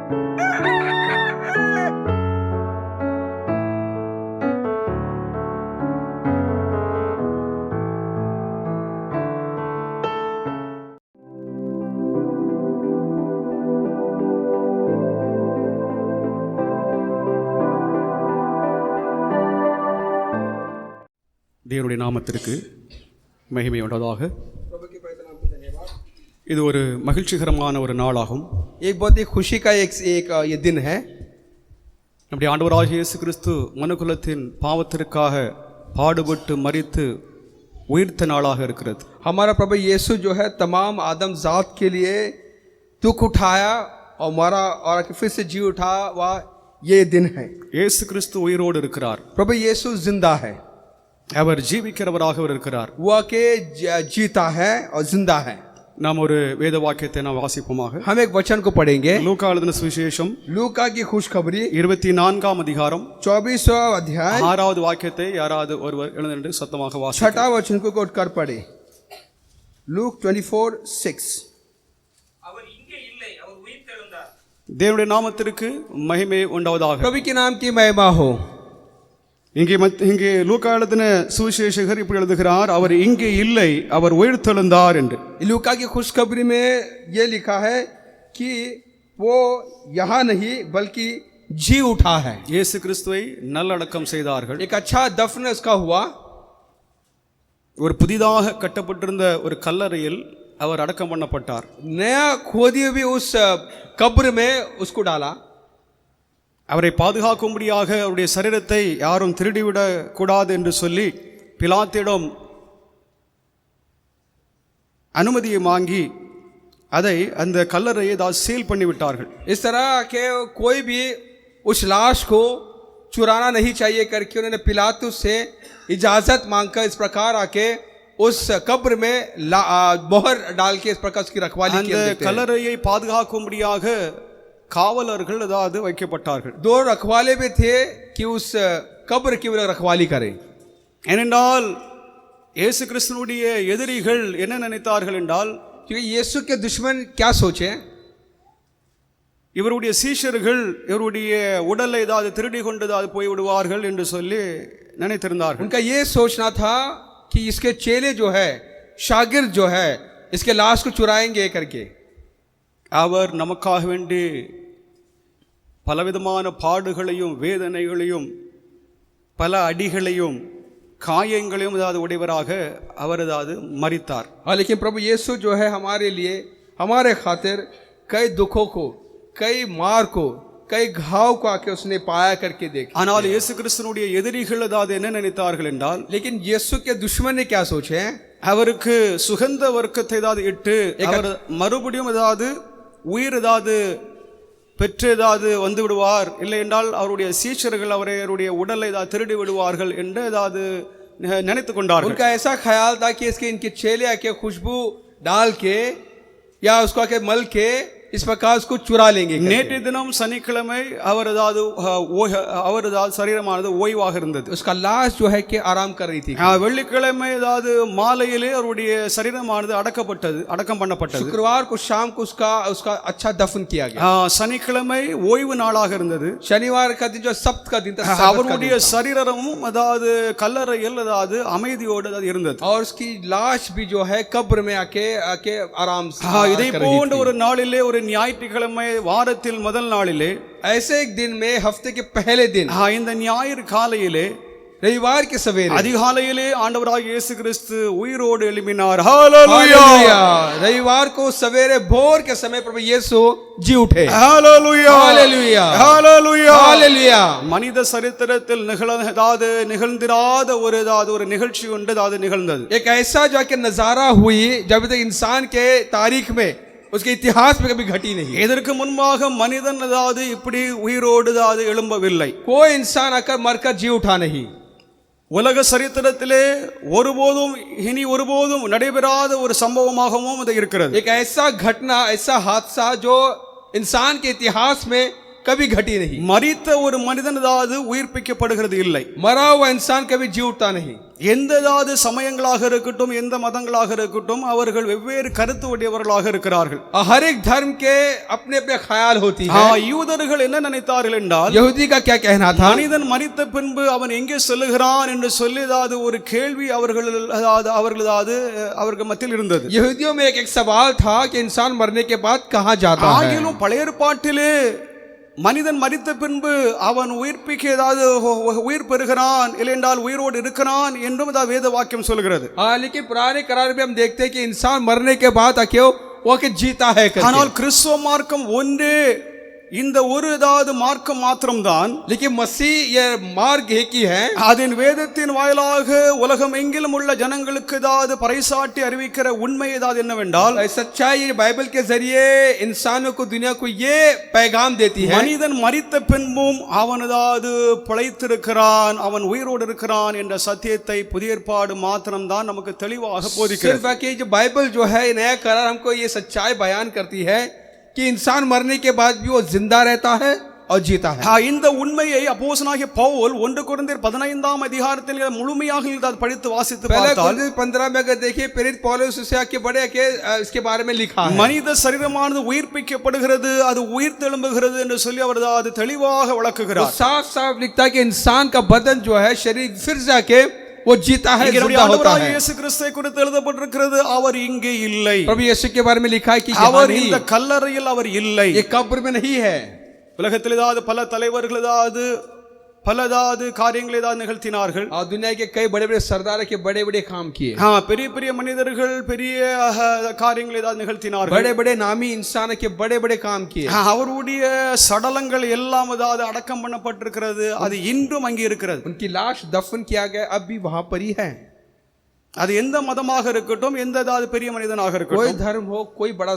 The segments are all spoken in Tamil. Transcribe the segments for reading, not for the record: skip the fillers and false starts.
தேவனுடைய நாமத்திற்கு மகிமை உண்டதாக. இது ஒரு மகிழ்ச்சிகரமான ஒரு நாளாகும். एक बहुत ही खुशी का एक ये दिन है. நம்முடைய ஆண்டவராகிய இயேசு கிறிஸ்து மனுக்குலத்தின் பாவத்திற்காக பாடுபட்டு மரித்து உயிர்த்த நாளாக இருக்கிறது. हमारा प्रभु यीशु जो है तमाम आदम जात के लिए दुख उठाया और मरा और फिर से जी उठा, वह ये दिन है. இயேசு கிறிஸ்து உயிரோடு இருக்கிறார். प्रभु यीशु जिंदा है. அவர் ஜீவிக்கிறவராக இருக்கிறார். वह के जीता है और जिंदा है. நாம் ஒரு வேத வாக்கியத்தை நாம் வாசிப்போமாக. हम एक वचन को पढ़ेंगे. லூக்கா எழுதின சுவிசேஷம் लूका की खुशखबरी 24ஆம் அதிகாரம் 24वां अध्याय 6வது வாக்கியத்தை யாராவது ஒருவர் எழுந்து சத்தமாக வாசிக்க. 6वां वचन को कोट कर पढ़े. लूक 24:6. அவர் இங்கே இல்லை, அவர் உயிர்த்தெழுந்தார். தேவனுடைய நாமத்திற்கு மகிமை உண்டாவதாக. प्रभु के नाम की महिमा हो. இங்கே லூக்கா எழுதின சுவிசேஷகர் இப்படி எழுதுகிறார், அவர் இங்கே இல்லை, அவர் உயிர்த்தெழுந்தார் என்று. लूका की खुशखबरी में ये लिखा है कि वो यहाँ नहीं बल्कि जी उठा है. இயேசு கிறிஸ்துவை நல்லடக்கம் செய்தார்கள். एक अच्छा दफन उसका हुआ. ஒரு புதிதாக கட்டப்பட்டிருந்த ஒரு கல்லறையில் அவர் அடக்கம் பண்ணப்பட்டார். नया खोदी हुई उस कब्र में उसको डाला. அவரை பாதுகாக்கும்படியாக அவருடைய சரீரத்தை யாரும் திருடிவிடக் கூடாது என்று சொல்லி பிலாத்திடம் அனுமதியை வாங்கி அதை அந்த கல்லறையை சீல் பண்ணிவிட்டார்கள். इस तरह के कोई भी उस लाश को चुराना नहीं चाहिए करके उन्होंने पिलातुस से इजाजत मांगकर इस प्रकार आके उस कब्र में मोहर डाल के इस प्रकार उसकी रखवाली की. அந்த கல்லறையை பாதுகாக்கும்படியாக காவலர்கள் ஏதாவது வைக்கப்பட்டார்கள். दो रखवाले भी थे कि उस कब्र की रखवाली करें. ஏனென்றால் இயேசு கிறிஸ்துவுடைய எதிரிகள் என்ன நினைத்தார்கள் என்றால், क्योंकि यीशु के दुश्मन क्या सोचे, இவருடைய சீஷர்கள் இவருடைய உடலை ஏதாவது திருடி கொண்டு ஏதாவது போய் விடுவார்கள் என்று சொல்லி நினைத்திருந்தார்கள். उनका ये सोचना था कि इसके चेले जो है, शागिर्द जो है, इसके लाश को चुराएंगे करके. அவர் நமக்காக வேண்டி பலவிதமான பாடுகளையும் வேதனைகளையும் பல அடிகளையும் காயங்களையும் ஏதாவது உடையவராக அவர் ஏதாவது மரித்தார். लेकिन प्रभु यीशु जो है हमारे लिए, हमारे खातिर कई दुखों को, कई मार को, कई घाव को आके उसने पाया करके देख. ஆனால் இயேசு கிறிஸ்துவுடைய எதிரிகள் ஏதாவது என்ன நினைத்தார்கள் என்றால், लेकिन यीशु के दुश्मन ने क्या सोचे, அவருக்கு சுகந்த வர்க்கத்தை ஏதாவது இட்டு அவர் மறுபடியும் ஏதாவது உயிர் ஏதாவது பெற்று ஏதாவது வந்து விடுவார், இல்லை என்றால் அவருடைய சீஷர்கள் அவருடைய உடலை ஏதாவது திருடி விடுவார்கள் என்று ஏதாவது நினைத்து கொண்டார்கள். उनका ऐसा ख्याल था कि इसके इनके चेले आके खुशबू डाल के या उसको आके मल के इस प्रकार उसको चुरा लेंगे. நேற்றைய தினம் சனிக்கிழமை அவர் ஏதாவது சரீரமானது ஓய்வாக இருந்தது. उसका लाश जो है कि आराम कर रही थी. வெள்ளிக்கிழமை ஏதாவது மாலையிலே அவருடைய சரீரமானது அடக்கம் பண்ணப்பட்டது. शुक्रवार को शाम को उसका अच्छा दफन किया गया. சனிக்கிழமை ஓய்வு நாளாக இருந்தது. शनिवार का दिन जो सब्त का दिन था, அவருடைய சரீரமும் அதாவது கல்லறையில் அதாவது அமைதியோடு இருந்தது. और उसकी लाश भी जो है कब्र में आके आराम से. இதை போன்ற ஒரு நாளிலே, ஒரு ஞாயிற்றுக்கிழமை வாரத்தில் முதல் நாளிலே, ऐसे एक दिन में हफ्ते के पहले दिन, இந்த ஞாயிறு காலையிலே, रविवार के सवेरे, அதிகாலையிலே ஆண்டவராகிய இயேசு கிறிஸ்து உயிரோடு எழும்பினார். ஹalleluya! रविवार को सवेरे भोर के समय प्रभु यीशु जी उठे. ஹalleluya! ஹalleluya! ஹalleluya! ஹalleluya! மனித சரித்திரத்தில் நிகழ்ந்திராத ஒரு நிகழ்ச்சி ஒன்று நிகழ்ந்தது. एक ऐसा जो कि नजारा हुई जब तक इंसान के तारीख में, उसके इतिहास में कभी घटी नहीं. இதற்கு முன்பாக மனிதன் இப்படி உயிரோடு எழும்பவில்லை. कोई इंसान आकर मरकर जी उठा नहीं. உலக சரித்திரத்திலே ஒருபோதும் நடைபெறாத ஒரு சம்பவமாகவும் அது இருக்கிறது. एक ऐसा घटना, ऐसा हादसा जो इंसान के इतिहास में कभी घटी नहीं. மரித்த ஒரு மனிதன் உயிர்ப்பிக்கப்படுகிறது இல்லை. मरा हुआ इंसान कभी जी उठता नहीं. எந்ததாவது சமயங்களாக இருக்கட்டும் எந்த மதங்களாக இருக்கட்டும் அவர்கள் வெவ்வேறு கருத்து உடையவர்களாக இருக்கிறார்கள். हर एक धर्म के अपने अपने ख्याल होती है. யூதர்கள் என்ன நினைத்தார்கள் என்றால் यहूदी का क्या कहना था? மனிதன் மரித்த பின்பு அவன் எங்கே செல்லுகிறான் என்று சொல்லி அதாவது ஒரு கேள்வி அவர்கள் மத்தியில் இருந்தது. यहूदियों में एक सवाल था कि इंसान मरने के बाद कहाँ जाता है. ஆகிலும் பழைய ஏற்பாட்டிலே மனிதன் மரித்த பின்பு அவன் உயிர்ப்பிக்க ஏதாவது உயிர் பெறுகிறான் இல்லை என்றால் உயிரோடு இருக்கிறான் என்றும் வேத வாக்கியம் சொல்கிறது. लेकिन पुराने करार में हम देखते हैं कि इंसान मरने के बाद क्यों वो कि जीता है. ஆனால் கிறிஸ்துவ மார்க்கம் ஒன்றே இந்த ஒரு ஏதாவது மார்க்கம் மாத்திரம்தான். लेकिन मसीह ये मार्ग एक ही है. அதன் வேதத்தின் வாயிலாக உலகம் எங்கிலும் உள்ள ஜனங்களுக்கு ஏதாவது பறைசாட்டி அறிவிக்கிற உண்மை ஏதாவது என்னவென்றால் सच्चाई बाइबल के जरिए इंसानों को दुनिया को ये पैगाम देती है. மனிதன் மரித்த பின்பும் அவன் ஏதாவது பிழைத்திருக்கிறான் அவன் உயிரோடு இருக்கிறான் என்ற சத்தியத்தை புதிய ஏற்பாடு மாத்திரம்தான் நமக்கு தெளிவாக போதிக்கிறது. सिर्फ कि जो बाइबल जो है नया करार हमको ये सच्चाई बयान करती है कि इंसान मरने के बाद भी वो जिंदा रहता है और जीता है. இந்த உண்மையை அப்போஸ்தலனாகிய பவுல் 1 கொரிந்தியர் 15ஆம் அதிகாரத்தில் முழுமையாக படித்து வாசித்து பார்த்தால் 15 में अगर देखिए प्रेरित पौलुस उससे आगे बढ़े के इसके बारे में लिखा है. மனித சரீரமானது உயிர்ப்பிக்கப்படுகிறது அது உயிர் தெழும்புகிறது என்று சொல்லி அவர் அது தெளிவாக விளக்குகிறார். साफ साफ लिखता है कि इंसान का बदन जो है शरीर फिर जाके वो जीता है, जिंदा होता है. இயேசு கிறிஸ்துவை குறித்து எழுதப்பட்டிருக்கிறது அவர் இங்கே இல்லை. प्रभु यीशु के बारे में लिखा है कि அவர் இந்த கல்லறையில் அவர் இல்லை. ये कब्र में नहीं है. உலகத்தில் ஏதாவது பல தலைவர்கள் ஏதாவது பலதாவது காரியங்களை ஏதாவது நிகழ்த்தினார்கள். और दुनिया के कई बड़े बड़े सरदार के बड़े बड़े काम किए. பெரிய பெரிய மனிதர்கள் பெரிய காரியங்களை ஏதாவது நிகழ்த்தினார்கள். बड़े बड़े नामी इंसान के बड़े बड़े काम किए. அவருடைய சடலங்கள் எல்லாம் ஏதாவது அடக்கம் பண்ணப்பட்டிருக்கிறது அது இன்றும் அங்கே இருக்கிறது. उनकी लाश दफन किया गया अब भी वहां पर ही है. அது எந்த மதமாக இருக்கட்டும் எந்த ஏதாவது பெரிய மனிதனாக कोई இருக்கட்டும். धर्म हो कोई बड़ा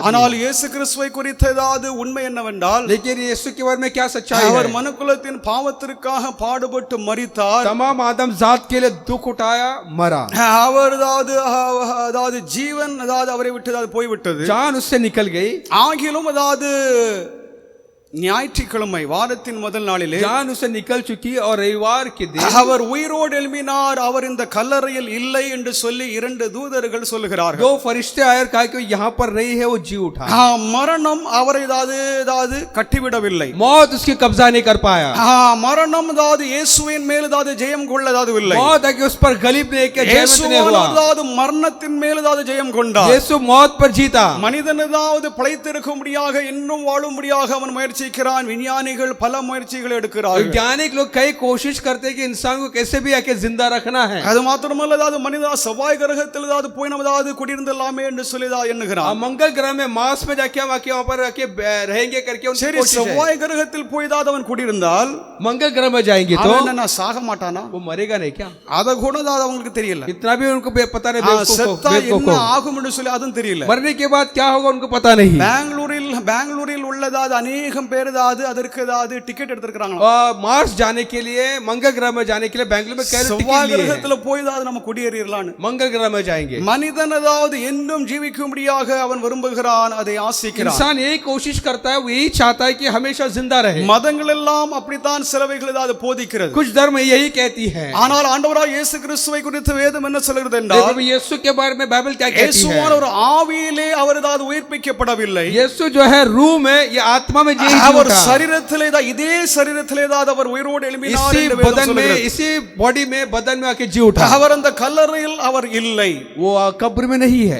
ஆனால் இயேசு கிறிஸ்துவை குறித்த ஏதாவது உண்மை என்னவென்றால் लेकिन यीशु के बारे में क्या सच्चाई है? அவர் மனுக்குலத்தின் பாவத்திற்காக பாடுபட்டு மரித்தார். तमाम आदम जात के लिए दुख उठाया मरा. அவர் அதாவது ஜீவன் அதாவது அவரை விட்டு அதாவது போய்விட்டது. जान उससे निकल गई. ஆகிலும் அதாவது ஞாயிற்றுக்கிழமை வாரத்தின் முதல் நாளிலே जान उससे निकल चुकी और रविवार के दिन அவர் உயிரோடு எழும்பினார் அவர் இந்த கல்லறையில் இல்லை என்று சொல்லி 2 தூதர்கள் சொல்லுகிறார்கள். दो फरिश्ते आए और कहा कि यहाँ पर नहीं है, वो जी उठा. மரணம் அவரை ஏதாவது கட்டிவிடவில்லை. मौत उसकी कब्जा नहीं कर पाया. மரணம் அதாவது இயேசுவின் மேல் ஏதாவது ஜெயம் கொள்ளதாதுவில்லை. मौत है कि उस पर गलीब नहीं के जयवंत नहीं हुआ. அதாவது மரணத்தின் மேல் ஏதாவது ஜெயம் கொண்டார். यीशु मौत पर जीता. மனிதன் ஏதாவது பிழைத்திருக்கும்படியாக இன்னும் வாழும்படியாக அவன் முயற்சிக்கிறான். விஞ்ஞானிகள் பல முயற்சிகளை எடுக்கிறார்கள். वैज्ञानिक लोग कई कोशिश करते हैं कि इंसान को कैसे भी आके जिंदा रखना है. அது மாத்திரமல்ல அதாவது மனிதா செவ்வாய் கிரகத்தில் ஏதாவது போய் நம்ம ஏதாவது குடியிருந்தலாமே என்று சொல்லி எண்ணுகிறான். मंगल ग्रह में मार्स में जाके हम आके वहां पर आके रहेंगे करके उनकी சரி कोशिश है. செவ்வாய் கிரகத்தில் போய் ஏதாவது அவன் குடியிருந்தால் मंगल ग्रह में जाएंगे तो என்ன சாக மாட்டானா? वो मरेगा नहीं क्या? அத கூட ஏதாவது அவங்களுக்கு தெரியல. इतना भी उनको पता नहीं. செத்தா என்ன ஆகும் என்று சொல்லி அதுவும் தெரியல. मरने के बाद क्या होगा उनको पता नहीं. பெங்களூரில் உள்ளதாவது अनेकम பேர் ஏதாவது அதற்கு ஏதாவது டிக்கெட் எடுத்துக்கறாங்க. मार्स जाने के लिए मंगल ग्रह में जाने के लिए बेंगलुरु में कैसे टिकट लिए. கிரகத்துல போய் ஏதாவது நம்ம குடியேறிரலாம்னு मंगल ग्रह में जाएंगे. மனிதன் ஏதாவது என்றும் ஜீவிக்கும்படியாக அவன் விரும்புகிறான் அதை ஆசைக்கிறான். इंसान यही कोशिश करता है, वो यही चाहता है कि हमेशा जिंदा रहे. மதங்கள் எல்லாம் அப்படித்தான் சிலவைகள் ஏதாவது போதிக்கிறது. कुछ धर्म यही कहती है. ஆனால் ஆண்டவராகிய இயேசு கிறிஸ்துவை குறித்து வேதம் என்ன சொல்கிறது என்றால் यीशु के बारे में बाइबल क्या कहती है? இயேசுவான ஒரு ஆவியிலே அவர் ஏதாவது உயிர்ப்பிக்கப்படவில்லை. यीशु जो है रूह में ये आत्मा में जी அவர் சரீரத்திலே இதே சரீரத்திலே தான் அவர் உயிரோடு எழும்பினார் என்று வேதம் बदन में சொல்கிறது. इसी बॉडी में बदन में आके जी उठा. அவர் அந்த கல்லறையில் அவர் இல்லை. वो कब्र में नहीं है.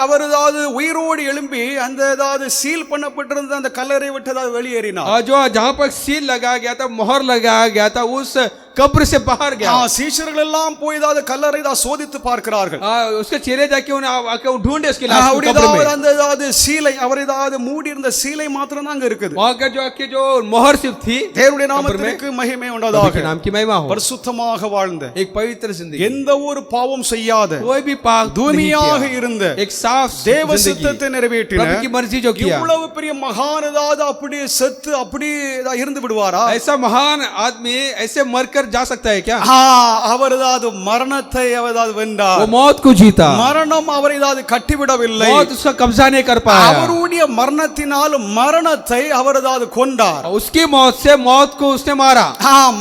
அவர் ஏதாவது உயிரோடு எழும்பி அந்த ஏதாவது சீல் பண்ணப்பட்டிருந்த அந்த கல்லறை விட்டு ஏதாவது வெளியேறினார். जो जहां पर सील लगाया गया था, मोहर लगाया गया था, उस कब्र से बाहर गया. சீஷர்கள் எல்லாம் போய் ஏதாவது கல்லறை சோதித்து பார்க்கிறார்கள். उसके चेहरे जाके उन्हें ढूंढे उसकी लाश को कब्र में. அந்த ஏதாவது சீலை அவர் ஏதாவது மூடி இருந்த சீலை மாத்திரம் தான் அங்க இருக்குது. वहां का जो आके जो मोहर सिर्फ थी. தேவனுடைய நாமத்திற்கு மகிமை உண்டாதாக. नाम की महिमा हो. பரிசுத்தமாக வாழ்ந்த एक पवित्र जिंदगी, எந்த ஒரு பாவம் செய்யாத कोई भी पाप தூய்மையாக இருந்த एक साफ தேவ சித்தத்தை நிறைவேற்றின प्रभु की मर्जी जो किया. இவ்வளவு பெரிய மகான் ஏதாவது அப்படியே செத்து அப்படியே இருந்து விடுவாரா? ऐसा महान आदमी ऐसे मरकर अंदर जा सकता है क्या? அவர் ஏதாவது மரணத்தை அவர் ஏதாவது வென்றார். वो मौत को जीता, மரணம் அவரை ஏதாவது கட்டிவிடவில்லை. मौत उसका कब्जा नहीं कर पाया, அவருடைய மரணத்தினால் மரணத்தை அவர் ஏதாவது கொண்டார். उसकी मौत से मौत को उसने मारा.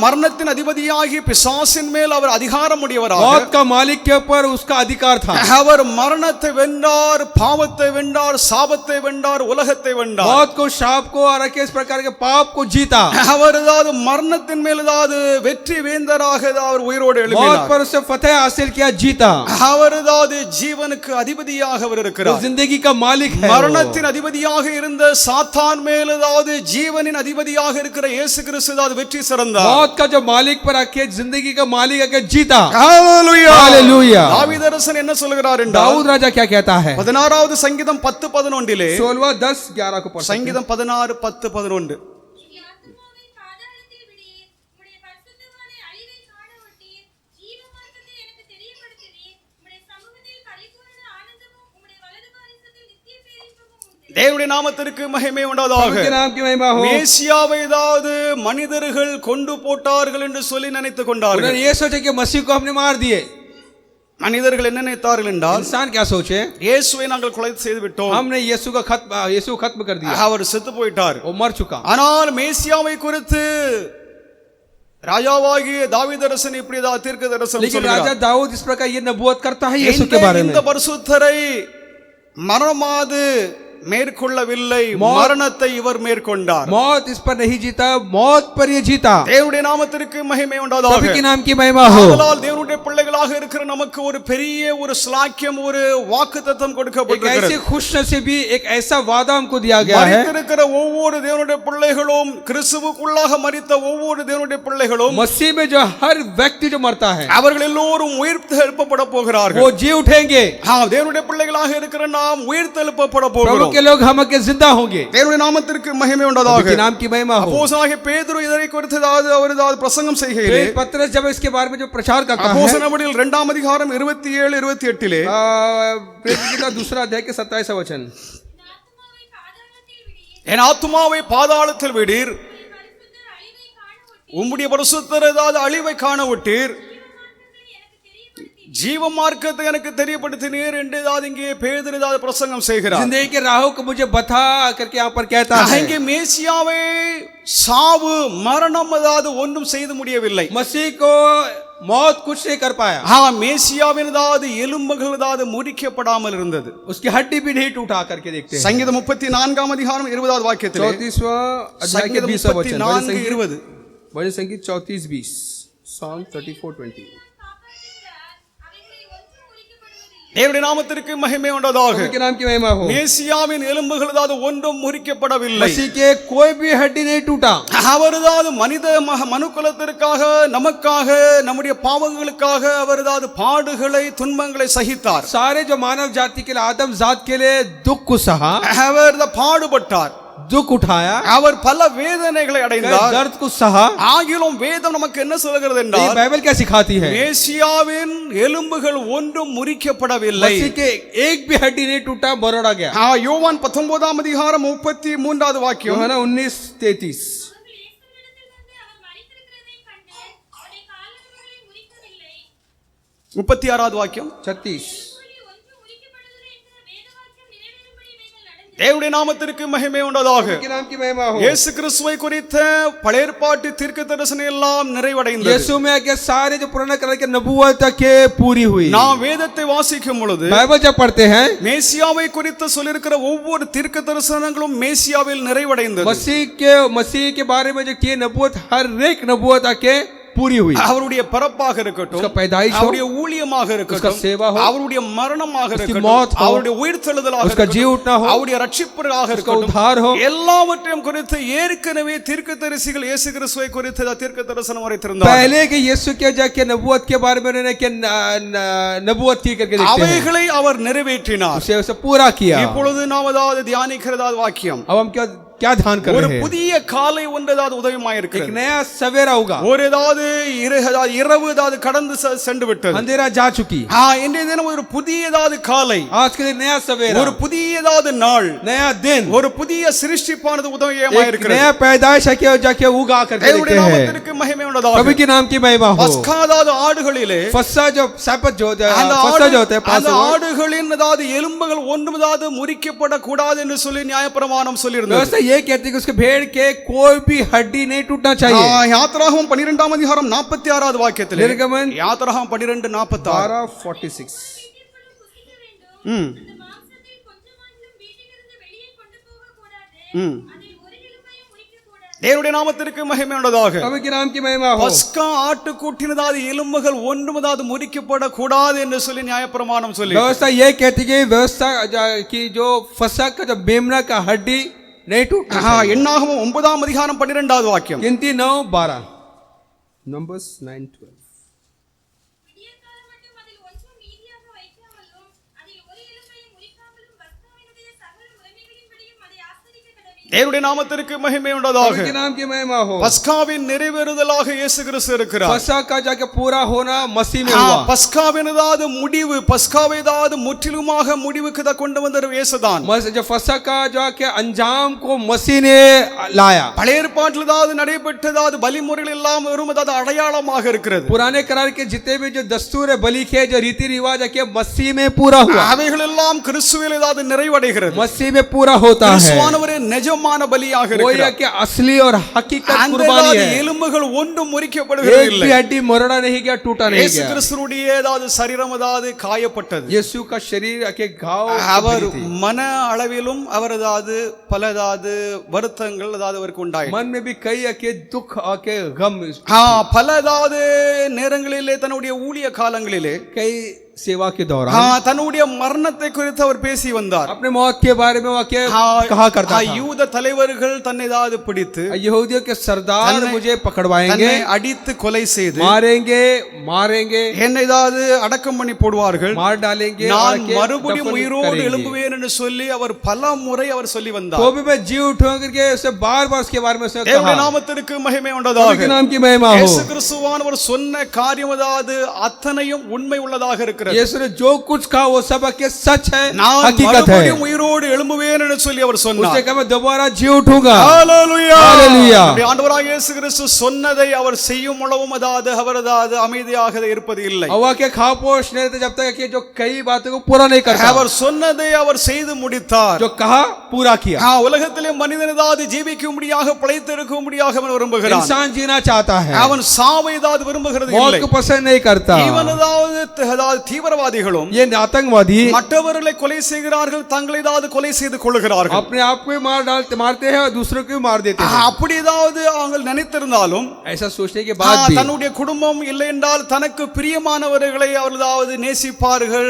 மரணத்தின் அதிபதியாகிய பிசாசின் மேல் அவர் அதிகாரம் உடையவராக, मौत का मालिक के ऊपर उसका अधिकार था. அவர் மரணத்தை வென்றார், பாவத்தை வென்றார், சாபத்தை வென்றார், உலகத்தை வென்றார். मौत को, शाप को और इस प्रकार के पाप को जीता. அவர் ஏதாவது மரணத்தின் மேல் ஏதாவது வெற்றி வேந்தராக அவர் உயிரோடு मौत எழும்பினார். पर उसने फतेह हासिल किया, जीता. அவர் ஏதாவது ஜீவனுக்கு அதிபதியாக அவர் वो இருக்கிறார். जिंदगी का मालिक है. மரணத்தின் அதிபதியாக இருந்த சாத்தான் மேல் ஏதாவது ஜீவனின் அதிபதியாக இருக்கிற இயேசு கிறிஸ்து ஏதாவது வெற்றி சிறந்தார். मौत का जो मालिक पर आके, जिंदगी का मालिक आके जीता. ஹalleluya. हालेलुया. தாவீது அரசன் என்ன சொல்கிறார் என்றால், दाऊद राजा क्या कहता है? 16வது சங்கீதம் 10:11 16 10 11 को पढ़ सकते हैं. சங்கீதம் 16 10 11 என் ஆத்துமாவை பாதாளத்தில் விடீர், உம்முடைய பரிசுத்தவானை அழிவை காண ஒட்டீர், ஜீவ மார்க்கத்தை எனக்கு தெரியப்படுத்துவீர், உம்முடைய சமூகத்தில் பரிபூரண ஆனந்தமும் உம்முடைய வலது பாரிசத்தில் நித்திய பேரின்பமும் உண்டு. தேவனுடைய நாமத்திற்கு மகிமை உண்டாவதாக. प्रभु के नाम की महिमा हो. மேசியாவை ஏதாவது மனிதர்கள் கொண்டு போட்டார்கள் என்று சொல்லி நினைத்துக் கொண்டார்கள். उन्होंने ये सोचा कि मसीह को हमने मार दिए. மனிதர்கள் என்ன நினைத்தார்கள் என்றால், इंसान क्या सोचे? இயேசுவை நாங்கள் கொலை செய்து விட்டோம், हमने यीशु को खत्म कर दिया, அவர் செத்து போயிட்டார். वो मर चुका. ஆனால் மேசியாவை குறித்து ராஜாவாகிய தாவீதரசன் இப்படி தீர்க்க தரிசனம் लेकिन சொல்கிறார். राजा दाऊद इस प्रकार ये नबूवत करता है यीशु के बारे में. இந்த பரிசுத்தரை மரணமாது மேற்கொள்ளவில்லை, மரணத்தை இவர் மேற்கொண்டார். मौत इस पर नहीं जीता, मौत पर ये जीता. தேவனுடைய நாமத்திற்கு மகிமை உண்டாவதாக. प्रभु के नाम की महिमा हो. ஆதலால் தேவனுடைய பிள்ளைகளாக இருக்கிற நமக்கு ஒரு பெரிய ஒரு ஸ்லாக்கியம், ஒரு வாக்குத்தத்தம் एक கொடுக்கப்பட்டிருக்கிறது. ऐसी खुशनसीबी, एक ऐसा वादा हमको दिया गया है. மரித்திருக்கிற ஒவ்வொரு தேவனுடைய பிள்ளைகளும், கிறிஸ்துவுக்குள்ளாக மரித்த ஒவ்வொரு தேவனுடைய பிள்ளைகளும், मसीह में जो हर व्यक्ति जो मरता है அவர்கள் எல்லோரும் உயிர்த்து எழுப்பப்பட போகிறார்கள். वो जी उठेंगे. தேவனுடைய பிள்ளைகளாக இருக்கிற நாம் உயிர்த்து எழுப்பப்பட प्रभु போகிறோம். के लोग हम के जिंदा होंगे. தேவனுடைய நாமத்திற்கு மகிமை प्रभु உண்டாவதாக. के नाम की महिमा हो. அப்போஸ்தலனாகிய பேதுரு இதை குறித்து அவர் பிரசங்கம் செய்கையிலே, पतरस जब इसके बारे में जो प्रचार करता है, அப்போஸ்தலர் நடவடிக்கைகள் 2ஆம் அதிகாரம் 27 28 प्रेरित की दूसरा अध्याय के 27 वचन. என் ஆத்துமாவை பாதாளத்தில் விடீர், என் ஆத்துமாவை பாதாளத்தில் விடீர், உம்முடைய பரிசுத்தர் அழிவை காண ஒட்டீர், உம்முடைய பரிசுத்தர் ஏதாவது அழிவை காண விட்டீர், ஜீவ மார்க்கத்தை எனக்கு தெரியப்படுத்தினீர். ஜீவ மார்க்கத்தை எனக்கு தெரியப்படுத்தினீர் என்று ஏதாவது இங்கே பேதுரு ஏதாவது பிரசங்கம் செய்கிறார். जिंदगी के राहों को मुझे बता करके यहाँ पर कहता है. இங்கே மேசியாவை சாவு மரணம் ஏதாவது ஒன்றும் செய்து முடியவில்லை. मसीह को मौत कुछ नहीं कर पाया. மேசியாவின் ஏதாவது எலும்புகள் ஏதாவது முறிக்கப்படாமல் இருந்தது. उसकी हड्डी भी नहीं टूटा करके देखते हैं. சங்கீதம் 34ஆம் அதிகாரம் 20வது வாக்கியத்தில், 34वां अध्याय के 20वां वचन. 34:20 भजन संगीत 34:20. Psalm 34:20. காப்பாற்றுகிறார், அவைகளில் ஒன்றும் முறிக்கப்படுவதில்லை. தேவனுடைய நாமத்திற்கு மகிமை உண்டாவதாக. प्रभु के नाम की महिमा हो. மேசியாவின் எலும்புகள் ஏதாவது ஒன்றும் முறிக்கப்படவில்லை. मसीह के कोई भी हड्डी नहीं टूटा. அவர் ஏதாவது மனுக்குலத்திற்காக, நமக்காக, நம்முடைய பாவங்களுக்காக அவர் ஏதாவது பாடுகளை, துன்பங்களை சகித்தார். सारे जो मानव जाति के लिए, आदम जात के लिए दुख को सहा, அவர் பாடுபட்டார், दुख उठाया, அவர் பல வேதனைகளை அடைந்தார். दर्द को सहा. ஆகிலும் வேதம் நமக்கு என்ன சொல்கிறது ये என்றால், बाइबल क्या सिखाती है? மேசியாவின் எலும்புகள் ஒன்றும் முறிக்கப்படவில்லை. मसीह के एक भी हड्डी नहीं टूटा, मरोड़ा गया. யோவான் 19ஆம் அதிகாரம் 33வது வாக்கியம், யோவான் 19:33. அவர்கள் இயேசுவினிடத்தில் வந்து அவர் மரித்திருக்கிறதைக் கண்டு, அவருடைய காலடிகளை முறிக்கவில்லை, 36வது வாக்கியம். 36. அவர்களில் ஒன்றும் முறிக்கப்படுவதில்லை என்ற வேதவாக்கியம் நிறைவேறும்படி இவைகள் நடந்தது. தேவனுடைய நாமத்திற்கு மகிமை உண்டாவதாக. के नाम की महिमा हो. இயேசு கிறிஸ்துவை குறித்த பழைய ஏற்பாட்டு தீர்க்கதரிசனம் எல்லாம் நிறைவடைந்தது. यीशु में आके सारे जो पुराना करार के नबूवत के पूरी हुई. நாம் வேதத்தை வாசிக்கும் பொழுது बाइबल जब पढ़ते हैं, மேசியாவை குறித்து சொல்லியிருக்கிற ஒவ்வொரு தீர்க்க தரிசனங்களும் மேசியாவில் நிறைவடைந்தது. मसीह के बारे में जो किए नबूवत, हर एक नबूवत आके पूरी हुई. அவருடைய பிறப்பாக இருக்கட்டும், उसका पैदाइश हो, அவருடைய ஊழியமாக उसका இருக்கட்டும், सेवा हो, அவருடைய மரணமாக उसकी இருக்கட்டும், मौत हो, அவருடைய உயிர்த்தெழுதலாக उसका जी இருக்கட்டும், उठना हो, அவருடைய ரட்சிப்பாக उसका இருக்கட்டும், उद्धार हो, எல்லாவற்றையும் குறித்து ஏற்கனவே தீர்க்கதரிசிகள் இயேசு கிறிஸ்துவை குறித்து தீர்க்க தரிசனம் உரைத்திருந்தார். पहले के यीशु के जाके नबूवत के बारे में उन्होंने के नबूवत की करके देखते हैं, அவைகளை அவர் நிறைவேற்றினார். उसे पूरा किया. இப்பொழுது நாம் அதாவது தியானிக்கிறதாவது வாக்கியம், अब हम क्या क्या ध्यान कर ஒரு रहे हैं? புதிய காலை ஒன்று ஏதாவது உதயமாய் एक இருக்கிறது. नया सवेरा होगा, ஒரு ஏதாவது இரவு ஏதாவது கடந்து சென்று விட்டது. अंधेरा जा चुकी, இன்றைய தினம் ஒரு புதிய ஏதாவது காலை, आज के दिन नया सवेरा, ஒரு புதிய ஏதாவது நாள், नया दिन, ஒரு புதிய சிருஷ்டிப்பானது உதயமாய் एक இருக்கிறது. नया पैदाइश है कि जाके उगा करके தேவனுடைய देखते हैं। நாமத்திற்கு மகிமை உண்டாதாக. प्रभु के नाम की महिमा हो। பஸ்கா அதாவது ஆடுகளிலே फस्सा जो सैबत जो அந்த फस्सा जो होता है அந்த पासओवर, ஆடுகளின் அதாவது எலும்புகள் ஒன்றும் அதாவது முறிக்கப்படக்கூடாது என்று சொல்லி நியாயப்பிரமாணம் சொல்லியிருந்தது. व्यवस्था ये कहती है कि उसके भेड़ के कोई भी हड्डी नहीं टूटना चाहिए। யாத்திராகமம் 12ஆம் அதிகாரம் 46வது வாக்கியத்திலே, निर्गमन யாத்திராகமம் 12:46, 12:46, வீட்டிற்குள்ளும் புசிக்க வேண்டும். அந்த மாம்சத்தில் கொஞ்சமாகிலும் வீட்டிலிருந்து வெளியே கொண்டு போகக்கூடாது. அதில் ஒரு எலும்பையும் முறிக்கக்கூடாது. தேவனுடைய நாமத்திற்கு மகிமை உண்டாதாக. प्रभु के नाम की महिमा हो। பஸ்கா ஆட்டுக்குட்டினதாவது எலும்புகள் ஒன்றும் அதாவது முறிக்கப்படக்கூடாது என்று சொல்லி நியாயப்பிரமாணம் சொல்லி, व्यवस्था ये कहती है कि व्यवस्था की जो फसा का जो मेमना का हड्डी नहीं टूटना चाहिए। என்னாகமம் 9ஆம் அதிகாரம் 12வது வாக்கியம், गिनती 9-12, नंबर्स 9-12। விடியற்காலம் மட்டும் அதில் ஒன்றும் மீதியாக வைக்காமலும் அதில் ஒரு எலும்பையும் முறிக்காமலும் பஸ்காவினுடைய சகல முறைமைகளின்படியும் அதை ஆசரிக்க கடவீர்கள். தேவனுடைய நாமத்திற்கு மகிமை प्रभु உண்டாதாக. के नाम की महिमा हो। பஸ்காவின் நிறைவேறுதலாக இயேசு கிறிஸ்து இருக்கிறார். फसा का जाके पूरा होना मसीह में हुआ। பஸ்காவினதாவது முடிவு, பஸ்காவைதாவது முற்றிலுமாக முடிவுக்கு கொண்டு வந்தவர் இயேசுதான். जो फसा का जाके अंजाम को मसीह ने लाया। பழைய ஏற்பாட்டில் ஏதாவது நடைபெற்றதாவது பலிமுறைகள் எல்லாம் வெறும் அதாவது அடையாளமாக இருக்கிறது. पुराने करार के जितने भी जो दस्तूर है, बलि के जो रीति रिवाज है, कि मसीह में पूरा हुआ, அவைகள் எல்லாம் கிறிஸ்துவில் ஏதாவது நிறைவடைகிறது. मसीह में पूरा होता है। கிறிஸ்துவானவரே நிஜமான பலியாக वो ये இருக்கிறார். कि असली और हकीकत அந்த कुर्बानी ஏதாவது है। எலும்புகள் ஒன்றும் एक முறிக்கப்படுவதில்லை. भी हड्डी मरोड़ा नहीं गया, टूटा नहीं இயேசு गया। கிறிஸ்துவுடைய ஏதாவது சரீரம் ஏதாவது காயப்பட்டது. यीशु का शरीर के घाव அவர் थी। மன அளவிலும் அவர் ஏதாவது பலதாவது வருத்தங்கள் ஏதாவது அவருக்கு உண்டாயிற்று. मन में भी कई के दुख के गम, பலதாவது நேரங்களிலே தன்னுடைய ஊழிய காலங்களிலே कई सेवा के दौरान தன்னுடைய மரணத்தை குறித்து அவர் பேசி வந்தார். अपने मौत के बारे में वाक्य कहा करता था। யூத தலைவர்கள் தன்னை ஏதாவது பிடித்து यहूदियों के सरदार मुझे पकड़वाएंगे, தன்னை அடித்து கொலை செய்து मारेंगे, என்னை ஏதாவது அடக்கம் பண்ணி போடுவார்கள், मार डालेंगे, நான் और के மறுபடியும் दफन உயிரோடு करेंगे। எழும்புவேன் என்று சொல்லி அவர் பல முறை அவர் சொல்லி வந்தார். तो भी मैं जी उठूंगा करके उसे बार-बार उसके बारे में उसने தேவனுடைய कहा। நாமத்திற்கு மகிமை प्रभु உண்டாதாக. के नाम की महिमा हो। இயேசு கிறிஸ்துவானவர் சொன்ன காரியம் ஏதாவது அத்தனையும் உண்மை உள்ளதாக இருக்கிறது. यीशु ने जो कुछ कहा वो सब के सच है, நான் हकीकत है। மறுபடியும் உயிரோடு எழும்புவேன் என்று சொல்லி அவர் उसने சொன்னார். कहा मैं दोबारा जी उठूंगा। ஹalleluya. Hallelujah. நம்முடைய ஆண்டவராகிய இயேசு கிறிஸ்து சொன்னதை அவர் செய்யும் அளவும் அதாவது அவர் அதாவது அமைதியாக இருப்பது இல்லை. हवा के खापोश नहीं रहते जब तक कि जो कई बातों को पूरा नहीं करता। அவர் சொன்னதை அவர் செய்து முடித்தார். जो कहा पूरा किया। உலகத்திலே மனிதன் ஏதாவது ஜீவிக்கும்படியாக பிழைத்திருக்கும்படியாக அவன் விரும்புகிறான். इंसान जीना चाहता है, அவன் சாவை ஏதாவது விரும்புகிறது मौत இல்லை. को पसंद नहीं करता। இவன் ஏதாவது தீவிரவாதிகளும் ये आतंकवादी மற்றவர்களை கொலை செய்கிறார்கள், தங்களை ஏதாவது கொலை செய்து கொள்ளுகிறார்கள். अपने आप को मारते हैं और दूसरों को भी मार देते हैं। அப்படி ஏதாவது அவங்க நினைத்திருந்தாலும் ऐसा सोचने के बाद भी தன்னுடைய குடும்பம் இல்லை என்றால் தனக்கு பிரியமானவர்களை அவர்களாவது நேசிப்பார்கள்,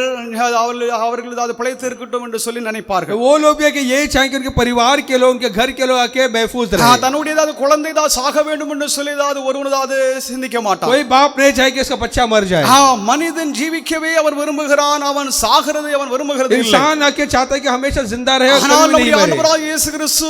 அவர்கள் ஏதாவது பிழைத்து இருக்கட்டும் என்று சொல்லி நினைப்பார்கள். वो लोग भी है कि यही चाहेंगे कि उनके परिवार के लोग, उनके घर के लोग आके महफूज रहे। தன்னுடைய ஏதாவது குழந்தை ஏதாவது சாக வேண்டும் என்று சொல்லி ஏதாவது ஒருவன் ஏதாவது சிந்திக்க மாட்டான். कोई बाप नहीं चाहे कि उसका बच्चा मर जाए। மனிதன் ஜீவிக்கவே அவன் விரும்புகிறான், அவன் சாகிறதை அவன் விரும்புகிறது இல்லை. इंसान आके चाहता है कि हमेशा जिंदा रहे और ஆனால் कभी नहीं நம்முடைய मरे। ஆண்டவராகிய இயேசு கிறிஸ்து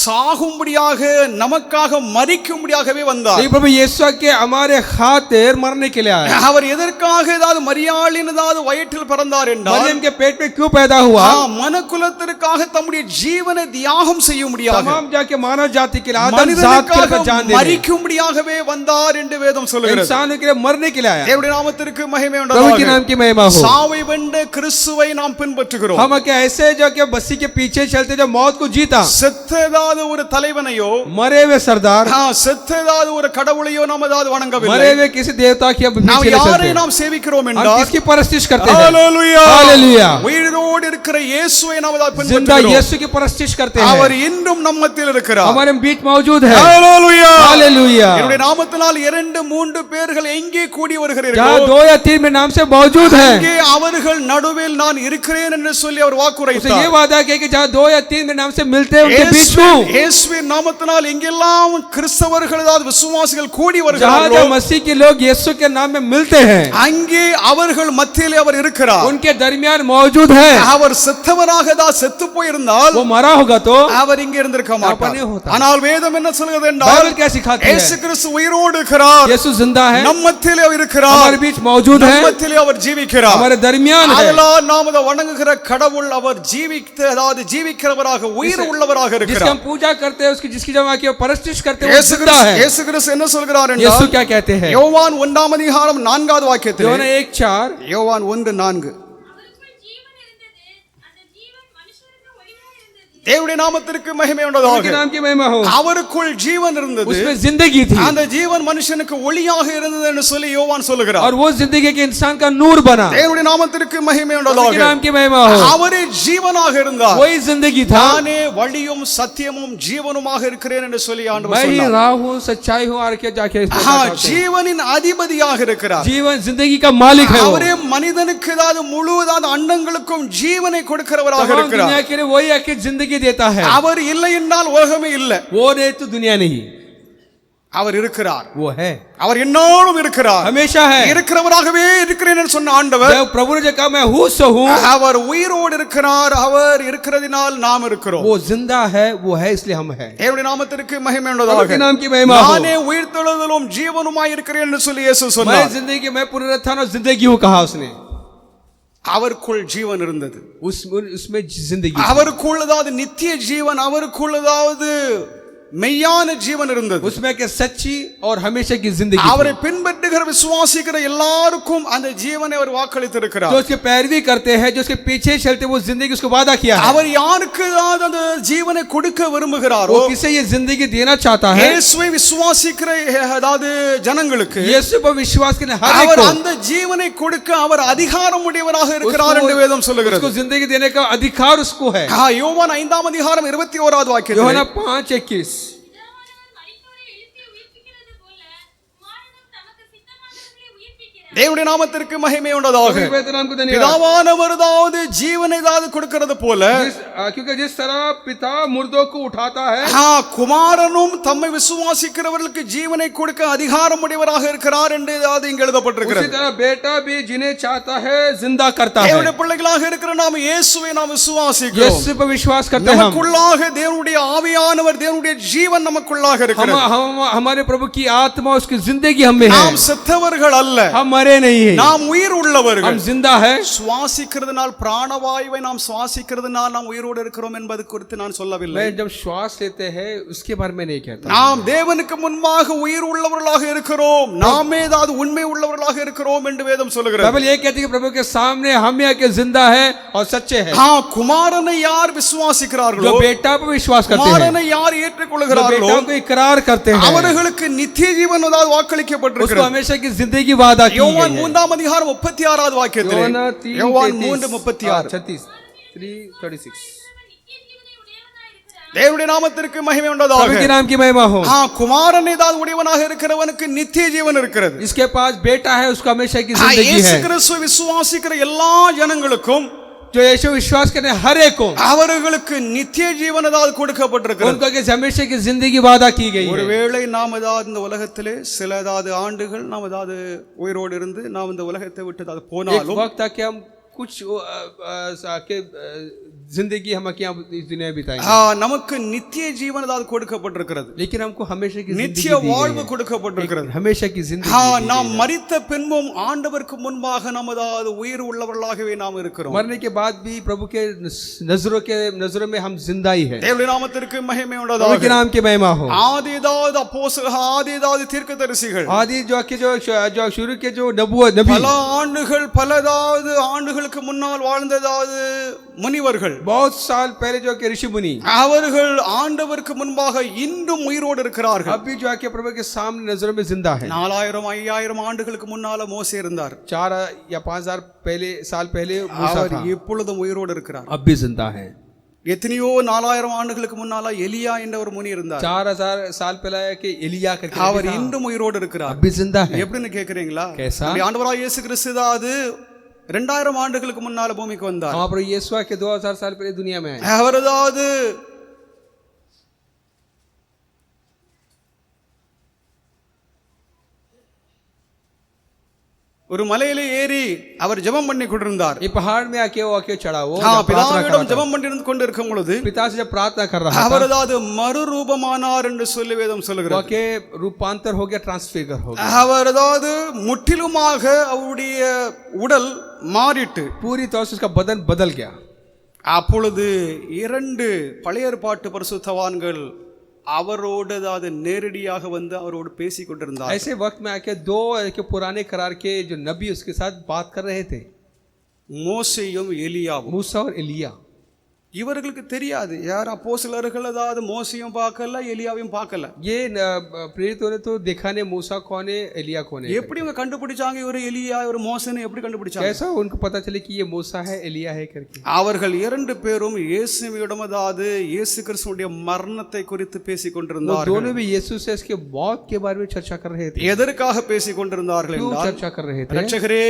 சாகும்படியாக நமக்காக மரிக்கும்படியாகவே வந்தார். लेकिन प्रभु यीशु के हमारे खातिर मरने के लिए आया। அவர் எதற்காக ஏதாவது மரியாளின் ஏதாவது வயிற்றில் பிறந்தார் என்றால் मरियम के पेट में क्यों पैदा हुआ? மனுக்குலத்திற்காக தம்முடைய ஜீவனை தியாகம் செய்யும்படியாக, तमाम जाके मानव जाति के लिए, आदम जात के लिए जान देने, மரிக்கும்படியாகவே வந்தார் என்று வேதம் சொல்கிறது. इंसानों के लिए मरने के लिए आया। தேவனுடைய நாமத்திற்கு மகிமை प्रभु के नाम உண்டாதாக. की महिमा हो। சாவை வென்ற கிறிஸ்துவை நாம் பின்பற்றுகிறோம். हम क्या ऐसे जो कि बस्सी के पीछे चलते जो मौत को जीता, செத்ததாவது ஒரு தலைவனையோ मरे हुए सरदार, செத்ததாவது ஒரு கடவுளையோ நாம் ஏதாவது வணங்கவில்லை. मरे हुए किसी देवता की हम நாம் पीछे नहीं யாரை चलते। நாம் சேவிக்கிறோம் हम என்றால் किसकी परस्तिश करते हैं? ஹalleluya. हालेलुया। உயிரோடு இருக்கிற இயேசுவை நாம் ஏதாவது जिंदा பின்பற்றுகிறோம். यीशु की परस्तिश करते हैं। அவர் இன்னும் நம்ம மத்தியில் இருக்கிறார். हमारे बीच मौजूद है। ஹalleluya. हालेलुया। என்னுடைய நாமத்தினால் 2-3 பேர்கள் எங்கே கூடி जहाँ வருகிறீர்களோ 2 या 3 में नाम से मौजूद है, அங்கே அவர்கள் நடுவில் நான் இருக்கிறேன் என்று சொல்லி அவர் उसे ये வாக்குரைத்தார். वादा किया कि जहाँ 2 या 3 में नाम से मिलते हैं उनके बीच हूँ। இயேசுவின் நாமத்தினால் எங்கெல்லாம் கிறிஸ்தவர்கள் அதாவது விசுவாசிகள் கூடி जहाँ வருகிறார்களோ जहाँ मसीह के लोग यीशु के नाम में मिलते हैं, அங்கே அவர்கள் மத்தியிலே அவர் இருக்கிறார். उनके दरमियान मौजूद है. அவர் செத்தவராக தான் செத்து போயிருந்தால் वो मरा होगा तो அவர் இங்கே இருந்திருக்க மாட்டார். அப்பனே होता. ஆனால் வேதம் என்ன சொல்கிறது என்றால் बाइबल क्या सिखाती है? இயேசு கிறிஸ்து உயிரோடு இருக்கிறார். यीशु जिंदा है, நம் மத்தியிலே அவர் இருக்கிறார். हमारे बीच मौजूद है, நம் மத்தியிலே அவர் ஜீவிக்கிறார். हमारे दरमियान है. அதனால் நாம் அதை வணங்குகிற கடவுள் அவர் ஜீவித்து அதாவது ஜீவிக்கிறவராக உயிர் உள்ளவராக जिसकी இருக்கிறார். हम पूजा करते हैं, उसकी जिसकी जब आके परस्तिश करते हैं, वो जिंदा है. இயேசு கிறிஸ்து என்ன சொல்கிறார் यीशु என்றால் क्या कहते हैं? யோவான் 1 அதிகாரம் 4வது வாக்கியத்தில் யோவான் 1:4 யோவான் 1:4 அவருக்குள் ஜீவன் இருந்தது, அந்த ஜீவன் மனுஷருக்கு ஒளியாக இருந்தது. தேவனுடைய நாமத்திற்கு மகிமை उनके உண்டாவதாக. नाम की महिमा हो. அவருக்குள் ஜீவன் இருந்தது, उसमें जिंदगी थी அந்த ஜீவன் மனுஷனுக்கு ஒளியாக இருந்தது என்று சொல்லி யோவான் சொல்லுகிறார். और वो जिंदगी के इंसान का नूर बना. தேவனுடைய நாமத்திற்கு மகிமை उनके உண்டாவதாக. नाम की महिमा हो. அவரே ஜீவனாக இருந்தார். वही जिंदगी था. நானே வழியும் சத்தியமும் ஜீவனுமாக இருக்கிறேன் என்று சொல்லி ஆண்டவர் मैं ही சொன்னார். राह हूँ, सच्चाई हूँ, और क्या जाके ஜீவனின் அதிபதியாக இருக்கிறார். जीवन जिंदगी का मालिक है. वो அவரே மனிதனுக்கு அதாவது முழுவதான அண்டங்களுக்கும் ஜீவனை கொடுக்கிறவராக तमाम இருக்கிறார். दुनिया के लिए वही आके जिंदगी देता है. அவர் இல்லை என்றால் உலகமே இல்லை. वो नहीं तो दुनिया नहीं, அவர் இருக்கிறார். वो है, அவர் என்னோடும் இருக்கிறார். हमेशा है. இருக்கிறவராகவே இருக்கிறேன் என்று சொன்ன ஆண்டவர் जब प्रभु ने कहा मैं हूँ सो हूँ, அவர் உயிரோடு இருக்கிறார். அவர் இருக்கிறதினால் நாம் இருக்கிறோம். वो जिंदा है, वो है, इसलिए हम है. தேவனுடைய நாமத்திற்கு மகிமை उनके உண்டாவதாக. नाम की महिमा हो. நானே உயிர்த்தெழுதலும் ஜீவனுமாய் இருக்கிறேன் என்று சொல்லி இயேசு मैं சொன்னார். जिंदगी, मैं पुनरुत्थान और जिंदगी हूँ कहा उसने. அவருக்குள் ஜீவன் இருந்தது. उसमें जिंदगी, அவருக்குள் அதாவது நித்திய ஜீவன், அவருக்குள் அதாவது மெய்யான ஜீவன் இருந்தது. उसमें के सच्ची और हमेशा की जिंदगी அவரை थी. பின்பற்றுகிற விசுவாசிக்கிற எல்லாருக்கும் அந்த ஜீவனை அவர் வாக்களித்திருக்கிறார். जो उसके पैरवी करते हैं, जो उसके पीछे चलते हैं, वो जिंदगी उसको वादा किया है. அவர் யாருக்கு அதாவது அந்த ஜீவனை கொடுக்க விரும்புகிறாரோ वो किसे ये जिंदगी देना चाहता है, இயேசுவை விசுவாசிக்கிற அதாவது ஜனங்களுக்கு यीशु पर विश्वास करने हर एक அவர் को அந்த ஜீவனை கொடுக்க அவர் அதிகாரம் உடையவராக இருக்கிறார் என்று வேதம் उसको சொல்லுகிறது. जिंदगी देने का अधिकार उसको है. யோவான் 5 அதிகாரம் 21வது வாக்கியத்தில் யோவான் 5:21 பிதாவானவர் மரித்தோரை எழுப்பி உயிர்ப்பிக்கிறது போல, குமாரனும் தமக்கு சித்தமானவர்களை உயிர்ப்பிக்கிறார். தேவனுடைய நாமத்திற்கு மகிமை உண்டாவதாக. पवित्र नाम को धन्यवाद. பிதாவானவர் அதாவது ஜீவனை அதாவது கொடுக்கிறது போல क्योंकि जिस तरह पिता मुर्दों को उठाता है, குமாரனும் தம்மை விசுவாசிக்கிறவர்களுக்கு ஜீவனை கொடுக்க அதிகாரம் உடையவராக இருக்கிறார் என்று அதாவது இங்கு उसी எழுதப்பட்டிருக்கிறது. तरह बेटा भी जिन्हें चाहता है जिंदा करता है. தேவனுடைய பிள்ளைகளாக இருக்கிற நாம் இயேசுவை நாம் விசுவாசிக்கிறோம். यीशु पर विश्वास करते हैं हम. நமக்குள்ளாக தேவனுடைய ஆவியானவர், தேவனுடைய ஜீவன் நமக்குள்ளாக இருக்கிறது. हमारे प्रभु की आत्मा, उसकी जिंदगी हमें है. நாம் செத்தவர்கள் அல்ல, हम मरे नहीं है, நாம் உயிர் உள்ளவர்கள். हम जिंदा है. சுவாசிக்கிறதுனால் பிராணவாயுவை நாம் சுவாசிக்கிறதுனால் நாம் உயிரோடு இருக்கிறோம் என்பது குறித்து நான் சொல்லவில்லை. मैं जब श्वास लेते हैं उसके बारे में नहीं कहता. நாம் தேவனுக்கு முன்பாக உயிர் உள்ளவர்களாக இருக்கிறோம், நாமே அதாவது உண்மை உள்ளவர்களாக இருக்கிறோம் என்று வேதம் சொல்லுகிறது. बाइबल ये कहती है कि प्रभु के सामने हम आके जिंदा है और सच्चे हैं. குமாரனை யார் விசுவாசிக்கிறார்களோ, जो बेटा पर विश्वास करते हैं, குமாரனை யார் जो ஏற்றுக்கொள்கிறார்களோ बेटा को इकरार करते हैं, அவர்களுக்கு நித்திய ஜீவன் அதாவது उसको வாக்களிக்கப்பட்டிருக்கிறது. हमेशा की जिंदगी वादा की யோவான் गई है. 3 அதிகாரம் 36வது வாக்கியத்தில் யோவான் 3:36 36 நித்திய ஜீவனை உடையவனாய் இருக்கிறார். தேவனுடைய நாமத்திற்கு மகிமை प्रभु உண்டாவதாக. के नाम की महिमा हो. குமாரனை தான் உடையவனாக இருக்கிறவனுக்கு நித்திய ஜீவன் இருக்கிறது. इसके पास बेटा है, उसको हमेशा की जिंदगी இயேசு है. கிறிஸ்துவை விசுவாசிக்கிற எல்லா ஜனங்களுக்கும் जो यीशु विश्वास करने हर एक को, அவர்களுக்கு நித்திய ஜீவன் அதாவது கொடுக்கப்பட்டிருக்கிறது. उनको कि हमेशा की जिंदगी वादा की गई है. ஒருவேளை நாம் அதாவது இந்த உலகத்திலே சில அதாவது ஆண்டுகள் நாம் அதாவது உயிரோடு இருந்து நாம் இந்த உலகத்தை விட்டு அதாவது एक போனாலும் वक्त था कि हम कुछ जिंदगी हम क्या इस दुनिया में बिताएंगे, நமக்கு நித்திய ஜீவன் அதாவது கொடுக்கப்பட்டிருக்கிறது. लेकिन हमको हमेशा की நித்திய जिंदगी दी வாழ்வு गई है. கொடுக்கப்பட்டிருக்கிறது. हमेशा की जिंदगी நாம் மரித்த பின்பும் ஆண்டவருக்கு முன்பாக நாம் அதாவது உயிர் உள்ளவர்களாகவே நாம் இருக்கிறோம். मरने के बाद भी प्रभु के नजरों में हम जिंदा ही है. தேவனுடைய நாமத்திற்கு மகிமை प्रभु के உண்டாவதாக. नाम की महिमा हो. ஆதி அதாவது அப்போஸ்தலர்கள், ஆதி அதாவது தீர்க்கதரிசிகள் आदि जो शुरू के जो नबी, பல ஆண்டுகள் பலதாவது ஆண்டுகளுக்கு முன்னால் வாழ்ந்ததாவது முனிவர்கள் बहुत साल पहले जो के ऋषि मुनि, அவர்கள் ஆண்டவருக்கு முன்பாக இன்றும் உயிரோடு இருக்கிறார்கள். अभी जो आके प्रभु के सामने नजरों में जिंदा है. 4000-5000 ஆண்டுகளுக்கு முன்னால மோசே இருந்தார். 4 या 5 साल पहले मूसा அவர் था, இப்பொழுதும் உயிரோடு இருக்கிறார். अब भी जिंदा है. எத்தனையோ 4000 ஆண்டுகளுக்கு முன்னால எலியா என்ற ஒரு முனி இருந்தார். 4000 साल पहले के एलिया करके அவர் இன்றும் உயிரோடு இருக்கிறார். अब भी जिंदा है. எப்படின்னு கேக்குறீங்களா? कैसा? நம்முடைய ஆண்டவராகிய இயேசு கிறிஸ்து அது 2000 ஆண்டுகளுக்கு முன்னால பூமிக்கு வந்தார். हमारे प्रभु यीशु के 2000 साल पहले दुनिया में आए. அவர் அதாவது ஒரு மலையிலே ஏறி அவர் ஜெபம் பண்ணி கொண்டிருந்தார். ये पहाड़ में आके वो आके चढ़ा, वो हाँ, जब प्रार्थना कर பிதாவிடம் रहा था, ஜெபம் பண்ணி கொண்டு இருக்கும் பொழுது पिता से जब प्रार्थना कर रहा था, அவர் அதாவது மறுரூபமானார் என்று சொல்லி வேதம் वो சொல்லுகிறது. आके रूपांतर हो गया, ट्रांसफिगर हो गया, அவர் அதாவது முற்றிலுமாக அவருடைய உடல் மாறிட்டு पूरी तरह से उसका बदन बदल गया. அப்பொழுது 2 பழைய ஏற்பாட்டு பரிசுத்தவான்கள் அவரோடு அதாவது நேரடியாக வந்து அவரோடு பேசி கொண்டிருந்தார். ऐसे वक्त में आके 2 के पुराने करार के जो नबी उसके साथ बात कर रहे थे, மோசேயும் எலியாவும். मूसा और एलिया. இவர்களுக்கு தெரியாது யார் அப்போஸ்தலர்கள் அதாவது மோசையும் பார்க்கல எலியாவையும் பார்க்கல. ये प्रेरितों ने तो देखा नहीं मूसा कौन है, एलिया कौन है. எப்படி இவங்க கண்டுபிடிச்சாங்க இவர் எலியா இவர் மோசேன்னு எப்படி கண்டுபிடிச்சாங்க? कैसा उनको पता चले कि ये मूसा है, एलिया है करके. அவர்கள் 2 பேரும் இயேசுவிடம் அதாவது இயேசு கிறிஸ்துவுடைய மரணத்தை குறித்து பேசிக் वो கொண்டிருந்தார்கள். दोनों भी यीशु से इसके मौत के बारे में चर्चा कर रहे थे. எதற்காக பேசிக் கொண்டிருந்தார்கள் क्यों என்றால், चर्चा कर रहे थे? இரட்சகரே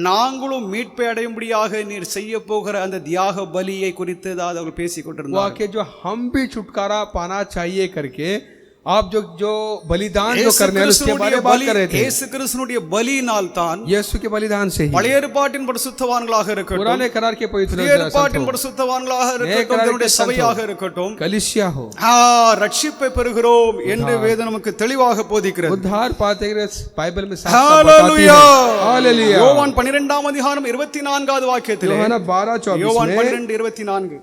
நாங்களும் மீட்பை அடையும்படியாக நீர் செய்ய போகிற அந்த தியாக பலியை குறித்து அதாவது அவர்கள் பேசிக் वो கொண்டிருந்தார்கள். आके जो हम भी छुटकारा पाना चाहिए करके आप जो बलिदान जो करने हैं उसके बारे में बात कर रहे थे. இயேசு கிறிஸ்துவுடைய பலியினால் தான் यीशु के बलिदान से ही பழைய ஏற்பாட்டின் பரிசுத்தவான்களாக இருக்கட்டும், पुराने करार के पवित्र புதிய ஏற்பாட்டின் பரிசுத்தவான்களாக இருக்கட்டும், தேவனுடைய சபையாக இருக்கட்டும், कलिसिया हो ரட்சிப்பை பெறுகிறோம் என்று வேதம் நமக்கு தெளிவாக போதிக்கிறது. उद्धार पाते हैं बाइबल में साफ ஹalleluya. हालेलुया. யோவான் 12ஆம் அதிகாரம் 24வது வாக்கியத்திலே, யோவான் 12:24 யோவான் में 12:24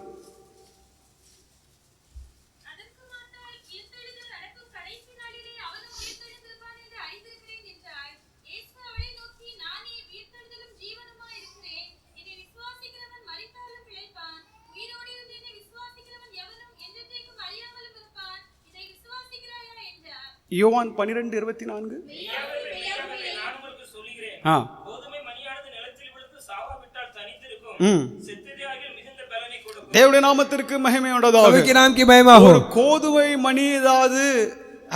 அதற்கு மாட்டால் உயிர்த்தெழுதல் நடக்கும் கடைசி நாளிலே அவனும் உயிர்த்தெழுந்திருப்பான் என்று அறிந்திருக்கிறேன் என்றார். இயேசு அவளை நோக்கி, நானே உயிர்த்தெழுதலும் ஜீவனுமாய் இருக்கிறேன். என்னை விசுவாசிக்கிறவன் மரித்தாலும் பிழைப்பான். உயிரோடு இருந்து என்னை விசுவாசிக்கிறவன் எவனும் என்றென்றைக்கும் அழியாமலும் இருப்பான். இதை விசுவாசிக்கிறாயா என்றார். யோவான் 12:24 நான் உங்களுக்கு சொல்லுகிறேன், கோதுமை மணியானது நிலத்தில் விழுந்து சாவாவிட்டால் தனித்திருக்கும், செத்ததையாகில் மிகுந்த பலனை கொடுக்கும். தேவனுடைய நாமத்திற்கு மகிமை உண்டாவதாக. प्रभु के नाम की महिमा हो. ஒரு கோதுமை மணி ஏதாவது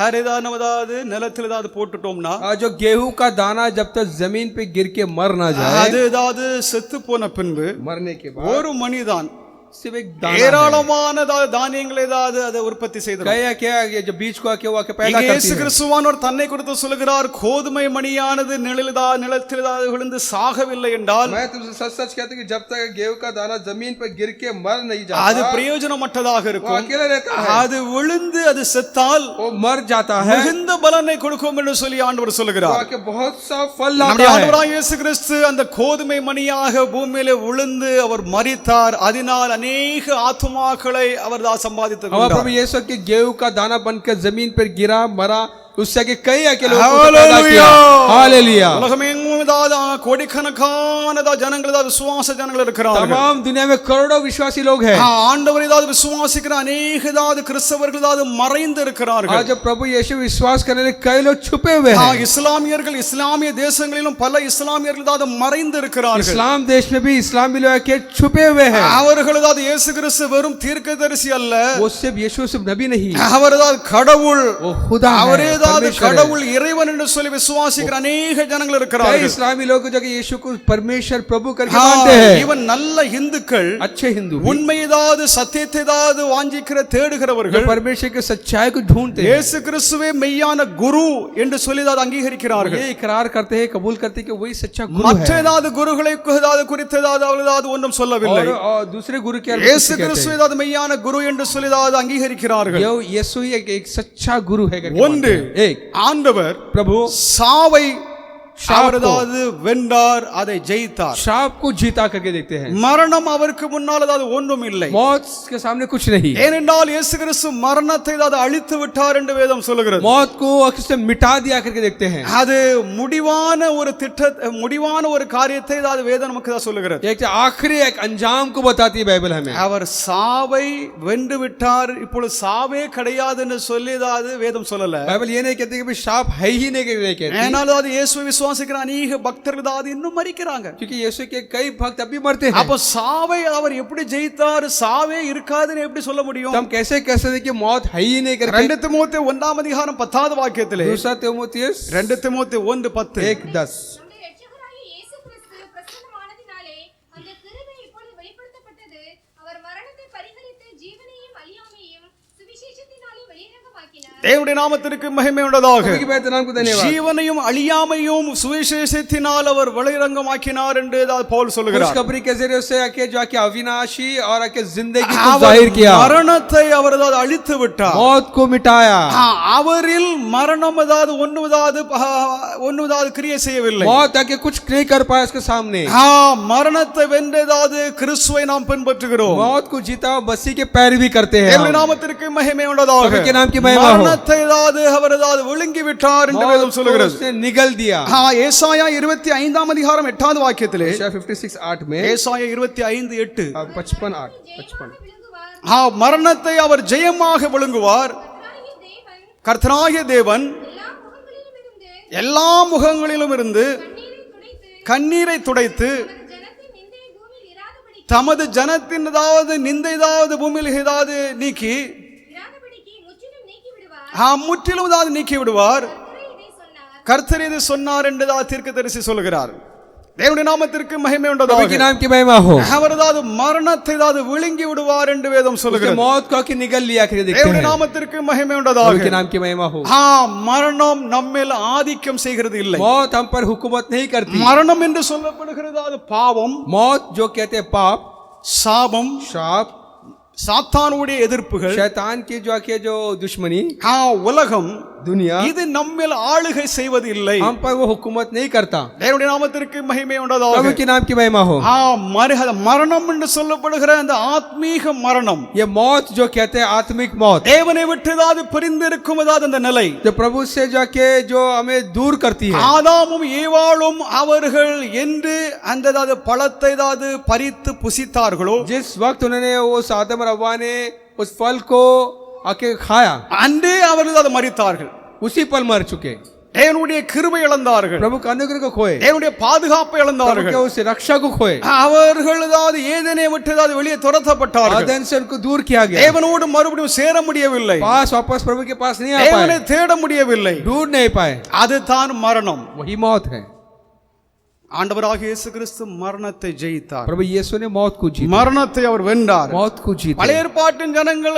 அதாவது நிலத்தில் ஏதாவது போட்டுட்டோம்னா जो गेहूं का दाना जब तक जमीन पे गिर के मर ना जाए, அது ஏதாவது செத்து போன பின்பு मरने के बाद ஒரு மணிதான் सिर्फ एक दाना है. ஏராளமான தானியங்கள் ஏதாவது அதை உற்பத்தி செய்து क्या क्या ये जो बीज को आके वो आके पैदा करती இயேசு है. கிறிஸ்துவானவர் தன்னை குறித்து சொல்கிறார், கோதுமை மணியானது நிலத்தில் விழுந்து சாகவில்லை என்றால் मैं तुमसे सच सच कहता हूं कि जब तक गेहूं का दाना जमीन पर गिर के मर नहीं அது जाता, பிரயோஜனமற்றதாக वो இருக்கும். अकेला रहता है, அது விழுந்து அது செத்தால் वो मर जाता है, மிகுந்த பலனை கொடுக்கும் என்று சொல்லி ஆண்டவர் वो சொல்லுகிறார். आके बहुत सा फल நம்முடைய लाता है. ஆண்டவராகிய இயேசு கிறிஸ்து அந்த கோதுமை மணியாக பூமியிலே விழுந்து அவர் மரித்தார். அதனால் अनेक ஆத்துமாக்களை அவர் தான் சம்பாதித்து हमारा கொண்டார். प्रभु यीशु के गेहूं का दाना बनकर जमीन पर गिरा, मरा, उससे आगे कई आके लोगों को पैदा हालेलुया. किया. हालेलुया. உலகமெங்கும் கோடிக்கணக்கான ஜனங்கள் விசுவாச ஜனங்கள் இருக்கிறார்கள். तमाम दुनिया में करोड़ों विश्वासी लोग हैं. ஆண்டவரை விசுவாசிக்கிற अनेक கிறிஸ்தவர்கள் மறைந்து இருக்கிறார்கள். आज प्रभु यीशु विश्वास करने वाले कई लोग छुपे हुए हैं. இஸ்லாமியர்கள் இஸ்லாமிய தேசங்களிலும் பல இஸ்லாமியர்கள் மறைந்து இருக்கிறார்கள். इस्लाम देश में भी इस्लामी लोग के छुपे हुए हैं. அவர்கள் இயேசு கிறிஸ்து வெறும் தீர்க்கதரிசி அல்ல, वो सिर्फ यीशु सिर्फ नबी नहीं, அவர் கடவுள், वो खुदा है, அவரே परमेश्वर है. கடவுள் இறைவன் என்று சொல்லி விசுவாசிக்கிற अनेक ஜனங்கள் कई இருக்கிறார்கள். इस्लामी लोग जो यीशु को परमेश्वर प्रभु करके मानते हैं. இவன் நல்ல இந்துக்கள், अच्छे हिंदू भी, உண்மை சத்தியத்தை வாஞ்சிக்கிற जो தேடுகிறவர்கள் परमेश्वर के सच्चाई को ढूंढते हैं, இயேசு கிறிஸ்துவே மெய்யான குரு என்று சொல்லி அங்கீகரிக்கிறார்கள். ये इकरार करते हैं, कबूल करते हैं कि वही सच्चा गुरु மற்ற है. குருகளை குறித்து அவர்கள் ஒன்றும் சொல்லவில்லை. और दूसरे गुरु के இயேசு கிறிஸ்துவே மெய்யான குரு என்று சொல்லி அங்கீகரிக்கிறார்கள். यीशु ही एक सच्चा गुरु है करके ஒன்று, मानते हैं. एक ஆண்டவர் प्रभु சாவை शाप को வென்றார், அதை ஜெயித்தார். शाप को जीता करके देखते हैं. மரணம் அவருக்கு முன்னால் ஒன்றும் இல்லை. मौत के सामने कुछ नहीं. ஏனென்றால் இயேசு கிறிஸ்து மரணத்தை அழித்து விட்டார் என்று வேதம் சொல்லுகிறது. मौत को उससे मिटा दिया करके देखते हैं. அது முடிவான ஒரு காரியத்தை வேதம் நமக்கு சொல்லுகிறது. एक आखिरी एक अंजाम को बताती है बाइबल हमें. அவர் சாவை வென்று விட்டார், இப்பொழுது சாவே கிடையாது என்று சொல்லி வேதம் சொல்லல. बाइबल ये नहीं कहती कि शाप है ही नहीं कहती, ஏனால் இயேசுவை விசுவாசிக்கிற अनेक பக்தர்கள் இன்னும் மரிக்கிறாங்க. क्योंकि यीशु के कई भक्त अभी मरते हैं. அப்ப சாவை அவர் எப்படி ஜெயித்தார், சாவே இருக்காதுன்னு எப்படி சொல்ல முடியும்? हम कैसे कह सकते कि मौत है ही नहीं करके. 2 தீமோத்தேயு 1ஆம் அதிகாரம் 10வது வாக்கியத்திலே, 2 तीमुथियुस 2 தீமோத்தேயு 1:10, 1:10, நம்முடைய இரட்சகராகிய இயேசு கிறிஸ்து பிரசன்னமானதினாலே அந்த கிருபை இப்பொழுது வெளிப்படுத்தப்பட்டது. அவர் மரணத்தை பரிகரித்து ஜீவனையும் அழியாமையும் சுவிசேஷத்தினாலே வெளியரங்கம் ஆக்கினார். தேவனுடைய நாமத்திற்கு மகிமை உண்டதாக. प्रभु की पवित्र नाम को धन्यवाद। ஜீவனையும் அழியாமையும் சுவிசேஷத்தினால் அவர் வெளிரங்கமாக்கினார் என்று பவுல் சொல்லுகிறார். खुशखबरी के जरिए उससे आके जो आके अविनाशी और आके जिंदगी को அவர் जाहिर किया, மரணத்தை அவர் அழித்து விட்டார். मौत को मिटाया। அவரில் மரணம் ஒன்றுதாவது கிரியை செய்யவில்லை. मौत आके कुछ नहीं कर पाया उसके सामने। மரணத்தை வென்றதாவது கிறிஸ்துவை நாம் பின்பற்றுகிறோம். मौत को जीता मसीह के पैरवी करते हैं। தேவனுடைய நாமத்திற்கு மகிமை உண்டதாக. प्रभु के नाम की महिमा हो। மரணத்தை அவர் விழுங்கி விட்டார் என்று வேதம் சொல்கிறது. उसने निगल दिया। ஏசாயா 25ஆம் அதிகாரம் 8வது வாக்கியத்திலே, 56:8 में, ஏசாயா 25:8, 55:8 விழுங்குவார். மரணத்தை அவர் ஜெயமாக விழுங்குவார். கர்த்தராகிய தேவன் எல்லா முகங்களிலும் இருந்து கண்ணீரை துடைத்து தமது ஜனத்தின் நிந்தைதாவது பூமியில் நீக்கி முற்றிலும் நீக்கி விடுவார். கர்த்தர் இதை சொன்னார் என்று தீர்க்கதரிசி சொல்கிறார். தேவனுடைய நாமத்திற்கு மகிமை உண்டதாக. नाम की महिमा हो। அவர் மரணத்தை விழுங்கி விடுவார் என்று வேதம் சொல்கிறது. मौत को कि निगल लिया करके देखते தேவனுடைய हैं। நாமத்திற்கு மகிமை உண்டதாக. नाम की महिमा हो। மரணம் நம்மேல் ஆதிக்கம் செய்கிறது இல்லை. मौत हम पर हुकूमत नहीं करती। மரணம் என்று சொல்லப்படுகிறது அது பாவம், मौत जो कहते हैं पाप, சாபம், शाप, சாத்தானுடைய எதிர்ப்புகள், शैतान की जो आके जो दुश्मनी, உலகம், दुनिया, இது நம்மேல் ஆளுகை செய்வது இல்லை. हम पर वो हुकूमत नहीं करता। தேவனுடைய நாமத்திற்கு மகிமை உண்டதாக. प्रभु के नाम की महिमा हो। மரணம் என்று சொல்லப்படுகிற அந்த ஆத்மீக மரணம், ये मौत जो कहते हैं आत्मिक मौत, தேவனை விட்டு பிரிந்திருக்கும் அந்த நிலை, जो प्रभु से जाके जो हमें दूर करती है। ஆதாமும் ஏவாளும் அவர்கள் என்று அந்த பழத்தை பறித்து புசித்தார்களோ, जिस वक्त उन्होंने उस आदम और हव्वा ने उस फल को आके खाया, அன்றே அவர்கள் மரித்தார்கள். उसी पल मर चुके। தேவனுடைய கிருபை இழந்தார்கள். प्रभु का अनुग्रह को खोए। தேவனுடைய பாதுகாப்பை प्रभु இழந்தார்கள். के उस रक्षा को खोए। அவர்கள் ஏதேனை விட்டு வெளியே துரத்தப்பட்டார்கள். आदन से उनको दूर किया गया। தேவனோடு மறுபடியும் சேர முடியவில்லை. पास वापस प्रभु के पास नहीं आ தேவனை पाए, தேட முடியவில்லை. ढूंढ नहीं पाए। அதுதான் மரணம். वही मौत है। ஆண்டவராகிய இயேசு கிறிஸ்து மரணத்தை ஜெயித்தார். प्रभु यीशु ने मौत को जीता, மரணத்தை அவர் வென்றார். मौत को जीता। பழைய ஏற்பாட்டின் ஜனங்கள்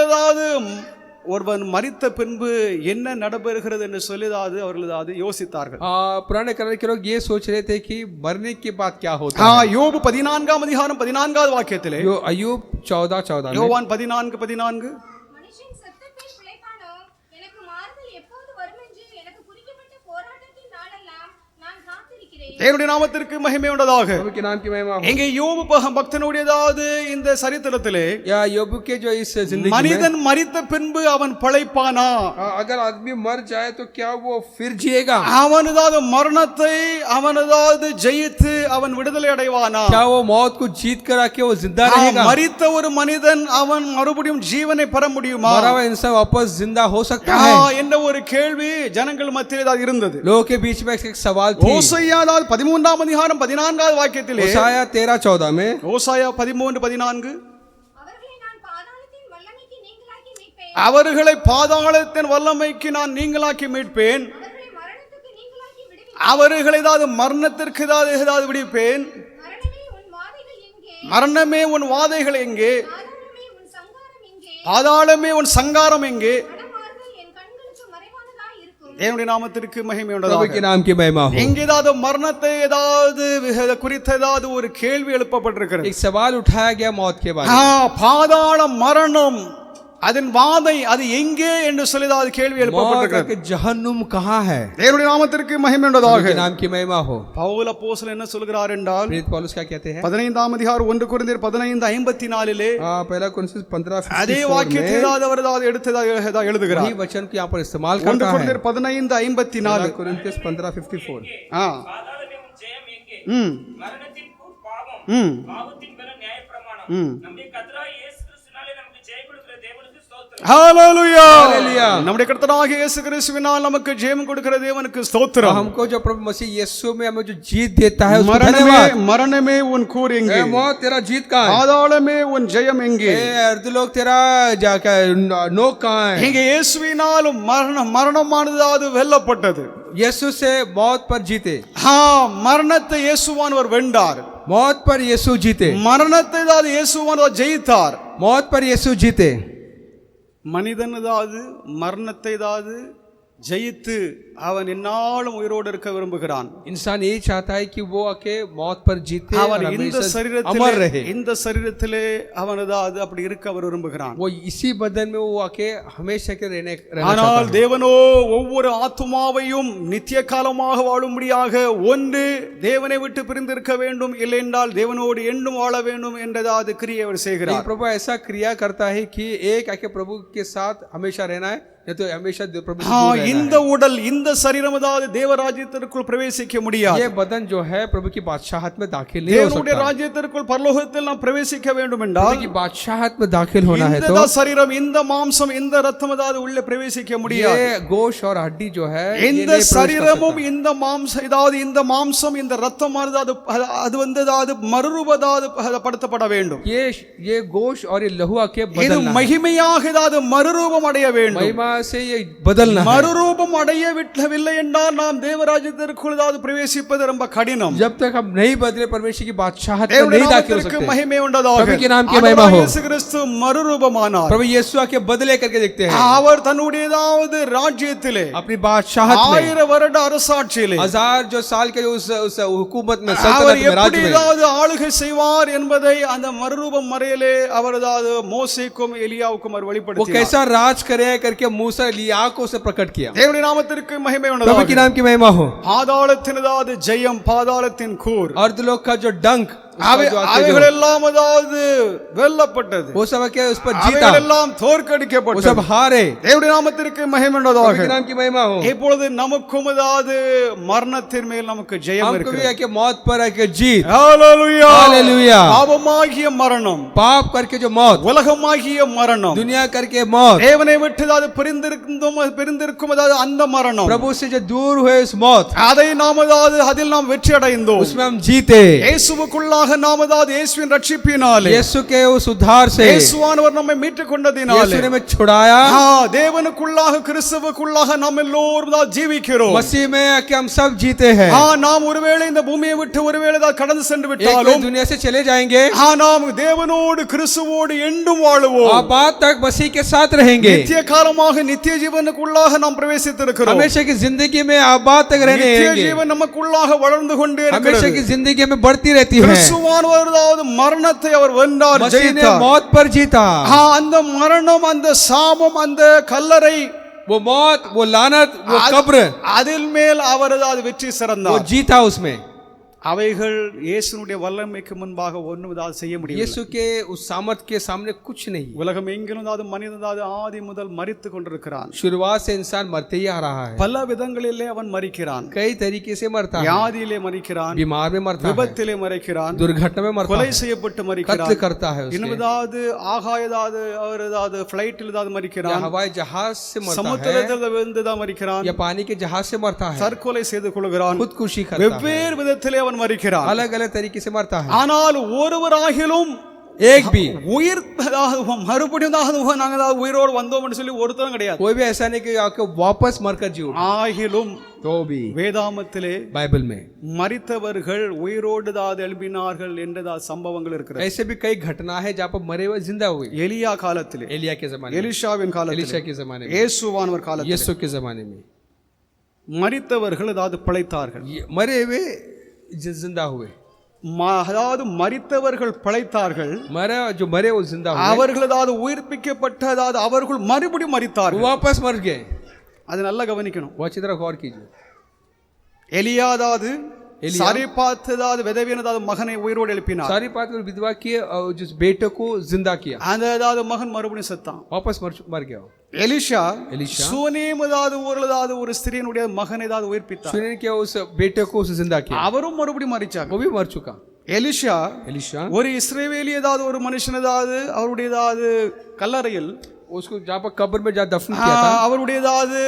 ஒருவன் மரித்த பின்பு என்ன நடைபெறுகிறது என்று சொல்லி அவர்கள் யோசித்தார்கள். पुराने करार के लोग ये सोच रहे थे कि मरने के बाद क्या होता है। யோபு 14ஆம் அதிகாரம் 14வது வாக்கியத்திலே, अय्यूब 14:14 யோவான் 14:14, மனுஷன் சத்தத்தை பிழைப்பானோ, எனக்கு மாறுதல் எப்போது வரும் என்று எனக்கு குறிக்கப்பட்ட போராட்டத்தின் நாளெல்லாம் நான் காத்திருக்கிறேன். தேவனுடைய நாமத்திற்கு மகிமை உண்டதாக. प्रभु के नाम की महिमा हो। இங்கே யோபு பக்தனுடைய இந்த சரித்திரத்திலே, या योबु के जो इस जिंदगी में, மனிதன் மரித்த பின்பு அவன் பிழைப்பானா? अगर आदमी मर जाए तो क्या वो फिर जिएगा? அவனதாவது மரணத்தை அவனதாவது ஜெயித்து அவன் விடுதலை அடைவானா? क्या वो मौत को जीत कर आके वो जिंदा रहेगा? மரித்த ஒரு மனிதன் அவன் மறுபடியும் ஜீவனை பெற முடியுமா? मरा हुआ इंसान वापस जिंदा हो सकता है? என்ற ஒரு கேள்வி ஜனங்கள் மத்தியிலே இருந்தது. लोगों के बीच में एक सवाल थी। ஓசையா 13ஆம் அதிகாரம் 14வது வாக்கியத்திலே, ओसाया 13:14 में, ஓசாயா 13:14, அவர்களை நான் பாதாளத்தின் வல்லமைக்கு நீங்களாக்கி மீட்பேன். அவர்களை பாதாளத்தின் வல்லமைக்கு நான் நீங்களாக்கி மீட்பேன். அவர்களை மரணத்துக்கு நீங்களாக்கி விடுவிப்பேன். அவர்களை மரணத்திற்கு விடுவிப்பேன். மரணமே உன் வாதைகள் எங்கே? மரணமே உன் வாதைகள் எங்கே? பாதாளமே உன் சங்காரம் எங்கே? பாதாளமே உன் சங்காரம் எங்கே? மனமாறுதல் என் கண்களுக்கு மறைவானதாய் இருக்கும். தேவனுடைய நாமத்திற்கு மகிமை प्रभु உண்டதாக. के नाम की महिमा हो। எங்கே மரணத்தை குறித்த ஒரு கேள்வி எழுப்பப்பட்டிருக்கிறது. एक सवाल उठाया गया मौत के बारे में। பாதாள மரணம் அதன் வாதை அது எங்கே என்று சொல்லி கேள்வி எழுப்பப்பட்டிருக்கிறது. मौत का जहन्नुम कहाँ है? தேவனுடைய நாமத்திற்கு மகிமை உண்டதாக. प्रभु के नाम की महिमा हो। பவுல் அப்போஸ்தலன் என்ன சொல்கிறார் என்றால், प्रेरित पौलुस क्या कहते हैं? 15ஆம் அதிகாரம் 1 கொரிந்தியர் 15:54 पहला कोरिन्थियस 15:54 அதே வாக்கியத்தை அவர் எடுத்து எழுதுகிறார். वही वचन को यहाँ पर इस्तेमाल 1 करता है। கொரிந்தியர் 15:54. कोरिन्थियस 15:54। பாதாளமே உன் ஜெயம் எங்கே? மரணத்தின் பாவம், பாவத்தின் பலன் நியாயப்பிரமாணம். நம்முடைய கர்த்தராகிய இயேசு கிறிஸ்துவினாலே நமக்கு ஜெயம் கொடுக்கிற தேவனுக்கு ஸ்தோத்திரம். ஹalleluya. हालेलुया। நம்முடைய கர்த்தராகிய இயேசு கிறிஸ்துவினால் நமக்கு ஜெயம் கொடுக்கிற தேவனுக்கு ஸ்தோத்திரம். हमको जो प्रभु मसीह यीशु में हमें जो जीत देता है उसको धन्यवाद। மரணமே உன் கூர் எங்கே? मौत तेरा जीत कहाँ है? பாதாளமே உன் ஜெயம் எங்கே? अर्धलोक तेरा नोक कहाँ है? இங்கே இயேசுவினால் மரணமானது வெல்லப்பட்டது. यीशु से मौत पर जीते। மரணத்தை இயேசுவானவர் வென்றார். मौत पर यीशु जीते। மரணத்தை இயேசுவானவர் ஜெயித்தார். मौत पर यीशु जीते। மனிதன் ஏதாவது மரணத்தை ஏதாவது ஜெயித்து அவன் என்னாலும் உயிரோடு இருக்க விரும்புகிறான். इंसान यही चाहता है कि वो आके मौत पर जीते और அவன் இந்த हमेशा अमर சரீரத்திலே रहे. இந்த சரீரத்திலே அவன் ஏதாவது அப்படி இருக்க அவர் விரும்புகிறான். वो इसी बदन में वो आके हमेशा के रहना ஆனால் चाहता है. தேவனோ ஒவ்வொரு ஆத்துமாவையும் நித்திய காலமாக வாழும்படியாக ஒன்று தேவனை விட்டு பிரிந்திருக்க வேண்டும், இல்லை என்றால் தேவனோடு என்றும் வாழ வேண்டும் என்றதாவது கிரியை அவர் लेकिन செய்கிறார். प्रभु ऐसा क्रिया करता है कि एक आके प्रभु के साथ हमेशा रहना है, नहीं तो हमेशा प्रभु से दूर रहना இந்த உடல் இந்த சரீரம் ஏதாவது தேவராஜ்யத்திற்குள் பிரவேசிக்க है. முடியாது. ये बदन जो है प्रभु की बादशाहत में दाखिल नहीं हो தேவனுடைய सकता. ராஜ்யத்திற்குள் பரலோகத்தில் நாம் பிரவேசிக்க வேண்டும் என்றால் प्रभु की बादशाहत में दाखिल होना है இந்த तो சரீரம் இந்த மாம்சம் இந்த ரத்தம் ஏதாவது உள்ளே பிரவேசிக்க முடியாது. ये गोश और हड्डी जो है ये இந்த नहीं प्रवेश कर சரீரமும் सकता. இந்த மாம்சம் ஏதாவது இந்த மாம்சம் இந்த ரத்தமானது அது வந்து ஏதாவது மறுரூபதாவது படுத்தப்பட வேண்டும். ये गोश और ये लहू आके இது बदलना है. மகிமையாக ஏதாவது மறுரூபம் அடைய வேண்டும். महिमा से ये बदलना है. மறுரூபம் அடைய விடவில்லை என்றால் நாம் தேவராஜ்யத்திற்குள் ஏதாவது பிரவேசிப்பது ரொம்ப கடினம். जब तक हम नहीं बदले परमेश्वर की बादशाहत में தேவனுடைய नहीं दाखिल हो நாமத்திற்கு सकते. மகிமை உண்டாதாக. प्रभु के नाम की महिमा हो. இயேசு கிறிஸ்து மறுரூபமானார். प्रभु यीशु आके बदले करके देखते हैं அவர் தன்னுடைய ஏதாவது ராஜ்யத்திலே अपनी बादशाहत में 1000 வருட அரசாட்சியிலே 1000 जो साल के उस हुकूमत में அவர் सल्तनत में எப்படி राज्य में ஏதாவது ஆளுகை செய்வார் என்பதை அந்த மறுரூபம் மறையிலே அவர் ஏதாவது மோசேக்கும் எலியாவுக்கும் அவர் वो வெளிப்படுத்தினார். कैसा राज करे करके मूसा लिया को उसे प्रकट किया. தேவனுடைய நாமத்திற்கு மகிமை प्रभु के உண்டாதாக. नाम की महिमा हो. பாதாளத்தின் ஏதாவது ஜெயம் பாதாளத்தின் கூர் अर्धलोक का जो डंक அவைகள் எல்லாம் ஏதாவது வெல்லப்பட்டது. वो सब के उस पर जीता, அவைகள் எல்லாம் वो தோற்கடிக்கப்பட்டது. सब हारे. தேவனுடைய நாமத்திற்கு மகிமை प्रभु உண்டாதாக. के नाम की महिमा हो. இப்பொழுது நமக்கும் ஏதாவது மரணத்தின் மேல் நமக்கு ஜெயம் हमको भी இருக்கிறது. आके मौत पर आके जीत. ஹalleluya. हालेलुया. பாவமாகிய மரணம், पाप करके जो मौत, உலகமாகிய மரணம், दुनिया करके मौत, தேவனை விட்டு ஏதாவது பிரிந்திருக்கும் ஏதாவது அந்த மரணம், प्रभु से जो दूर हुए उस मौत, அதை நாம் ஏதாவது அதில் நாம் வெற்றி அடைந்தோம். उसमें हम जीते. இயேசுவுக்குள்ளாக நாம் ஏதாவது இயேசுவின் ரட்சிப்பினாலே, यीशु के उस उद्धार से இயேசுவானவர் நம்மை மீட்டுக் கொண்டதினாலே, यीशु ने हमें छुड़ाया. தேவனுக்குள்ளாக கிறிஸ்துவுக்குள்ளாக நாம் எல்லோரும் தான் ஜீவிக்கிறோம். मसीह में आके हम सब जीते हैं. நாம் ஒருவேளை இந்த பூமியை விட்டு ஒருவேளை தான் கடந்து சென்று एक விட்டாலும் दुनिया से चले जाएंगे, நாம் தேவனோடு கிறிஸ்துவோடு என்றும் வாழுவோம். आप बाद तक मसीह के साथ रहेंगे. நித்திய காலமாக நித்திய ஜீவனுக்குள்ளாக நாம் பிரவேசித்திருக்கிறோம். हमेशा की जिंदगी में आप बाद तक रहने நித்திய रहेंगे. ஜீவன் நமக்குள்ளாக வளர்ந்து கொண்டே हमेशा இருக்கிறது. की जिंदगी में बढ़ती रहती है. கிறிஸ்துவானவர் மரணத்தை அவர் வென்றார், मसीह ने ஜெயித்தார். मौत पर जीता. அந்த மரணம், அந்த சாபம், அந்த கல்லறை, वो मौत, वो लानत, वो कब्र, அதில் மேல் அவர் ஏதாவது வெற்றி वो சிறந்தார். जीता उसमें. அவைகள் இயேசுனுடைய வல்லமைக்கு முன்பாக ஒன்றும் ஏதாவது செய்ய முடியும். यीशु के उस सामर्थ के सामने कुछ नहीं. உலகம் எங்கிலும் ஏதாவது மனிதன் ஏதாவது ஆதி முதல் மரித்து கொண்டிருக்கிறான். शुरुआत से इंसान मरते ही आ रहा है. பல விதங்களிலே அவன் மரிக்கிறான். कई तरीके से मरता है. வியாதியிலே மரிக்கிறான், बीमार में मरता है, விபத்திலே மரிக்கிறான், दुर्घटना में मरता கொலை है, செய்யப்பட்டு कत्ल மரிக்கிறான். करता है उसके, இன்னும் ஏதாவது ஆகாய ஏதாவது அவர் ஏதாவது ஃபிளைட்டில் ஏதாவது या மரிக்கிறான், हवाई जहाज से मरता है, சமுத்திரத்தில் விழுந்து தான் மரிக்கிறான், या पानी के जहाज से मरता है, தற்கொலை செய்து கொள்கிறான். खुदकुशी करता है. வெவ்வேறு விதத்திலே அவன் மரிக்கிறான். अलग अलग तरीके से मरता है. ஆனால் ஒருவராகிலும் एक भी உயிர் மறுபடியும் நாங்கள் ஏதாவது உயிரோடு வந்தோம்னு சொல்லி ஒருத்தரும் கிடையாது. कोई भी ऐसा नहीं कि आके वापस मरकर जी उठा. ஆகிலும் तो भी வேதாமத்திலே बाइबल में மரித்தவர்கள் உயிரோடு ஏதாவது எழுப்பினார்கள் என்றதாவது சம்பவங்கள் இருக்கிறது. ऐसे भी कई घटना है जहाँ पर मरे हुए जिंदा हुए. எலியா காலத்திலே, एलिया के जमाने में, எலிஷாவின் एलिशा காலத்திலே, के जमाने में, இயேசுவானவர் காலத்திலே यीशु के जमाने में மரித்தவர்கள் ஏதாவது பிழைத்தார்கள். मरे हुए जिंदा हुए. அதாவது மரித்தவர்கள் பிழைத்தார்கள், मरे जो मरे वो जिंदा हुए, அவர்கள் ஏதாவது உயிர்ப்பிக்கப்பட்ட அதாவது அவர்கள் மறுபடியும் वो மரித்தார்கள். वापस मर गए. அது நல்லா கவனிக்கணும். वो अच्छी तरह गौर कीजिए. எலியா அதாவது எலியா சாரிபாத் அதாவது விதவையின் அதாவது மகனை உயிரோடு எழுப்பினார். सारी बात को विधवा किए और जिस बेटे को जिंदा किया, அந்த அதாவது மகன் மறுபடியும் செத்தான். वापस मर गया. எலிஷா எலிஷா சூனேம் அதாவது ஒரு ஸ்திரீனுடைய மகனை ஏதாவது உயிர்ப்பித்தார். सुने क्या उस बेटे को उसे जिंदा किया, அவரும் மறுபடியும் மரிச்சாங்க. वो भी मर चुका. எலிஷா एलिशा ஒரு இஸ்ரவேலி ஏதாவது ஒரு மனுஷன் ஏதாவது அவருடைய ஏதாவது கல்லறையில் उसको जहाँ पर कब्र में जहाँ दफन किया था, அவருடைய ஏதாவது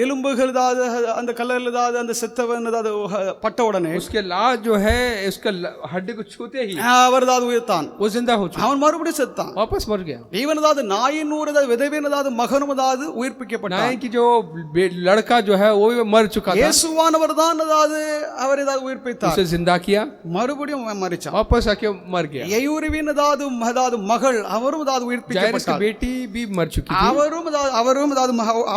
எலும்புகள் ஏதாவது அந்த கல்லறையில் ஏதாவது அந்த செத்தவன் ஏதாவது பட்ட உடனே उसके लाश जो है उसका हड्डी को छूते ही அவர் ஏதாவது உயிர்த்தான். वो जिंदा हो चुका, அவன் மறுபடியும் செத்தான். वापस मर गया. இவன் ஏதாவது நாயின் ஊர் ஏதாவது விதவையின் ஏதாவது மகனும் ஏதாவது உயிர்ப்பிக்கப்பட்டான். नाई की जो लड़का जो है वो भी मर चुका था, இயேசுவானவர் தான் ஏதாவது அவர் ஏதாவது உயிர்ப்பித்தார். उसे जिंदा किया, மறுபடியும் மரிச்சான். वापस आके मर गया. யயூரிவின் ஏதாவது மகள் அவரும் ஏதாவது जायरस की உயிர்ப்பிக்கப்பட்டார். बेटी भी भी मर चुकी थी,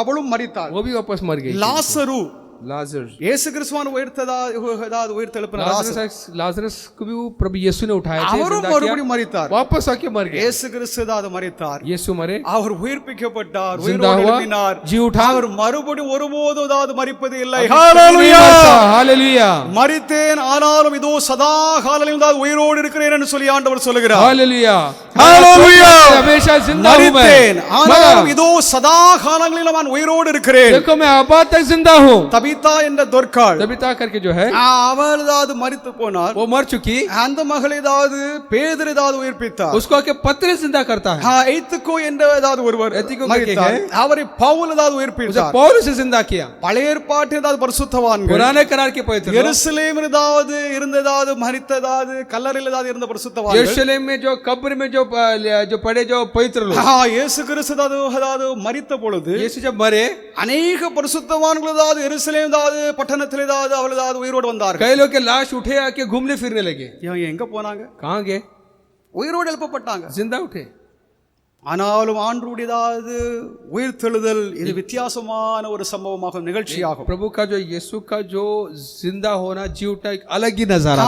அவளும் மரித்தாள். वो भी वापस मर गई. லாசரு लाजर, இயேசு கிறிஸ்துவான் உயிர்த்தெழுப்பின लाजरस को भी वो प्रभु यीशु ने उठाया था, அவரும் जिंदा किया, மறுபடியும் மரித்தார். वापस आके मर गए. இயேசு கிறிஸ்து மரித்தார், यीशु मरे, அவர் உயிர்ப்பிக்கப்பட்டார், जिंदा உயிரோடு हुआ, எழுப்பினார். जी उठा, அவர் மறுபடியும் ஒருபோதும் மரிப்பது இல்லை. हालेलुया, हालेलुया, மரித்தேன் ஆனாலும் இதோ சதா காலங்களிலும் உயிரோடு இருக்கிறேன் என்று சொல்லி ஆண்டவர் சொல்லுகிறார். हालेलुया, हालेलुया, हमेशा जिंदा हूं मैं, மரித்தேன் ஆனாலும் இதோ சதா காலங்களிலும் நான் உயிரோடு இருக்கிறேன். देखो मैं आबाद तक जिंदा हूं. தபிதா என்ற தொற்காள், तबीता करके जो है அவள் மரித்து போனார். वो मर चुकी, அந்த மகளை பேதுரு உயிர்ப்பித்தார். उसको आके पतरस जिंदा करता है. எத்திகோ என்ற ஒருவர் எத்திகோ மரித்தார். அவரை பவுல் உயிர்ப்பித்தார். पौलुस जिंदा किया. பழைய ஏற்பாட்டில் பரிசுத்தவான்கள், पुराने करार के पवित्र लोग, எருசலேமில் இருந்ததாவது மரித்ததாவது கல்லறையில் இருந்த பரிசுத்தவான்கள், यरूशलेम में जो कब्र में जो पड़े जो पवित्र लोग, இயேசு கிறிஸ்து மரித்த பொழுது यीशु जब मरे அநேக பரிசுத்தவான்கள் எருசலேம் பட்டணத்தில் அவள் உயிரோடு வந்தார்கள். कई लोग के लाश उठे आके घूमने फिरने लगे. எங்க போனாங்க? कहाँ गए? உயிரோடு எழுப்பப்பட்டாங்க, जिंदा उठे. ஆனாலும் ஆண்டவருடையதாவது உயிர்த்தெழுதல் இது வித்தியாசமான ஒரு சம்பவமாக நிகழ்ச்சியாகும். प्रभु का जो यीशु का जो जिंदा होना जी उठा एक अलग ही नजारा.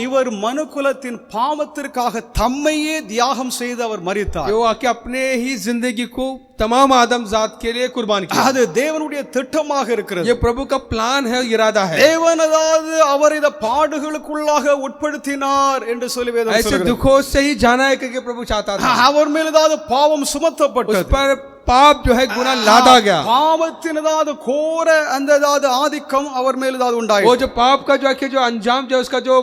இவர் மனுக்குலத்தின் பாவத்திற்காக தம்மையே தியாகம் செய்து அவர் மரித்தார். वो आके अपने ही जिंदगी को तमाम आदम जात के लिए कुर्बान किया. அது தேவனுடைய திட்டமாக இருக்கிறது. ये प्रभु का प्लान है, इरादा है. தேவன் அவர் இந்த பாடுகளுக்குள்ளாக உட்படுத்தினார் என்று சொல்லி வேதம் ऐसे சொல்கிறது. दुखों से ही जाना है कि प्रभु चाहता था. அவர் மேல் பாவம் சுமத்தப்பட்டது, उस पर पाप जो है गुनाह लादा गया. பாவத்தின் கோர அந்த ஆதிக்கம் அவர் மேல் உண்டாயிற்று. वो जो पाप का जो अंजाम जो उसका जो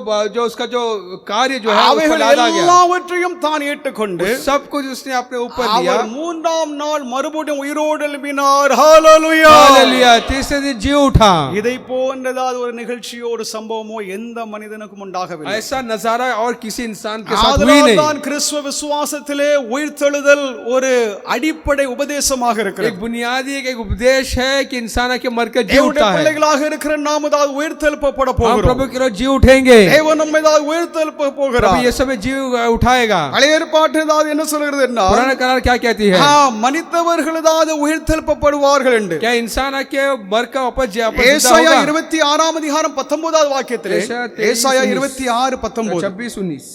कार्य जो है उसको அவைகள் लादा गया. எல்லாவற்றையும் தான் ஏற்றுக்கொண்டு सब कुछ उसने अपने ऊपर लिया. அவர் மூன்றாம் நாள் மறுபடியும் உயிரோடு எழுப்பினார். ஹalleluya, हालेलुया, तीसरे दिन जी उठा. இதை போன்றதாவது ஒரு நிகழ்ச்சியோ ஒரு சம்பவமோ எந்த மனிதனுக்கும் உண்டாகவில்லை. ऐसा नजारा और किसी इंसान के साथ हुई नहीं. ஆதலால் கிறிஸ்துவ விசுவாசத்திலே உயிர்த்தெழுதல் ஒரு அடிப்படை உபதேசமாக இருக்கிறது. एक बुनियादी एक उपदेश है कि इंसान के मर के जी தேவனுடைய उठता है. பிள்ளைகளாக இருக்கிற நாம் உயிர்த்தெழுப்பப்பட हम போகிறோம். प्रभु के रोज जी उठेंगे. தேவன் நம்மை உயிர்த்தெழுப்ப प्रभु போகிறார். ये सब जी उठाएगा. பழைய ஏற்பாட்டில் என்ன சொல்கிறது என்றால், पुराना करार क्या कहती है? மனிதர்கள் உயிர்த்தெழுப்பப்படுவார்கள் என்று. क्या इंसान के मर का वापस जिंदा ஏசாயா होगा? 26 அதிகாரம் 19வது வாக்கியத்திலே, ஏசாயா 26 19, 26 19,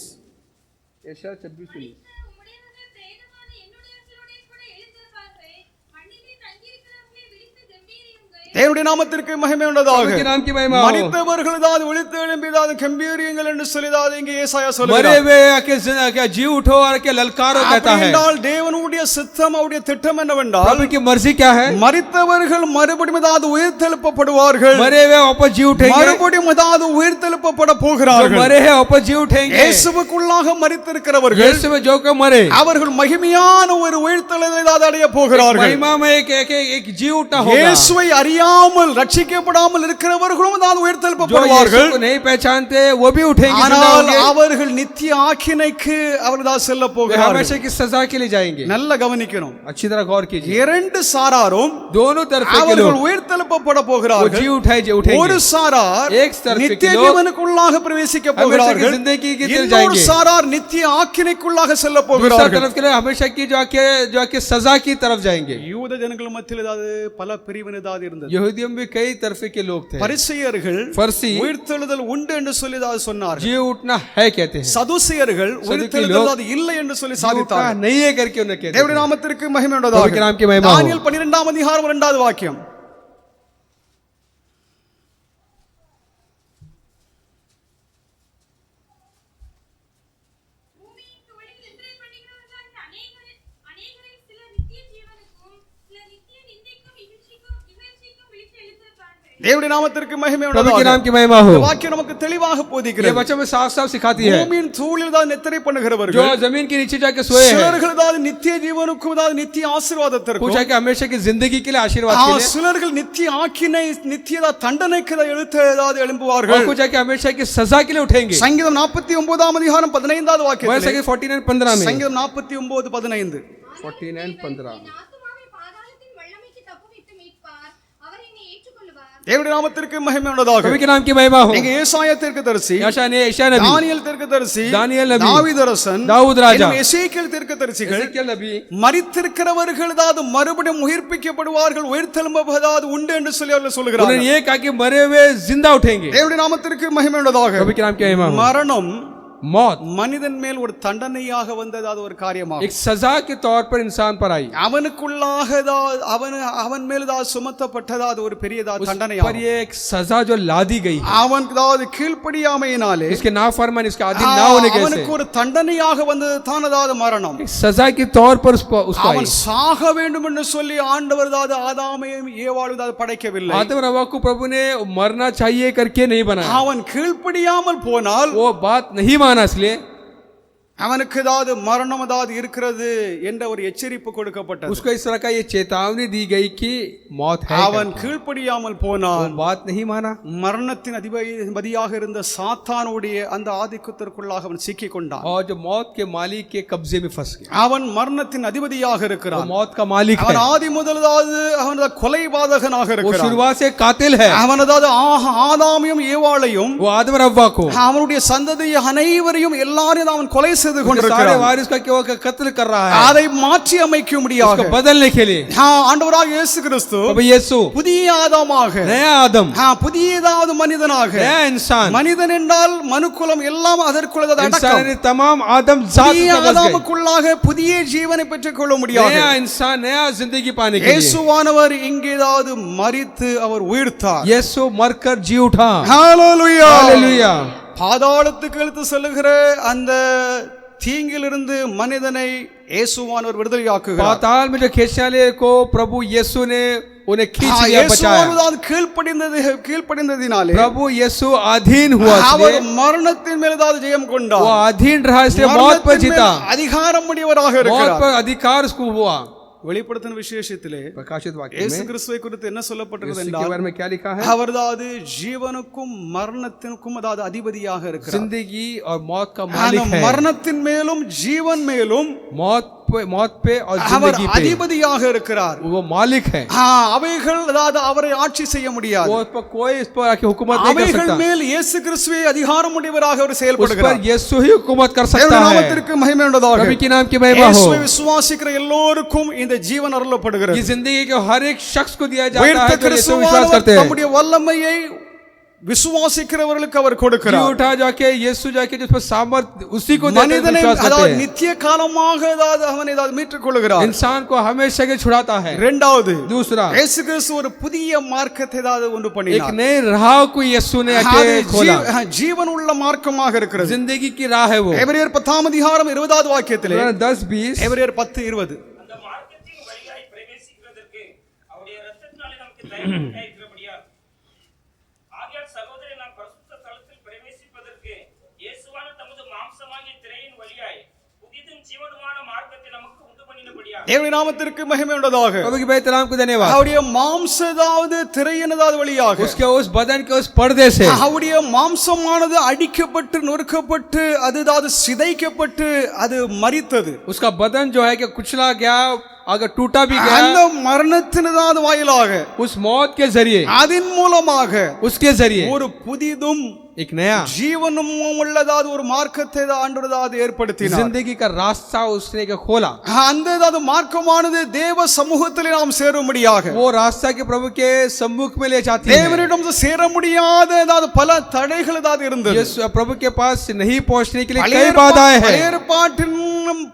ஏசாயா 26 19. உம்முடையவர்கள் பிரேதமான என்னுடையவர்களோடே கூட எழுந்திருப்பார்கள். மண்ணிலே தங்கியிருக்கிறவர்களே விழித்து கம்பீரியுங்கள். தேவனுடைய நாமத்திற்கு மகிமை உண்டாதாக. प्रभु के नाम की महिमा हो. மரித்தவர்கள் விழித்தெழும்பியதாவது கம்பீரியுங்கள் என்று சொல்லிதாவது இங்கே ஏசாயா मरे சொல்கிறார். हुए आके जी उठो और के ललकारो कहता है. அப்படியென்றால் தேவனுடைய சித்தம் அவருடைய திட்டம் என்னவென்றால், प्रभु की मर्जी क्या है? மரித்தவர்கள் மறுபடியும் உயிர்த்தெழுப்பப்படுவார்கள். मरे हुए वापस जी उठेंगे. மறுபடியும் உயிர்த்தெழுப்பப்பட जो போகிறார்கள். मरे हैं वापस जी उठेंगे. இயேசுவுக்குள்ளாக மரித்திருக்கிறவர்கள் यीशु में जो के मरे அவர்கள் மகிமையான ஒரு உயிர்த்தெழுதலை அடைய போகிறார்கள். महिमा में एक जी उठना होगा. இயேசுவை அறியாமல் ரட்சிக்கப்படாமல் இருக்கிறவர்களும் जो உயிர்த்தெழுப்பப்படுவார்கள். यीशु को नहीं पहचानते वो भी उठेंगे, जिंदा ஆனால் होंगे. அவர்கள் நித்திய ஆக்கினைக்கு அவர்கள் செல்ல वे போகிறார்கள். हमेशा की सजा के लिए जाएंगे. நல்ல கவனிக்கணும். अच्छी तरह गौर कीजिए. இரண்டு சாராரும் दोनों तरफ के அவர்கள் लोग உயிர்த்தெழுப்பப்பட वो போகிறார்கள். जी उठेंगे. ஒரு சாரார் एक तरफ के நித்திய लोग ஜீவனுக்குள்ளாக பிரவேசிக்க हमेशा की போகிறார்கள். जिंदगी की तरफ இன்னொரு जाएंगे. சாரார் நித்திய ஆக்கினைக்குள்ளாக செல்ல दूसरा போகிறார்கள். तरफ के लोग हमेशा की जो आके सजा की तरफ जाएंगे. யூத ஜனங்கள் மத்தியில் பல பிரிவினதாது இருந்தது. यहूदियों में कई तरफ के लोग थे. பரிசேயர்கள் फरसी உயிர்த்தெழுதல் உண்டு என்று சொல்லி சொன்னார்கள். जी उठना है कहते हैं. சதுசேயர்கள் உயிர்த்தெழுதல் இல்லை என்று சொல்லி जी उठना சாதித்தார்கள். नहीं है करके उन्हें कहते தேவனுடைய हैं. நாமத்திற்கு மகிமை प्रभु के உண்டாதாக. नाम की महिमा हो. தானியேல் 12 அதிகாரம் 2வது வாக்கியம். பூமியின் தோளில் நித்திரை பண்ணுகிறவர்களாகிய அநேகரில் சிலர் நித்திய ஜீவனுக்கும் சிலர் நித்திய நிந்தைக்கும் இகழ்ச்சிக்கும் விழித்து எழுந்திருப்பார்கள். தேவனுடைய நாமத்திற்கு மகிமை प्रभु के नाम உண்டாதாக. की महिमा हो. இந்த வாக்கியம் நமக்கு தெளிவாக ये போதிக்கிறது. वचन में साफ साफ सिखाती है. பூமியின் தூளில் நித்திரை जो பண்ணுகிறவர்கள் जमीन के नीचे जाके सोए हैं, சிலர்கள் நித்திய ஜீவனுக்கும் நித்திய ஆசீர்வாதத்திற்கும், कुछ है कि हमेशा की जिंदगी के लिए आशीर्वाद के लिए, சிலர்கள் நித்திய ஆக்கினை நித்திய தண்டனைக்கு எழும்புவார்கள். और कुछ है कि हमेशा की सजा के लिए उठेंगे. சங்கீதம் 49 அதிகாரம் 15வது வாக்கியம். वैसे कि 49:15 में, சங்கீதம் 49:15. 49:15 என் ஆத்துமாவை பாதாளத்தின் வல்லமைக்கு தப்புவித்து மீட்பார். அவர் என்னை ஏற்றுக்கொள்வார். தேவனுடைய நாமத்திற்கு மகிமை உண்டாதாக. प्रभु के नाम की महिमा हो. நீங்க ஏசாயா தீர்க்கதரிசி, यशायाह नबी, தானியேல் தீர்க்கதரிசி, दानियेल नबी, தாவீது அரசன், दाऊद राजा, இன்னும் எசேக்கியேல் தீர்க்கதரிசிகள் एजेकियल नबी, மரித்திருக்கிறவர்கள் அதாவது மறுபடியும் உயிர்ப்பிக்கப்படுவார்கள், உயிர்த்தெழும்பதாவது உண்டு என்று சொல்லி அவர்கள் சொல்லுகிறார்கள். उन्होंने ये कहा कि मरे हुए जिंदा उठेंगे. தேவனுடைய நாமத்திற்கு மகிமை உண்டாதாக. प्रभु के नाम की महिमा हो. மரணம் मौत மனிதன் மேல் ஒரு தண்டனையாக வந்தது, அது ஒரு காரியமாகும். एक सजा के तौर पर इंसान पर आई. அவனுக்குள்ளாக அவன் மேல் சுமத்தப்பட்டதா அது ஒரு பெரியதா पर தண்டனையாகும். ये एक सजा जो लादी गई है, அவன் அதாவது கீழ்ப்படியாமையினாலே इसके नाफरमान, इसके अधीन ना होने के அவனுக்கு ஒரு தண்டனையாக வந்தது தான் அதாவது மரணம். एक सजा के तौर पर उसको आई. அவன் சாக வேண்டும் என்று சொல்லி ஆண்டவர் அதாவது ஆதாமையும் ஏவாளும் அதாவது படைக்கவில்லை. आदम और हव्वा को प्रभु ने मरना चाहिए करके नहीं बनाया. அவன் கீழ்ப்படியாமல் போனால் वो बात नहीं माना, इसलिए அவனுக்கு ஏதாவது மரணம் ஏதாவது இருக்கிறது என்ற ஒரு எச்சரிப்பு கொடுக்கப்பட்டது. उसको इस तरह का ये चेतावनी दी गई कि मौत है. அவன் கீழ்ப்படியாமல் वो போனால் बात नहीं माना. மரணத்தின் அதிபதியாக இருந்த சாத்தானுடைய அந்த ஆதிக்கத்திற்குள்ளாக அவன் சிக்கிக் கொண்டான். और जो मौत के मालिक के कब्जे में फंस गया. அவன் மரணத்தின் அதிபதியாக वो இருக்கிறான். मौत का मालिक है. அவன் ஆதி முதலாவது அவன் கொலைபாதகனாக वो இருக்கிறான். शुरुआत से कातिल है. அவன் அதாவது ஆதாமையும் ஏவாளையும் वो आदम और हव्वा को, அவனுடைய சந்ததி அனைவரையும் எல்லாரையும் அவன் கொலை செய்து सारे கொண்டிருக்கிறான். वारिस का वो कत्ल कर रहा है. அதை மாற்றி அமைக்கும்படியாக उसको बदलने के लिए ஆண்டவராக இயேசு கிறிஸ்து प्रभु यीशु புதிய ஆதாமாக, नया आदम, புதியதாவது மனிதனாக, नया इंसान, மனிதன் என்றால் மனுக்குலம் எல்லாம் அதற்குள்ளது इंसान அடக்கம். ने तमाम आदम जात புதிய में बस गए. ஆதாமுக்குள்ளாக புதிய ஜீவனை பெற்றுக் கொள்ள முடியாது. नया इंसान, नया जिंदगी पाने के लिए இயேசுவானவர் இங்கேதாவது மரித்து அவர் உயிர்த்தார். यीशु मरकर जी उठा. ஹalleluya. हालेलुया. பாதாளத்துக்கு இழுத்து செல்லுகிற அந்த தீங்கிலிருந்து மனிதனை இயேசுவானவர் விடுதலையாக்குகிறார். पाताल में जो खेचने को प्रभु यीशु ने उन्हें खींच लिया, बचाया. இயேசுவானவர் கீழ்ப்படிந்ததினாலே प्रभु यीशु अधीन हुआ, அவர் इसलिए மரணத்தின் மேல் ஏதாவது ஜெயம் वो கொண்டார். अधीन रहा, इसलिए मौत पर மரணத்தின் जीता. மேல் அதிகாரம் உடையவராக मौत இருக்கிறார். पर अधिकार उसको हुआ. வெளிப்படுத்தின விசேஷத்திலே प्रकाशित वाक्य இயேசு में கிறிஸ்துவை குறித்து என்ன சொல்லப்பட்டிருக்கிறது यीशु के என்றால், बारे में क्या लिखा है? அவர்தாவது ஜீவனுக்கும் மரணத்திற்கும் அதாவது அதிபதியாக இருக்கிறார். जिंदगी और मौत का அந்த मालिक है. மரணத்தின் மேலும் ஜீவன் மேலும் मौत पे और அவர் जिंदगी पे அதிபதியாக இருக்கிறார். वो मालिक है. அவைகள் அதாவது அவரை ஆட்சி செய்ய முடியாது. वो उस पर कोई इस पर आके हुकूमत नहीं कर அவைகள் सकता. மேல் இயேசு கிறிஸ்துவே அதிகாரம் உடையவராக அவர் उस पर செயல்படுகிறார். यीशु ही हुकूमत कर सकता தேவனுடைய है. நாமத்திற்கு மகிமை உண்டாதாக. प्रभु के नाम की महिमा हो. இயேசுவை விசுவாசிக்கிற எல்லோருக்கும் இந்த ஜீவன் அருளப்படுகிறது. ये जिंदगी के हर एक शख्स को दिया जाता உயிர்த்த है जो यीशु विश्वास கிறிஸ்துவானவர் करते हैं. தம்முடைய வல்லமையை விசுவாசிக்கிறவர்களுக்கு அவர் जी கொடுக்கிறார். उठा जाके यीशु जाके जिस पर सामर्थ उसी को देते हैं, மனிதனை विश्वास அதாவது करते हैं. நித்திய காலமாக அதாவது அவனை அதாவது மீட்டுக் கொள்கிறார். इंसान को हमेशा के छुड़ाता है. இரண்டாவது, दूसरा, இயேசு கிறிஸ்து ஒரு புதிய மார்க்கத்தை அதாவது ஒன்று एक பண்ணினார். नए राह को यीशु ने அது आके खोला. ஜீவன் உள்ள மார்க்கமாக இருக்கிறது. जिंदगी की राह है वो. எபிரேயர் 10 அதிகாரம் 20வது வாக்கியத்திலே 10-20 அந்த 10:20 மார்க்கத்தின் வழியாய் பிரவேசிக்கிறதற்கு அவருடைய இரத்தத்தினாலே நமக்கு தயவு உண்டாயிருக்கிறபடியால் ஆகையால் சகோதரரை நாம் பரிசுத்த ஸ்தலத்தில் பிரவேசிப்பதற்கு இயேசுவான தமது மாம்சமாகிய திரையின் வழியாய் புதிதும் ஜீவனுமான மார்க்கத்தை நமக்கு உண்டு பண்ணினபடியால் தேவனுடைய நாமத்திற்கு மகிமை உண்டாதாக. प्रभु के बेहतर नाम को धन्यवाद. அவருடைய மாம்சதாவது திரையினதாவது வழியாக उसके उस बदन के उस पर्दे से அவருடைய மாம்சமானது அடிக்கப்பட்டு நொறுக்கப்பட்டு அதுதாவது சிதைக்கப்பட்டு அது மரித்தது. उसका बदन जो है कि कुचला गया, अगर टूटा भी அந்த गया, மரணத்தினதாவது வாயிலாக उस मौत के जरिए, அதன் மூலமாக उसके जरिए ஒரு புதிதும் एक नया ஜீவனும் உள்ளதாவது ஒரு மார்க்கத்தை ஆண்டவராவது ஏற்படுத்தினார். जिंदगी का रास्ता उसने के खोला. அந்த மார்க்கமானது தேவ சமூகத்திலே நாம் சேரும்படியாக वो रास्ता के प्रभु के सम्मुख में ले जाती है. தேவனிடம் சேர முடியாத ஏதாவது பல தடைகள் ஏதாவது இருந்தது. यीशु प्रभु के पास नहीं पहुंचने के लिए பழைய कई बाधाएं हैं. ஏற்பாட்டின்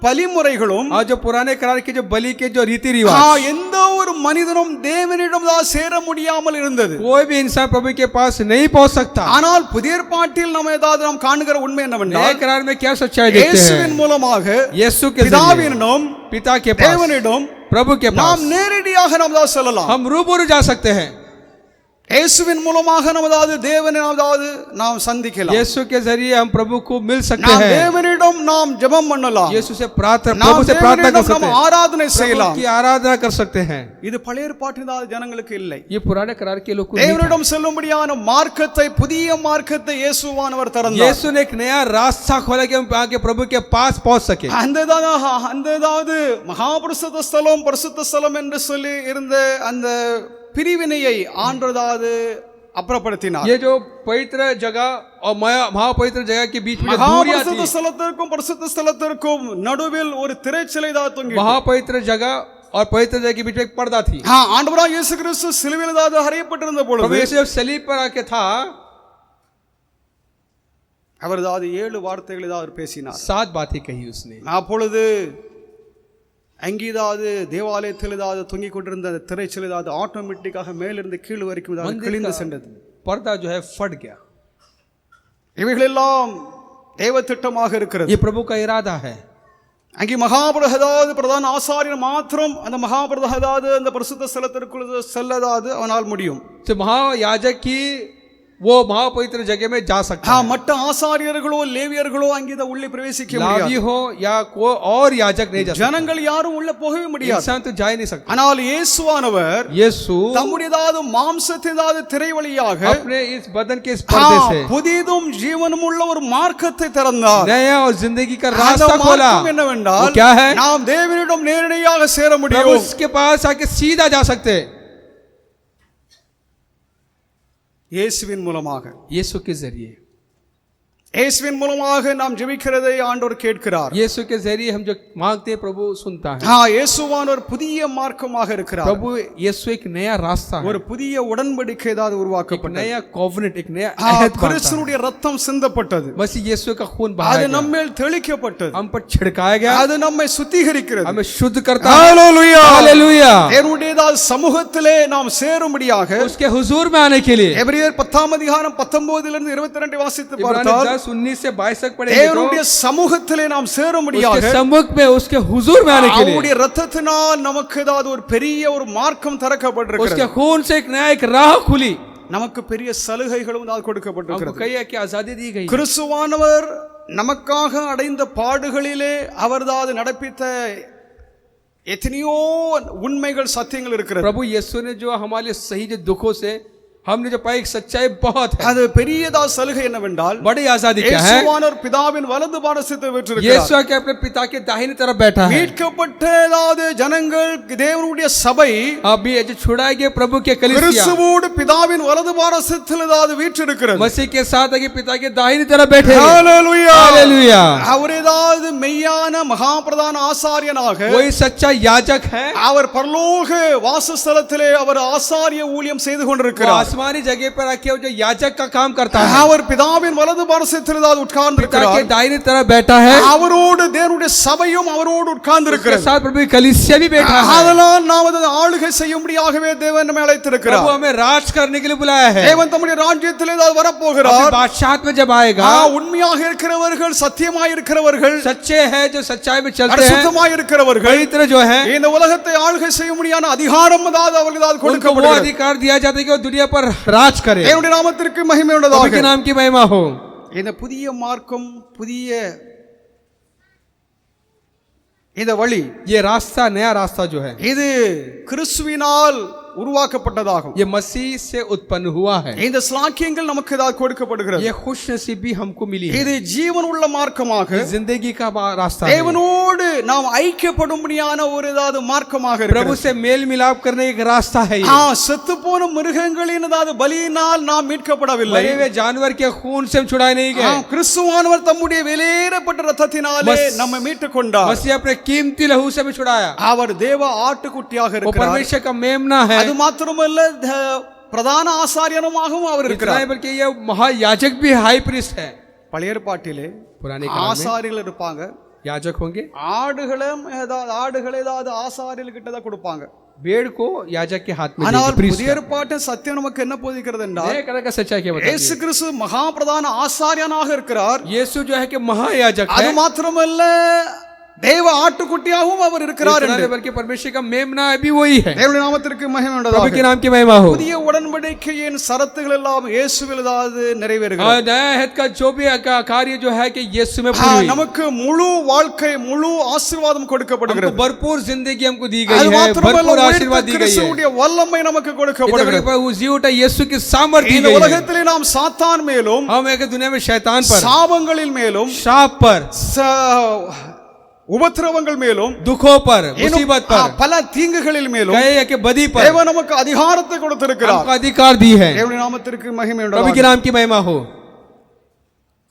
பலிமுறைகளும் और जो पुराने करार के जो बलि के जो रीति रिवाज, எந்த ஒரு மனிதனும் தேவனிடம் சேர முடியாமல் இருந்தது. कोई भी इंसान प्रभु के पास नहीं पहुंच सकता. ஆனால் புதிய ஏற்பாட்டில் நம்ம ஏதாவது நாம் காணுகிற உண்மை नए என்னவென்றால் करार में क्या सच्चाई देखते இயேசுவின் हैं? மூலமாக यीशु के जरिए பிதாவினிடம் पिता के पास, தேவனிடம் प्रभु के நாம் पास நேரடியாக நாம் தான் செல்லலாம். हम रूबरू जा सकते हैं. இயேசுவின் மூலமாக நமதாவது தேவனை நாம் சந்திக்கலாம். यीशु के जरिए हम प्रभु को मिल सकते நாம் हैं. தேவனிடம் நாம் ஜெபம் பண்ணலாம். यीशु से प्रार्थना, நாம் प्रभु से प्रार्थना कर தேவனிடம் सकते நாம் हैं. ஆராதனை प्रभु செய்யலாம். की आराधना कर सकते हैं. இது பழைய ஏற்பாட்டின் ஜனங்களுக்கு இல்லை. ये पुराने करार के लोग को नहीं था. தேவனிடம் செல்லும்படியான மார்க்கத்தை புதிய மார்க்கத்தை இயேசுவானவர் திறந்தார். यीशु ने एक नया रास्ता खोला कि हम आगे प्रभु के पास पहुंच सके. அந்த மகாபரிசுத்த ஸ்தலம் பரிசுத்த ஸ்தலம் என்று சொல்லி இருந்த அந்த பிரிவினையை ஆண்டதாவது அப்புறப்படுத்தினார். ये जो पवित्र जगह और महापवित्र जगह के बीच में जो दूरियां மகாபரிசுத்த थी, ஸ்தலத்திற்கும் பரிசுத்த ஸ்தலத்திற்கும் நடுவில் ஒரு திரைச்சலை தான் தொங்கி महापवित्र जगह और पवित्र जगह के बीच में एक पर्दा थी। ஆண்டவராக இயேசு கிறிஸ்து சிலுவையில் தான் அறையப்பட்டிருந்த प्रभु பொழுது यीशु जब सलीब पर आके था, அவர் ஏதாவது 7 வார்த்தைகள் ஏதாவது பேசினார். 7 बातें कही उसने। அப்பொழுது அங்கேதாவது தேவாலயத்தில் ஏதாவது தொங்கிக் கொண்டிருந்த அந்த திரைச்சல் ஏதாவது ஆட்டோமேட்டிக்காக மேலிருந்து கீழ் வரைக்கும் ஏதாவது मंदिर கிழிந்து का சென்றது. पर्दा जो है फट गया। இவைகளெல்லாம் தேவ திட்டமாக இருக்கிறது. ये प्रभु का इरादा है। அங்கே மகாபுரகதாவது பிரதான ஆசாரியர் மாத்திரம் அந்த மகாபுரகதாவது அந்த பரிசுத்த ஸ்தலத்திற்குள் செல்லதாவது அவனால் முடியும். तो महायाजक की वो महापवित्र जगह में जा सकता है। மற்ற ஆசாரியர்களோ லேவியர்களோ அங்கே உள்ளே பிரவேசிக்க முடியாது. लावी हो या कोई और याजक नहीं जा सकता। ஜனங்கள் யாரும் உள்ள போகவே முடியாது. इंसान तो जा ही नहीं सकता। ஆனால் இயேசுவானவர் यीशु தம்முடையதாவது மாம்சத்திதாவது திரை வழியாக अपने इस बदन के इस पर्दे से புதிதும் ஜீவனும் உள்ள ஒரு மார்க்கத்தை திறந்தார். नया और जिंदगी का அந்த रास्ता खोला। மார்க்கம் என்னவென்றால் वो क्या है? நாம் தேவனிடம் நேரடியாக சேர प्रभु முடியும். उसके पास आके सीधा जा सकते हैं, இயேசுவின் மூலமாக. यीशु के जरिए। இயேசுவின் மூலமாக நாம் ஜெபிக்கிறதை ஆண்டவர் கேட்கிறார். यीशु के जरिए हम जो मांगते हैं प्रभु सुनता है। இயேசுவானவர் புதிய மார்க்கமாக இருக்கிறார். प्रभु यीशु एक नया रास्ता है, ஒரு புதிய உடன்படிக்கை ஏதாவது एक உருவாக்கப்பட்டது. नया कोवेनेंट, एक नया अहद बांधता है। கிறிஸ்துவினுடைய ரத்தம் சிந்தப்பட்டது. मसीह यीशु का खून அது बहाया गया, நம்மேல் தெளிக்கப்பட்டது. हम पर छिड़काया गया, அது நம்மை சுத்திகரிக்கிறது. हमें शुद्ध करता है। ஹalleluya. हालेलुया। தேவனுடையதால் சமூகத்திலே நாம் சேரும்படியாக उसके हुजूर में आने के लिए எபிரேயர் 10 அதிகாரம் 19 இருந்து 22 வாசித்து इब्रानी பார்த்தால் 10:19 से 22 तक पढ़ेंगे தேவனுடைய तो சமூகத்திலே நாம் சேரும்படியாக उसके सम्मुख में उसके हुजूर में आने के लिए அவருடைய ரத்தத்தினால் நமக்கு ஏதாவது ஒரு பெரிய ஒரு மார்க்கம் திறக்கப்பட்டிருக்கிறது. उसके खून से एक नया एक राह खुली, நமக்கு பெரிய சலுகைகளும் ஏதாவது हमको கொடுக்கப்பட்டிருக்கிறது. कही है कि आजादी दी गई। கிறிஸ்துவானவர் நமக்காக அடைந்த பாடுகளிலே அவர்தாவது நடப்பித்த எத்தனையோ உண்மைகள் சத்தியங்கள் இருக்கிறது. प्रभु यीशु ने जो हमारे सही जो दुखों से हमने जो पाई एक सच्चाई बहुत है। அது பெரியதா சலுகை என்னவென்றால் बड़ी आजादी क्या है? இயேசுவானவர் பிதாவின் வலது பாரசத்தை பெற்றிருக்கிறார். यीशु के अपने पिता के दाहिनी तरफ बैठा है। மீட்கப்பட்டதாவது ஜனங்கள் தேவனுடைய சபை अभी जो छुड़ाए गए प्रभु के कलीसिया கிறிஸ்துவோடு பிதாவின் வலது பாரசத்தில் ஏதாவது வீற்றிருக்கிறது. मसीह के साथ आगे पिता के दाहिनी तरफ बैठे हैं। ஹalleluya. हालेलुया। அவர் ஏதாவது மெய்யான மகாபிரதான ஆசாரியனாக वही सच्चा याजक है, அவர் பரலோக வாசஸ்தலத்திலே அவர் ஆசாரிய ஊழியம் செய்து वो கொண்டிருக்கிறார். आसमानी जगह पर आके जो याजक का काम करता है, அவர் பிதாவின் வலது பாரசத்தில் ஏதாவது உட்கார்ந்து पिता के இருக்கிறார். दाहिनी तरफ बैठा है, அவரோடு தேவனுடைய சபையும் அவரோடு உட்கார்ந்து उसके இருக்கிறது. साथ प्रभु की कलीसिया भी बैठा है। அதனால் நாம் அதை ஆளுகை செய்யும்படியாகவே தேவன் நம்மை அழைத்திருக்கிறார். प्रभु हमें राज करने के लिए बुलाया है। தேவன் தம்முடைய ராஜ்யத்தில் ஏதாவது अपनी வரப்போகிறார். बादशाहत में जब आएगा, உண்மையாக இருக்கிறவர்கள் சத்தியமாய் இருக்கிறவர்கள் सच्चे हैं जो सच्चाई में चलते हैं, பரிசுத்தமாய் இருக்கிறவர்கள் पवित्र जो है, இந்த உலகத்தை ஆளுகை செய்யும்படியான அதிகாரம் ஏதாவது அவர்களுக்கு उनको वो கொடுக்கப்படுகிறது. अधिकार दिया जाता है कि वो दुनिया पर राज करे। தேவனுடைய நாமத்திற்கு மகிமை प्रभु உண்டாதாக. के नाम की महिमा हो। இந்த புதிய மார்க்கம் புதிய இந்த வழி ये रास्ता नया रास्ता जो है, இது கிறிஸ்துவினால் உருவாக்கப்பட்டதாகும். ये मसीह से उत्पन्न हुआ है। இந்த ஸ்லாக்கியங்கள் நமக்கு ஏதாவது கொடுக்கப்படுகிறது. ये खुश नसीबी हमको मिली है। இது ஜீவன் உள்ள மார்க்கமாக ये जिंदगी का रास्ता है, தேவனோடு நாம் ஐக்கியப்படும்படியான ஒரு ஏதாவது மார்க்கமாக प्रभु இருக்கிறது. से मेल मिलाप करने एक रास्ता है। ये செத்து போன மிருகங்களின் ஏதாவது பலியினால் நாம் மீட்கப்படவில்லை. मरे हुए जानवर के खून से हम छुड़ाए नहीं गए। கிறிஸ்துவானவர் தம்முடைய விலையேறப்பட்ட ரத்தத்தினாலே நம்மை மீட்டுக் கொண்டார். मसीह अपने कीमती लहू से हमें छुड़ाया। அவர் தேவ ஆட்டுக்குட்டியாக वो இருக்கிறார். परमेश्वर का मेमना है। அது மாத்திரமல்ல பிரதான ஆசாரியனுமாகவும் அவர் इतना இருக்கிறார். ही बल्कि ये महायाजक भी हाई प्रीस्ट है। பழைய ஏற்பாட்டிலே पुराने काल में ஆசாரியர்கள் இருப்பாங்க. याजक होंगे, ஆடுகளை ஏதாவது ஆசாரியர்கிட்ட தான் கொடுப்பாங்க. भेड़ को याजक के हाथ में ஆனால் देंगे, priest புதிய का। ஏற்பாட்டின் சத்தியம் நமக்கு என்ன போதிக்கிறது என்றால் नए कलर का सच्चाई क्या बताइए? இயேசு கிறிஸ்து மகா பிரதான ஆசாரியனாக இருக்கிறார். यीशु जो है कि महायाजक அது है, மாத்திரமல்ல தேவ ஆட்டுக்குட்டியாகவும் அவர் இருக்கிறார் इतना என்று. नहीं बल्कि परमेश्वर का मेमना भी वही है। தேவனுடைய நாமத்திற்கு மகிமை प्रभु உண்டாதாக. के नाम की महिमा हो। புதிய உடன்படிக்கையின் சரத்துகள் எல்லாம் இயேசுவில் ஏதாவது और நிறைவேறுகிறது. नया हित का जो भी कार्य जो है कि यीशु में पूरी हुई। நமக்கு முழு வாழ்க்கை முழு ஆசீர்வாதம் हमको கொடுக்கப்படுகிறது. भरपूर जिंदगी हमको दी அது गई है, மாத்திரமல்ல भरपूर உயிர்த்த आशीर्वाद दी गई है। கிறிஸ்துவுடைய வல்லமை நமக்கு इतना கொடுக்கப்படுகிறது. बड़ा जीवटा यीशु की सामर्थ्य दी இந்த गई है। உலகத்திலே நாம் சாத்தான் மேலும் हम एक दुनिया में शैतान पर, சாபங்களில் மேலும் शाप पर, உபத்திரவங்கள் மேலும் दुखों पर, இன்னும் मुसीबत पर, பல தீங்குகளில் மேலும் कहे कि बदी पर தேவன் நமக்கு அதிகாரத்தை கொடுத்திருக்கிறார். हमको अधिकार दी है। தேவனுடைய நாமத்திற்கு மகிமை प्रभु के உண்டாவதாக. नाम की महिमा हो।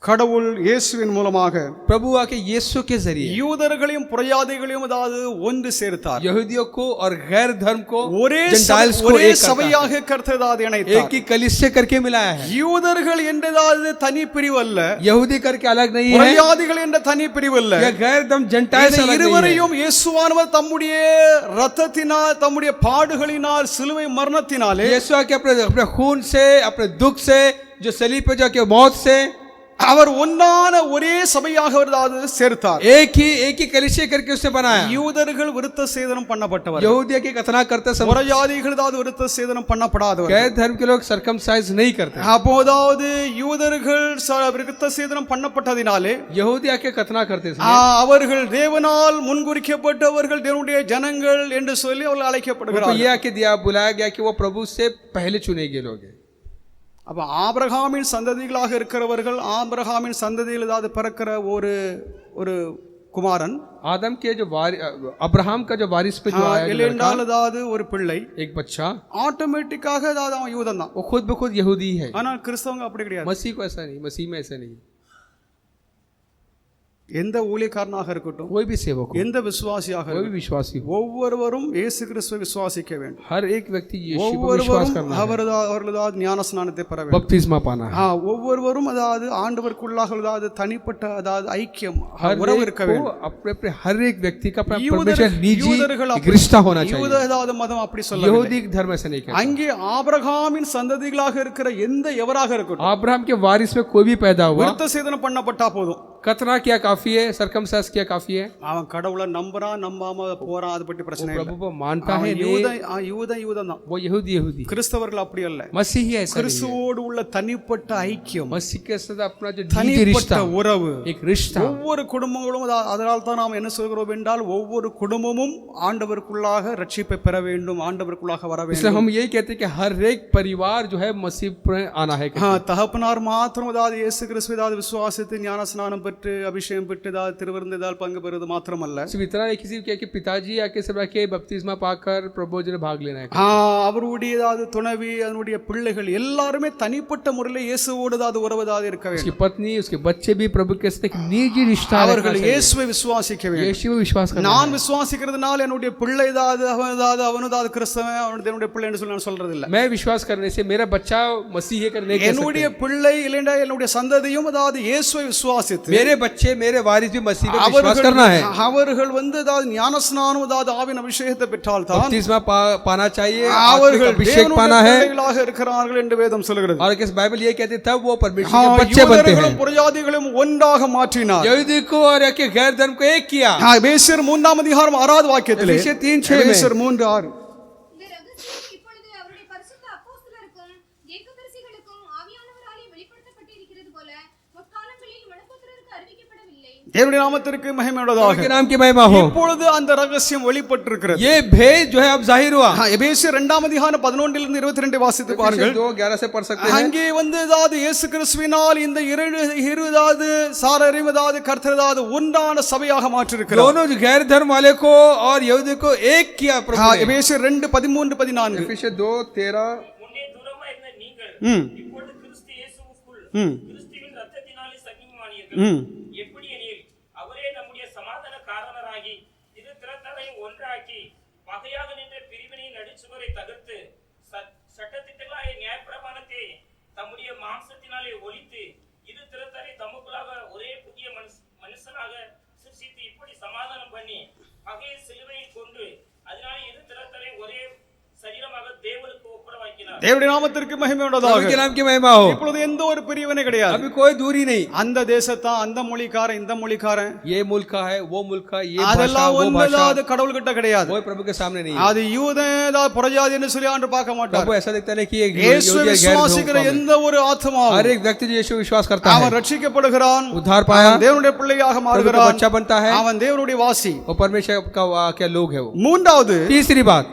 கடவுள் இயேசுவின் மூலமாக प्रभु आके यीशु के जरिए யூதர்களையும் புறஜாதிகளையும் அதாவது ஒன்று சேர்த்தார். यहूदियों को और गैर धर्म को, ஒரே जेंटाइल्स को ஒரே एक करता है। சபையாக கர்த்தர் அதாவது एक இணைத்தார். ही कलीसिया करके मिलाया है। யூதர்கள் என்றதாவது தனி பிரிவு அல்ல, यहूदी करके अलग नहीं है, புறஜாதிகள் என்ற தனி பிரிவு அல்ல. या गैर धर्म जेंटाइल्स இந்த अलग नहीं है। இருவரையும் இயேசுவானவர் தம்முடைய இரத்தத்தினால், தம்முடைய பாடுகளினால், சிலுவை மரணத்தினாலே यीशु आके अपने खून से, अपने दुख से, जो सलीब पे जाके मौत से, அவர் ஒன்னான ஒரே சபையாக அதாவது சேர்த்தார். एक ही कलीसिया करके उसने बनाया। யூதர்கள் விருத்த சேதனம் பண்ணப்பட்டவர், यहूदी के खतना करते समय புறஜாதிகள் அதாவது விருத்த சேதனம் பண்ணப்படாதவர். गैर धर्म के लोग सरकमसाइज नहीं करते। அப்போதாவது யூதர்கள் விருத்த சேதனம் பண்ணப்பட்டதினாலே यहूदी आके खतना करते थे। அவர்கள் தேவனால் முன்குறிக்கப்பட்டவர்கள், தேவனுடைய ஜனங்கள் என்று சொல்லி அவர்கள் उनको அழைக்கப்படுகிறார்கள். ये आके दिया, बुलाया गया कि वो प्रभु से पहले चुने गए लोग हैं। அப்ப ஆபிரகாமின் சந்ததிகளாக இருக்கிறவர்கள், ஆபிரகாமின் சந்ததியில் ஏதாவது பிறக்கிற ஒரு ஒரு குமாரன், आदम के जो अब्राहम का जो वारिस पे जो आया जो இல்லையென்றால் लड़का, ஏதாவது ஒரு பிள்ளை, एक बच्चा, ஆட்டோமேட்டிக்காக ஏதாவது அவன் யூதன் தான். वो खुद ब खुद यहूदी है। ஆனால் கிறிஸ்தவங்க அப்படி கிடையாது. मसीह को ऐसा नहीं, मसीह में ऐसा नहीं। எந்த ஊழியக்காரனாக இருக்கட்டும், कोई भी सेवक हो, எந்த விசுவாசியாக कोई भी विश्वासी हो, ஒவ்வொருவரும் இயேசு கிறிஸ்துவை விசுவாசிக்க வேண்டும். हर एक व्यक्ति यीशु पर विश्वास ஒவ்வொருவரும் करना है, அவர்களது ஞானஸ்நானத்தை பெற வேண்டும். बपतिस्मा पाना है। ஒவ்வொருவரும் அதாவது ஆண்டவருக்குள்ளாக அதாவது தனிப்பட்ட அதாவது ஐக்கியம் हर உறவு एक இருக்க को வேண்டும். अपने अपने हर एक व्यक्ति का अपना யூதர்கள் परमेश्वर निजी யூதர்கள் एक रिश्ता होना चाहिए। யூததாவது மதம் அப்படி சொல்லவில்லை. यहूदी धर्म ऐसा नहीं कहता। அங்கே ஆபிரகாமின் சந்ததிகளாக இருக்கிற எந்த எவராக இருக்கட்டும், अब्राहम के वारिस में कोई भी पैदा हुआ, விருத்த சேதனம் பண்ணப்பட்டா போதும். खतना किया काफी है, सरकमसाइज किया काफी है। அவன் கடவுளை நம்புறான், நம்பாம போறான், அது பற்றி பிரச்சனை இல்லை. प्रभु को मानता है அவன் யூதன் தான். वो यहूदी। கிறிஸ்தவர்கள் அப்படி அல்ல. मसीही ऐसा नहीं है। கிறிஸ்துவோடு உள்ள தனிப்பட்ட ஐக்கியம், मसीह के साथ अपना जो निजी தனிப்பட்ட रिश्ता, உறவு, एक रिश्ता, ஒவ்வொரு குடும்பங்களும் அதனால் தான் நாம் என்ன சொல்கிறோம் என்றால், ஒவ்வொரு குடும்பமும் ஆண்டவருக்குள்ளாக ரட்சிப்பை பெற வேண்டும், ஆண்டவருக்குள்ளாக வர इसलिए வேண்டும். हम यही कहते हैं कि हर एक परिवार जो है मसीह पर आना है। தகப்பனார் மாத்திரம் அதாவது இயேசு கிறிஸ்துவை அதாவது விசுவாசித்து ஞானஸ்நானம் பெற்று அபிஷேகம் பெற்று அதாவது திருவிருந்ததால் பங்கு பெறுவது மாத்திரமல்ல, सिर्फ इतना नहीं किसी क्या कि पिताजी आके सब आके बपतिस्मा पाकर प्रभु जी ने भाग लेना है। அவருடைய அதாவது துணைவி, அதனுடைய பிள்ளைகள் எல்லாருமே தனிப்பட்ட முறையில் இயேசுவோடு அதாவது உறவதாவது இருக்க வேண்டும். उसकी पत्नी, उसके बच्चे भी प्रभु के साथ एक निजी रिश्ता அவர்கள் இயேசுவை விசுவாசிக்க வேண்டும். यीशु में विश्वास करना। நான் விசுவாசிக்கிறதுனால என்னுடைய பிள்ளை அதாவது அவனதாவது கிறிஸ்தவன், அவனுடைய பிள்ளை என்று சொல்லி நான் சொல்றது இல்லை. मैं विश्वास करने से मेरा बच्चा मसीह है करने के என்னுடைய பிள்ளை இல்லைண்டா என்னுடைய சந்ததியும் அதாவது இயேசுவை விசுவாசித்து, मेरे बच्चे मेरे वारिस भी मसीह पर विश्वास करना है। அவர்கள் அதாவது ஞானஸ்நானம் அதாவது ஆவின் அபிஷேகத்தை பெற்றால் தான் बपतिस्मा पाना चाहिए, அவர்கள் अभिषेक पाना है। பிள்ளைகளாக இருக்கிறார்கள் என்று வேதம் சொல்கிறது. और किस बाइबल ये कहते तब वो परमेश्वर के बच्चे बनते हैं। யூதர்களும் புறஜாதிகளும் ஒன்றாக மாற்றினார். यहूदी को और के गैर धर्म को एक किया। எபேசியர் 3 அதிகாரம் 6 வாக்கியத்திலே, எபேசியர் 3:6 எபேசியர் 3:6, இந்த ரகசியம் இப்பொழுது அவருடைய பரிசுத்த அப்போஸ்தலருக்கும் தீர்க்கதரிசிகளுக்கும் ஆவியானவராலே வெளிப்படுத்தப்பட்டிருக்கிறது போல முற்காலங்களில் மனுபுத்திரருக்கு அறிவிக்கப்படவில்லை. தேவனுடைய நாமத்திற்கு மகிமை உண்டாவதாக. के नाम की महिमा हो। இப்பொழுது அந்த ரகசியம் வெளிப்பட்டிருக்கிறது. ये भेद जो है अब जाहिर हुआ। எபேசியர் 2 அதிகாரம் 11 இலிருந்து 22 வாசித்து பாருங்கள். 2:11 से पढ़ सकते हैं। அங்கே அதாவது இயேசு கிறிஸ்துவினால் இந்த இருதாவது சாரறிவு அதாவது கர்த்தர் அதாவது ஒன்றான சபையாக மாற்றிருக்கிறார். दोनों गैर धर्म वाले को और यहूदी को एक किया प्रभु ने। எபேசியர் 2:13-14. एफेसियर 2:13 முன்னே தூரமா இருந்த நீங்கள் இப்பொழுது கிறிஸ்து இயேசுவுக்குள் கிறிஸ்துவின் இரத்தத்தினாலே சகிமானீர்கள். எப்படி எனில் அவரே நம்முடைய சமாதான காரணராகி இரு திறத்தாரையும் ஒன்றாக்கி பகையாக நின்ற பிரிவினையின் நடுச்சுவரை தகர்த்து சட்டத்திட்டங்களாய நியாயப்பிரமாணத்தை தம்முடைய மாம்சத்தினாலே ஒழித்து இரு திறத்தாரை தமக்குள்ளாக ஒரே புதிய மனுஷனாக சிருஷ்டித்து இப்படி சமாதானம் பண்ணி பகையை சிலுவையில் கொண்டு அதனால இரு திறத்தாரை ஒரே சரீரமாக தேவனுக்கு ஒப்புரவாக்கினார். தேவனுடைய நாமத்திற்கு மகிமை प्रभु உண்டாவதாக. के नाम की महिमा हो। இப்பொழுது எந்த ஒரு பிரிவினை கிடையாது. अभी कोई दूरी नहीं। அந்த தேசத்தான், அந்த மொழிக்காரன், இந்த மொழிக்காரன், ये मुल्क का है, वो मुल्क का, ये भाषा, அதெல்லாம் वो भाषा, ஒன்றாவது கடவுள் கிட்ட கிடையாது. वो प्रभु के सामने नहीं है। அது யூதன் புறஜாதி என்று சொல்லி ஆண்டு பார்க்க மாட்டார். प्रभु ऐसा देखता नहीं कि ये இயேசுவை यहूदी गैर விசுவாசிக்கிற धर्म எந்த ஒரு ஆத்மாவும் हर एक व्यक्ति जो यीशु विश्वास करता அவன் है ரட்சிக்கப்படுகிறான், उद्धार पाया, அவன் தேவனுடைய பிள்ளையாக प्रभु का மாறுகிறான், बच्चा बनता है, அவன் தேவனுடைய வாசி. वो परमेश्वर का क्या लोग है। वो மூன்றாவது तीसरी बात,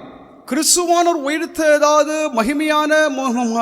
கிறிஸ்துவானவர் உயிர்த்த ஏதாவது மகிமையான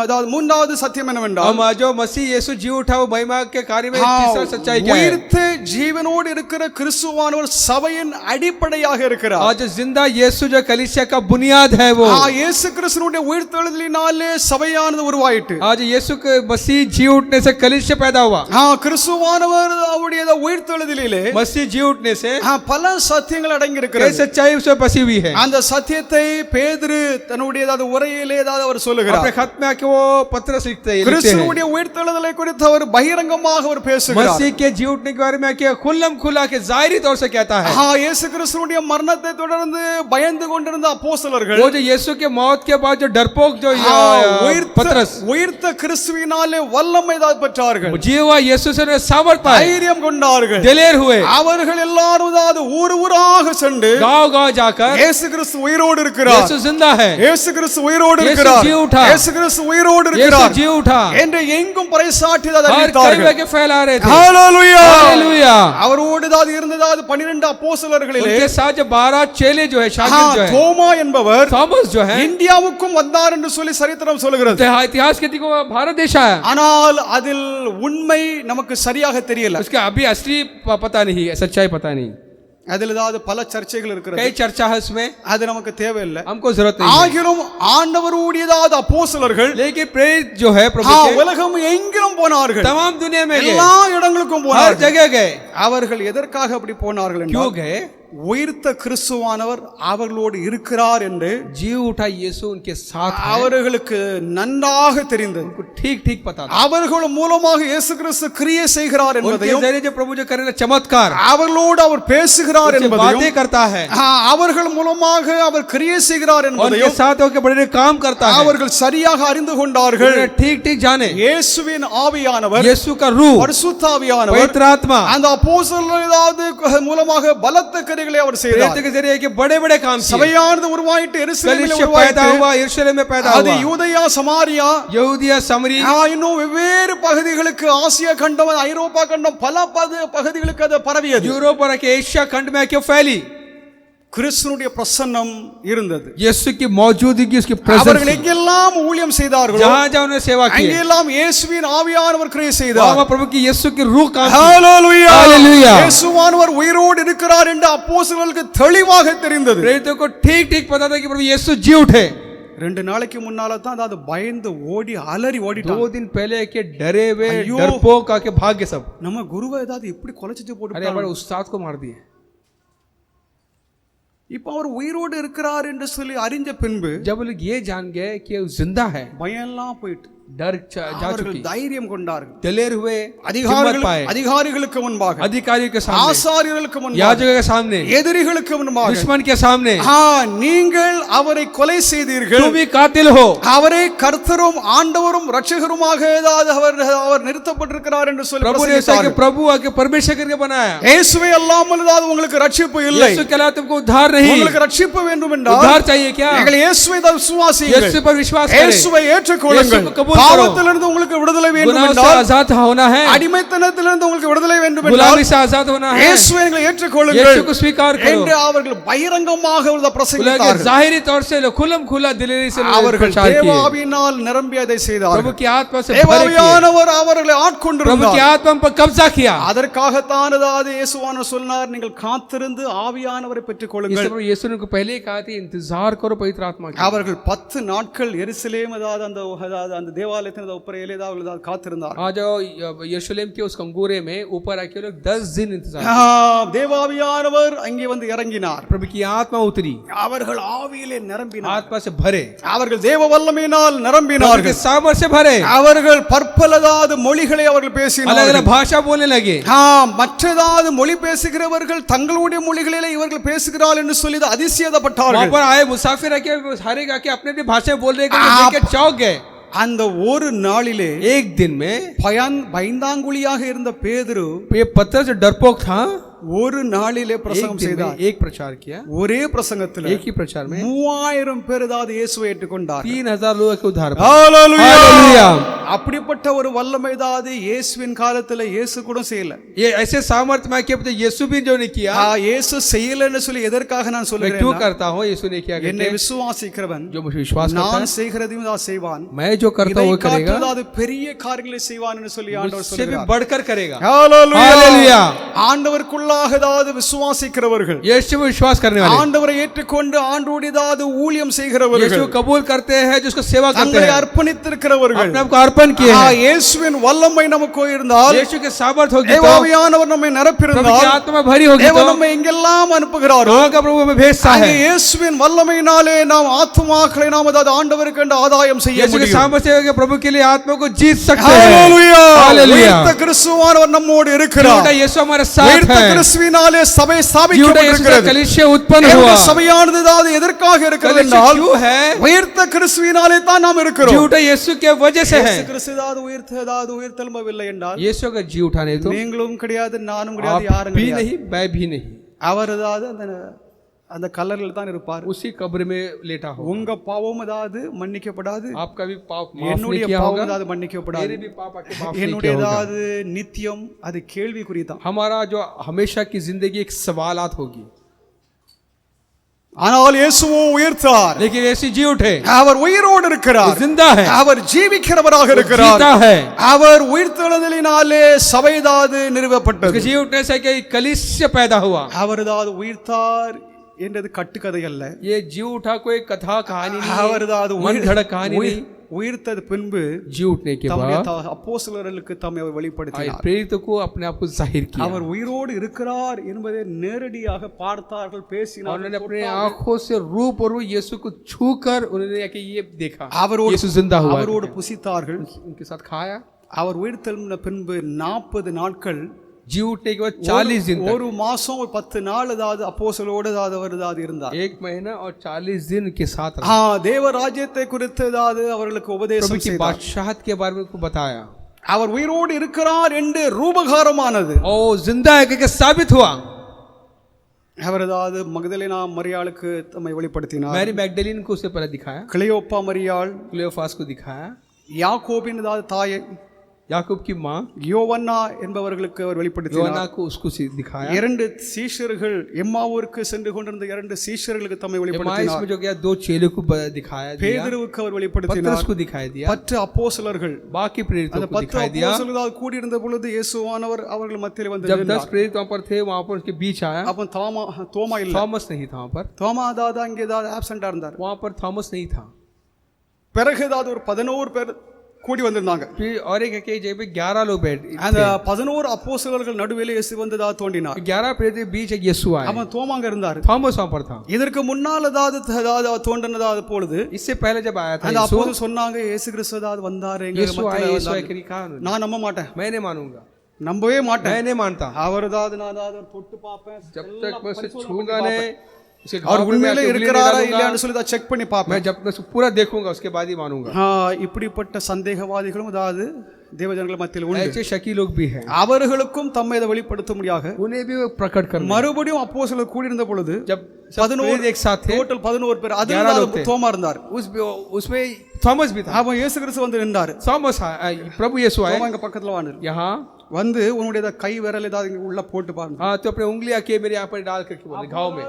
அதாவது மூன்றாவது சத்தியம் என்னவென்றால் हम जो मसीह यीशु जी उठा वो महिमा के कार्य में तीसरा सच्चाई क्या है? உயிர்த்த ஜீவனோடு இருக்கிற கிறிஸ்துவானவர் சபையின் அடிப்படையாக இருக்கிறார். आज जिंदा यीशु जो कलीसिया का बुनियाद है वो இயேசு கிறிஸ்துவினுடைய உயிர்த்தெழுதலினாலே சபையானது உருவாயிட்டு. आज यीशु के मसीह जी उठने से कलीसिया पैदा हुआ. கிறிஸ்துவானவர் அவருடைய உயிர்த்தெழுதலிலே मसीह जी उठने से பல சத்தியங்கள் அடங்கி कई இருக்கிறது. सच्चाई उसमें बसी हुई है. அந்த சத்தியத்தை பேதுரு தன்னுடைய உரையிலே அவர் சொல்லுகிறார். अपने खत में आके वो पत्र लिखते हैं. கிறிஸ்துவுடைய உயிர்த்தெழுதலை குறித்து அவர் பகிரங்கமாக அவர் பேசுகிறார். मसीह के जी उठने के बारे में आके खुल्लम खुला के जाहिरी तौर से कहता है. இயேசு கிறிஸ்துவுடைய மரணத்தை தொடர்ந்து பயந்து கொண்டிருந்த அப்போஸ்தலர்கள் वो जो यीशु के मौत के बाद जो डरपोक जो पतरस உயிர்த்த கிறிஸ்துவினாலே வல்லமை பெற்றார்கள். जीवा यीशु से सामर्थ पाए, தைரியம் கொண்டார்கள். दिलेर हुए. அவர்கள் எல்லாரும் ஊர் ஊராக சென்று गांव-गांव जाकर இயேசு கிறிஸ்து உயிரோடு இருக்கிறார், यीशु जिंदा है, இயேசு கிறிஸ்து உயிரோடு यीशु இருக்கிறார், जी उठा, இயேசு கிறிஸ்து உயிரோடு यीशु இருக்கிறார் जी उठा என்று எங்கும் பறைசாற்றி हर कई அறிவித்தார்கள். जगह फैला रहे थे. ஹalleluya हालेलुया. அவரோடு இருந்ததாவது 12 அப்போஸ்தலர்களிலே उनके साथ जो 12 चेले जो है, शागिर्द जो है, தோமா என்பவர் थॉमस जो है, இந்தியாவுக்கும் வந்தார் என்று சொல்லி சரித்திரம் சொல்கிறது. इतिहास के देखो भारत देश है, ஆனால் அதில் உண்மை நமக்கு சரியாக தெரியல. उसका अभी असली पता नहीं है, सच्चाई पता नहीं. அதில் பல சர்ச்சைகள் இருக்கிறது. कई चर्चा है उसमें, அது நமக்கு தேவையில்லை. हमको जरूरत नहीं है. ஆகிலும் ஆண்டவருடைய அப்போஸ்தலர்கள் लेकिन प्रेरित जो है प्रभु के உலகம் எங்கிலும் போனார்கள், तमाम दुनिया में गए, எல்லா இடங்களுக்கும் हर போனார்கள். जगह गए. அவர்கள் எதற்காக அப்படி போனார்கள் क्यों என்றால் गए? உயிர்த்த கிறிஸ்துவானவர் அவர்களோடு இருக்கிறார் என்று जी उठा यीशु उनके साथ है, அவர்களுக்கு நன்றாக தெரிந்தது. उनको ठीक ठीक पता था. அவர்கள் மூலமாக இயேசு கிறிஸ்து கிரியை செய்கிறார் उनके என்பதையும் जरिए जो प्रभु जो करे चमत्कार, அவர்களோடு அவர் பேசுகிறார் उनसे என்பதையும் बातें करता है, அவர்கள் மூலமாக அவர் கிரியை செய்கிறார் उनके என்பதையும் साथ होकर बड़े काम करता है, அவர்கள் சரியாக அறிந்து கொண்டார்கள். उन्हें ठीक ठीक जाने. இயேசுவின் ஆவியானவர், यीशु का रूह, பரிசுத்த ஆவியானவர் पवित्र आत्मा அந்த அப்போஸ்தலர்கள் மூலமாக பலத்த கிரியைகளை அவர் செய்தார். प्रेरित के जरिए के बड़े बड़े काम किए. சபையானது உருவாயிட்டு எருசலேமிலே कलीसिया पैदा உருவாயிட்டு हुआ, यरूशलेम में पैदा அது हुआ, யூதேயா, சமாரியா, यहूदिया, समरी, இன்னும் வெவ்வேறு பகுதிகளுக்கு, ஆசியா கண்டம், ஐரோப்பா கண்டம், பல பகுதிகளுக்கு அது பரவியது. यूरोप और एशिया खंड में आके फैली. கிறிஸ்துவுடைய பிரசன்னம் இருந்தது. यीशु की मौजूदगी, उसकी அவர்கள் प्रेजेंस, எங்கெல்லாம் ஊழியம் செய்தார்களோ जहां जहां उन्होंने सेवा की, அங்கெல்லாம் இயேசுவின் ஆவியானவர் கிரியை செய்தார். वहां प्रभु की यीशु की रूह काम की. ஹalleluya हालेलुया. இயேசுவானவர் உயிரோடு இருக்கிறார் என்று அப்போஸ்தலர்களுக்கு தெளிவாக தெரிந்தது. प्रेरितों को ठीक ठीक पता था कि प्रभु यीशु जी उठे. 2 நாளைக்கு முன்னால தான் அது பயந்து ஓடி அலறி 2 ஓடிட்டாங்க. दिन पहले के डरे हुए अयो. डरपोक आके भाग गए सब. நம்ம குருவை ஏதாவது இப்படி கொலைச்சிட்டு अरे போட்டு हमारे उस्ताद को मार दिए. இப்போ அவர் உயிரோடு இருக்கிறார் என்று சொல்லி அறிஞ்ச பின்பு जब लोग ये जान गए कि वो जिंदा है, பயம் எல்லாம் போயிட்டு डर जा அவர்கள் चुकी, தைரியம் கொண்டார்கள். दलेर हुए, हिम्मत पाए, அதிகாரிகளுக்கு முன்பாக, अधिकारियों के सामने, ஆசாரியர்களுக்கு முன்பாக, याजकों के सामने, எதிரிகளுக்கு முன்பாக, दुश्मन के सामने, நீங்கள் அவரை கொலை செய்தீர்கள், तुम भी कातिल हो, அவரை கர்த்தரும் ஆண்டவரும் இரட்சகருமாக அவர் நிறுத்தப்பட்டிருக்கிறார் என்று சொல்லி प्रभु ने ऐसा कि प्रभु आके परमेश्वर करके बनाया. இயேசுவை அல்லாமல் ஏதாவது உங்களுக்கு ரட்சிப்பு இல்லை. यीशु के अलावा तुमको उद्धार नहीं. உங்களுக்கு ரட்சிப்பு வேண்டும் என்றால் उद्धार चाहिए क्या? நீங்கள் இயேசுவை விசுவாசியுங்கள், यीशु पर विश्वास करें, இயேசுவை ஏற்றுக்கொள்ளுங்கள். यीशु को कबूल பாவத்திலிருந்து உங்களுக்கு விடுதலை வேண்டும் गुनाह से என்றால், आजाद होना है, அடிமைத்தனத்திலிருந்து உங்களுக்கு விடுதலை வேண்டும் என்றால் गुलामी से आजाद होना है, இயேசுவை நீங்கள் ஏற்றுக்கொள்ளுங்கள் यीशु को स्वीकार करो. என்று அவர்கள் பகிரங்கமாக बोला பிரசங்கித்தார்கள். जाहिरी तौर से खुलम खुला दिलेरी से அவர்கள் प्रचार किए. தேவாவியினால் நிரம்பி அதை प्रभु செய்தார்கள். की आत्मा से भरे किए. தேவாவியானவர் அவர்களை प्रभु की ஆட்கொண்டிருந்தார். आत्मा पर कब्जा किया. அதற்காகத்தான் அதாவது இயேசுவானவர் சொன்னார், நீங்கள் காத்திருந்து ஆவியானவரை பெற்றுக் கொள்ளுங்கள். इसलिए यीशु ने पहले ही कहा था इंतजार करो पवित्र आत्मा का. அவர்கள் 10 நாட்கள் எருசலேம் அதாவது அந்த தேவாலயத்தின் உப்பரையிலே அவர்கள் காத்திருந்தார். आज यरूशलेम के उस कंगूरे में ऊपर आके लोग 10 दिन इंतजार. தேவாவியானவர் அங்கே வந்து இறங்கினார். प्रभु की आत्मा उतरी, அவர்கள் ஆவியிலே நிரம்பினார். आत्मा से भरे, அவர்கள் தேவ வல்லமையினால் प्रभु के நிரம்பினார்கள். सामर्थ्य से भरे, அவர்கள் பற்பலதாவது மொழிகளை அவர்கள் अलग பேசினார்கள். अलग भाषा बोलने लगे. மற்றதாவது மொழி பேசுகிறவர்கள் தங்களுடைய மொழிகளிலே இவர்கள் பேசுகிறார்கள் என்று சொல்லி वहां அதிசயப்பட்டார்கள். पर आए मुसाफिर आके हरे आके अपने अपनी भाषा बोल रहे हैं, चौक गए. அந்த ஒரு நாளிலே एक दिन में பயந்தாங்குழியாக இருந்த பேதுரு ये पत्थर से डरपोक था, ஒரு நாளிலே एक பிரசங்கம் दिन செய்தார். में एक प्रचार किया, ஒரே பிரசங்கத்தில் एक ही प्रचार में 3000 பேர் ஏதாவது இயேசுவை ஏற்றுக்கொண்டார். 3000 लोगों के उद्धार. ஹalleluya. हालेलुया. அப்படிப்பட்ட ஒரு வல்லமை தான் இயேசுவின் காலத்துல இயேசு கூட செய்யல. ये ऐसे सामर्थ्य मैं क्या पता यीशु भी जो नहीं किया, இயேசு செய்யலன்னு சொல்லி எதற்காக நான் मैं क्यों சொல்லுகிறேன்? करता हूँ यीशु ने किया என்னை करके? விசுவாசிக்கிறவன் जो मुझे विश्वास करता நான் है, செய்கிறதையும் தான் செய்வான், मैं जो करता हूँ वो करेगा, அது பெரிய காரியங்களை செய்வான்னு சொல்லி ஆண்டவர் उससे भी சொல்கிறார். बढ़कर करेगा। ஹalleluya. हालेलुया। ஆண்டவருக்குள்ளாக அதாவது விசுவாசிக்கிறவர்கள், यीशु में विश्वास करने वाले, ஆண்டவரை ஏற்றுக்கொண்டு ஆண்டவருடையதாவது ஊழியம் செய்கிறவர்கள், यीशु कबूल करते हैं, जिसको सेवा करते தங்களை हैं, அர்ப்பணித்திருக்கிறவர்கள், अपने आप को अर्पण किए हैं। இயேசுவின் வல்லமை நமக்கு இருந்தால், यीशु के सामर्थ होगी तो, தேவாவியானவர் நம்மை प्रभु की நிரப்பியிருந்தால், आत्मा भरी होगी தேவன் तो, நம்மை எங்கெல்லாம் அனுப்புகிறாரோ वहाँ का प्रभु हमें भेजता அங்கே है। இயேசுவின் வல்லமையினாலே நாம் ஆத்துமாக்களை நாம் அதாவது ஆண்டவருக்கு என்று ஆதாயம் செய்ய यीशु के முடியும். सामर्थ्य से प्रभु के लिए आत्मा को जीत सकते हैं। ஹalleluya. हालेलुया। உயிர்த்த கிறிஸ்துவானவர் நம்மோடு இருக்கிறார். जीवटा यीशु हमारे साथ உயிர்த்த है। கிறிஸ்துவினாலே சபை जीवटा यीशु से ஸ்தாபிக்கப்பட்டிருக்கிறது. कलीसिया उत्पन्न தேவனுடைய हुआ। சபையானது அதாவது எதற்காக இருக்கிறது कलीसिया என்றால் क्यों है? உயிர்த்த கிறிஸ்துவினாலே தான் நாம் இருக்கிறோம். जीवटा यीशु के वजह से है। இயேசு கிறிஸ்து அதாவது உயிர்த்தெழும்பவில்லை என்றால் यीशु अगर जी उठा नहीं तो நீங்களும் கிடையாது, நானும் கிடையாது, आप யாரும் भी கிடையாது. नहीं, मैं भी नहीं, அவர் அதாவது அந்த கல்லறையில் தான் இருப்பார். उसी कब्र में लेटा हो। உங்க பாவம் அதாவது மன்னிக்கப்படாது, आपका भी पाप माफ என்னுடைய नहीं किया பாவம் होगा, அதாவது மன்னிக்கப்படாது, मेरे भी पाप आपके माफ नहीं என்னுடைய किया होगा। அதாவது நித்தியம் அது கேள்விக்குறி தான். हमारा जो हमेशा की जिंदगी एक सवालात होगी, ஆனால் இயேசுவோ உயிர்த்தார், लेकिन ऐसी जी उठे, அவர் உயிரோடு இருக்கிறார், जिंदा है, அவர் ஜீவிக்கிறவராக இருக்கிறார், जीता है। அவர் உயிர்த்தெழுதலினாலே சபைதாது நிறுவப்பட்டது. उसके जी उठने से क्या कलीसिया पैदा हुआ। அவர் அதாவது உயிர்த்தார் என்றது கட்டுக்கதை அல்ல. ये जी उठा कोई कथा कहानी அவர் नहीं, அதாவது मन धड़क कहानी नहीं। உயிர்த்தது பின்பு जी उठने के தம்முடைய बाद அப்போஸ்தலர்களுக்கு தம்மை அவர் வெளிப்படுத்தினார். प्रेरितों को अपने आप को जाहिर किया, அவர் உயிரோடு இருக்கிறார் என்பதை நேரடியாக பார்த்தார்கள், और பேசினார்கள். उन्होंने अपने आंखों से रूबरू यीशु को छूकर उन्होंने कि ये देखा அவரோடு यीशु जिंदा हुआ है। அவரோடு புசித்தார்கள். उनके साथ खाया। அவர் உயிர்த்தெழுந்த பின்பு 40 நாட்கள், जी उठने के बाद 40 दिन ஒரு மாசம் 10 நாள் அதாவது அப்போஸ்தலரோடு அதாவது அவர் அதாவது இருந்தார். 1 महीना और 40 दिन के साथ रहा। தேவ ராஜ்யத்தை குறித்து அதாவது அவர்களுக்கு प्रभु உபதேசம் की செய்தார். बादशाहत के बारे में उनको बताया, அவர் உயிரோடு இருக்கிறார் என்று ரூபகாரமானது. और जिंदा है करके साबित हुआ। அவர் அதாவது மகதலேனா மரியாளுக்கு தம்மை வெளிப்படுத்தினார். मैरी मैगडलीन को उसे पहले दिखाया, கிளியோப்பா மரியாள், क्लियोफास को दिखाया, யாக்கோபின் அதாவது தாயை याकूब की माँ யோவன்னா என்பவர்களுக்கு அவர் வெளிப்படுத்தினார். योना को उसको दिखाया। 2 சீஷர்கள் எம்மாவூருக்கு சென்று கொண்டிருந்த 2 சீஷர்களுக்கு தம்மை एमाइस வெளிப்படுத்தினார். में जो गया 2 चेलों को दिखाया दिया, பேதுருவுக்கு அவர் पतरस வெளிப்படுத்தினார். को दिखाई दिया, 10 அப்போஸ்தலர்கள், बाकी प्रेरितों அந்த को 10 दिखाई दिया। அப்போஸ்தலர்கள் கூடியிருந்த பொழுது இயேசுவானவர் அவர்கள் மத்தியில் வந்து जब 10 நின்றார். प्रेरित वहां पर थे, वहां पर उसके बीच आया, அப்ப தோமா இல்ல, थॉमस नहीं था वहां पर, தோமா அதாவது அங்கே ஏதாவது ஆப்சென்டா இருந்தார். वहां पर थॉमस नहीं था। பிறகு ஏதாவது ஒரு 11 பேர் கூடி வந்திருந்தாங்க. फिर और एक के जगह पे 11 लोग बैठ அந்த 11 அப்போஸ்தலர்கள் நடுவில் இயேசு வந்ததா தோன்றினார். 11 प्रेरित के बीच एक यीशु आया, அவன் தோமாங்க இருந்தார். थॉमस वहां पर था। இதற்கு முன்னால் அதாவது தோன்றினதாவது பொழுது इससे पहले जब आया था அந்த यीशु, அப்போஸ்தலர் சொன்னாங்க இயேசு கிறிஸ்து அதாவது வந்தாரு எங்க यीशु आया, மத்தியில यीशु आया வந்தாரு. कि कहा उन्होंने, நான் நம்ப மாட்டேன், मैं नहीं मानूंगा, நம்பவே மாட்டேன். मैं नहीं मानता, அவர் அதாவது நான் அதாவது தொட்டு பார்ப்பேன், जब எல்லாம் तक मैं उसे பரிசோதனை छूंगा பண்ணி नहीं, பார்ப்பேன். उसे அவர் घाव पे मैं உண்மையிலே आके उंगली இருக்கிறாரா डालूंगा, இல்லையான்னு சொல்லி செக் பண்ணி பார்ப்பேன். मैं जब मैं उसे पूरा देखूंगा उसके बाद ही मानूंगा। இப்படிப்பட்ட சந்தேகவாதிகளும் அதாவது தேவஜனங்கள் மத்தியில் உண்டு. ऐसे शकी लोग भी हैं, அவர்களுக்கும் தம்மை இதை வெளிப்படுத்த முடியாக उन्हें भी वो प्रकट करना। மறுபடியும் அப்போஸ்தலர் கூடியிருந்த பொழுது जब सब 11 प्रेरित एक साथ थे, டோட்டல் 11 பேர், 11 அதுல लोग थे। தோமா இருந்தார். उसमें थॉमस भी था। அவன் இயேசு கிறிஸ்து வந்து நின்றாரு. थॉमस प्रभु यीशु आए தோமா எங்க பக்கத்துல வாங்க, यहाँ, வந்து உன்னுடைய கை விரல் ஏதாவது இங்க உள்ள போட்டு பாருங்க. हाँ तो अपने उंगली आके मेरे यहाँ पर डाल करके बोले घाव में।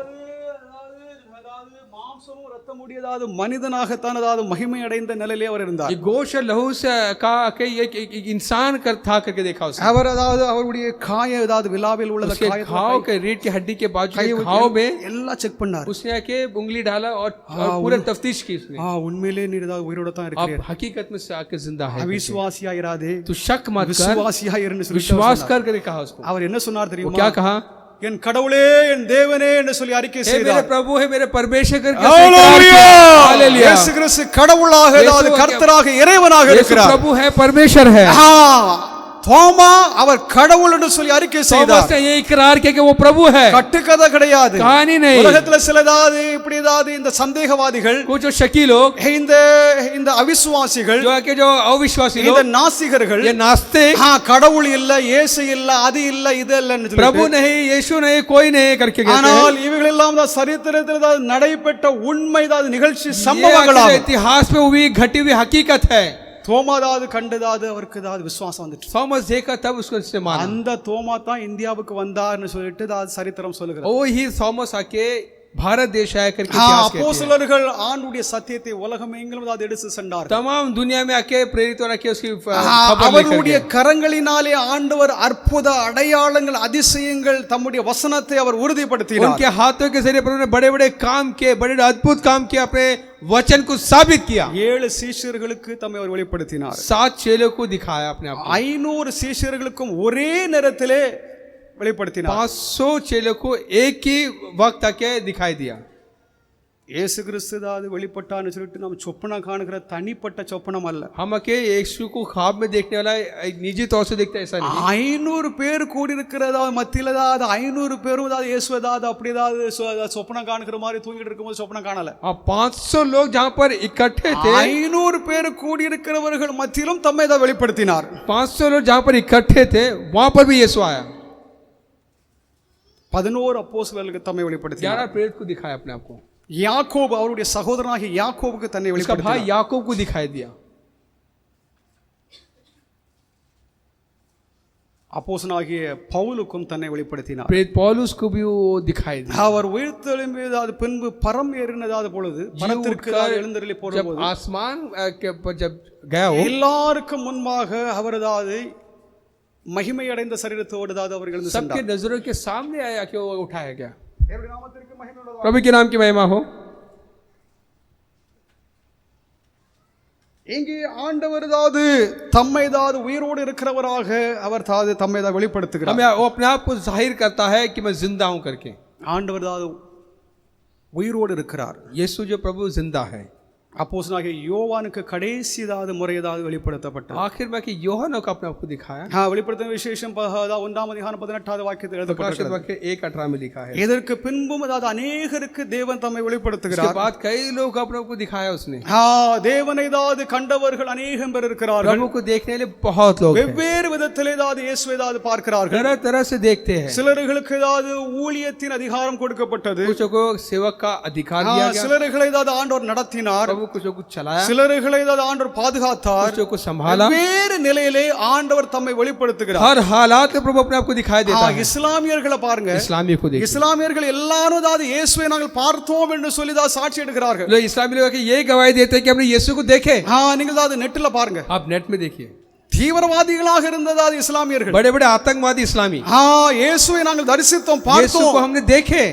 அதாவது மாம்சமும் ரத்தம் உடையதாவது மனிதனாகத்தான் அதாவது மகிமை அடைந்த நிலையிலே அவர் இருந்தார். ये गोश्त और लहू से का के एक इंसान कर था करके देखा उसने। அவர் अதாவது அவருடைய காயம் ஏதாவது விலாவில் உள்ள उसके घाव के रीढ़ की हड्डी के बाजू के घाव में எல்லாம் செக் பண்ணார். उसने आके उंगली डाला और पूरा तफ्तीश की उसने। உண்மையிலே நீர் ஏதாவது உயிரோட தான் आप இருக்கிறீர், हकीकत में से आके जिंदा है, அவிசுவாசியா இராதே, तू शक मत कर, விசுவாசியா இருன்னு சொல்லி विश्वास कर करके कहा उसको। அவர் என்ன சொன்னார் वो தெரியுமா? क्या कहा? என் கடவுளே என் தேவனே என்று சொல்லி அறிக்கை हे मेरे செய்தார். प्रभु है मेरे परमेश्वर करके ஹalleluya! हालेलुया। இயேசு கிறிஸ்து கடவுளாக அதாவது கர்த்தராக இறைவனாக यीशु இருக்கிறார். प्रभु है, परमेश्वर है। தோமா அவர் கடவுள் என்று சொல்லி அறிக்கை செய்தார். थॉमस ने ये इकरार किया कि वो प्रभु है, கட்டுக்கதை கிடையாது. कहानी नहीं। உலகத்துல சிலதாவது இப்படி ஏதாவது இந்த சந்தேகவாதிகள், कुछ जो शकी लोग, இந்த அவிசுவாசிகள், जो आके जो अविश्वासी இந்த लोग, நாஸ்திகர்கள், ये नास्तिक, கடவுள் இல்ல, இயேசு இல்ல, அது இல்ல, இது இல்லன்னு प्रभु சொல்லிட்டு, नहीं, यीशु नहीं, कोई नहीं करके कहते हैं। ஆனால் இவைகள் எல்லாம் தான் சரித்திரத்தில் நடைபெற்ற உண்மை நிகழ்ச்சி ये சம்பவங்களாகும். इतिहास में हुई घटी हुई हकीकत है। தோமாதாவது கண்டதாவது அவருக்கு ஏதாவது விசுவாசம் வந்துட்டு थॉमस देखा तब उसको इसने माना। அந்த தோமா தான் இந்தியாவுக்கு வந்தார்னு சொல்லிட்டு அதாவது சரித்திரம் சொல்லுகிறது. ओ ही थॉमस आके भारत देश आया करके इतिहास कहते हैं। அப்போஸ்தலர்கள் ஆண்டுடைய சத்தியத்தை உலகம் எங்கிலும் அதாவது எடுத்து சென்றார்கள். तमाम दुनिया में आके प्रेरितों ने उसकी खबर அவருடைய लेकर கரங்களினாலே ஆண்டவர் அற்புத அடையாளங்கள் அதிசயங்கள் தம்முடைய வசனத்தை அவர் உறுதிப்படுத்தினார். उनके हाथों के जरिए प्रभु ने बड़े बड़े काम किए, बड़े अद्भुत काम किए, अपने वचन को साबित किया। 7 சீஷர்களுக்கு தம்மை அவர் வெளிப்படுத்தினார். 7 चेलों को दिखाया अपने आप को। 500 சீஷர்களுக்கும் ஒரே நேரத்திலே வெளிப்படுத்தினார். 500 चेलों को एक ही वक्त आके दिखाई दिया। இயேசு கிறிஸ்து அதாவது வெளிப்பட்டான்னு சொல்லிட்டு நம்ம சொப்பன காணுகிற தனிப்பட்ட சொப்பனம் அல்ல. हम आके यीशु को ख्वाब में देखने वाला एक निजी तौर से देखते हैं, ऐसा नहीं। 500 பேர் கூடி இருக்கிறதா மத்தியில அதாவது 500 பேரும் அதாவது இயேசு அதாவது அப்படி அதாவது சொப்பனம் காணுகிற மாதிரி தூங்கிட்டு இருக்கும்போது சொப்பனம் காணல. 500 लोग जहाँ पर इकट्ठे थे, 500 பேர் கூடி இருக்கிறவர்கள் மத்தியிலும் தம்மை தான் வெளிப்படுத்தினார். 500 लोग जहाँ पर इकट्ठे थे वहां पर भी यीशु आया। 11 அப்போஸ்தலர்களுக்கு தம்மை வெளிப்படுத்தினார். 11 प्रेरित को दिखाया अपने आप को। யாக்கோபு அவருடைய சகோதரனாகிய யாக்கோபுக்கு தன்னை उसका भाई வெளிப்படுத்தினார். याकूब को दिखाई दिया। அப்போஸ்தலனாகிய பவுலுக்கும் தன்னை வெளிப்படுத்தினார். प्रेरित पौलुस को भी वो दिखाई दिया। அவர் உயிர்த்தெழும்பியதாவது பின்பு பரம் ஏறினதாவது பொழுது பரத்திற்கு எழுந்தருளி जब போடும்போது आसमान के ऊपर जब गया वो, எல்லாருக்கும் முன்பாக அவர் அதாவது மகிமை அடைந்த சரீரத்தோடு அதாவது அவர் எழுந்து सबके சென்றார். नजरों के सामने आया कि वो उठाया गया। தேவனுடைய நாமத்திற்கு மகிமை உண்டாவதாக. प्रभु के नाम की महिमा हो। இங்கே ஆண்டவர் அதாவது தம்மை அதாவது உயிரோடு இருக்கிறவராக அவர் அதாவது தம்மை அதாவது வெளிப்படுத்துகிறார். हमें वो अपने आप को जाहिर करता है कि मैं जिंदा हूं करके। ஆண்டவர் அதாவது உயிரோடு இருக்கிறார். यीशु जो प्रभु जिंदा है। அப்போஸ்தலனாகிய யோவானுக்கு கடைசி அதாவது முறை அதாவது வெளிப்படுத்தப்பட்டது. आखिर में कि யோவான் को अपने आप को दिखाया। வெளிப்படுத்தின விசேஷம் 1ஆம் அதிகாரம் 18வது வாக்கியத்தில் प्रकाशित எழுதப்பட்டிருக்கிறது. वाक्य 1:18 में लिखा है। இதற்கு பின்பும் அதாவது अनेகருக்கு தேவன் தம்மை उसके வெளிப்படுத்துகிறார். बाद कई लोग अपने आप को दिखाया उसने। தேவனை அதாவது கண்டவர்கள் अनेகம் பேர் இருக்கிறார்கள். प्रभु को देखने लिए बहुत लोग हैं। வெவ்வேறு விதத்திலே அதாவது இயேசுவை அதாவது பார்க்கிறார்கள். तरह तरह से देखते हैं। சிலர்களுக்கு அதாவது ஊழியத்தின் அதிகாரம் கொடுக்கப்பட்டது. कुछ को सेवक का अधिकार दिया गया। சிலர்களை அதாவது ஆண்டவர் நடத்தினார். प्रभु कुछ को चलाया। சிலர்களை அதாவது ஆண்டவர் பாதுகாத்தார். कुछ को संभाला। வேறு நிலையிலே ஆண்டவர் தம்மை வெளிப்படுத்துகிறார். हर हालात में प्रभु अपने आप को दिखाई देता है। இஸ்லாமியர்களை பாருங்க. इस्लामी को देखिए। இஸ்லாமியர்கள் எல்லாரும் அதாவது இயேசுவை நாங்கள் பார்த்தோம் என்று சொல்லி தான் சாட்சி எடுக்கிறார்கள். लोग इस्लामी लोग ये गवाही देते हैं कि हमने यीशु को देखे। நீங்கள் அதாவது நெட்ல பாருங்க. आप नेट में देखिए। தீவிரவாதிகளாக இருந்ததாவது இஸ்லாமியர்கள் बड़े बड़े आतंकवादी इस्लामी இயேசுவை நாங்கள் தரிசித்தோம் यीशु को பார்த்தோம். हमने देखे।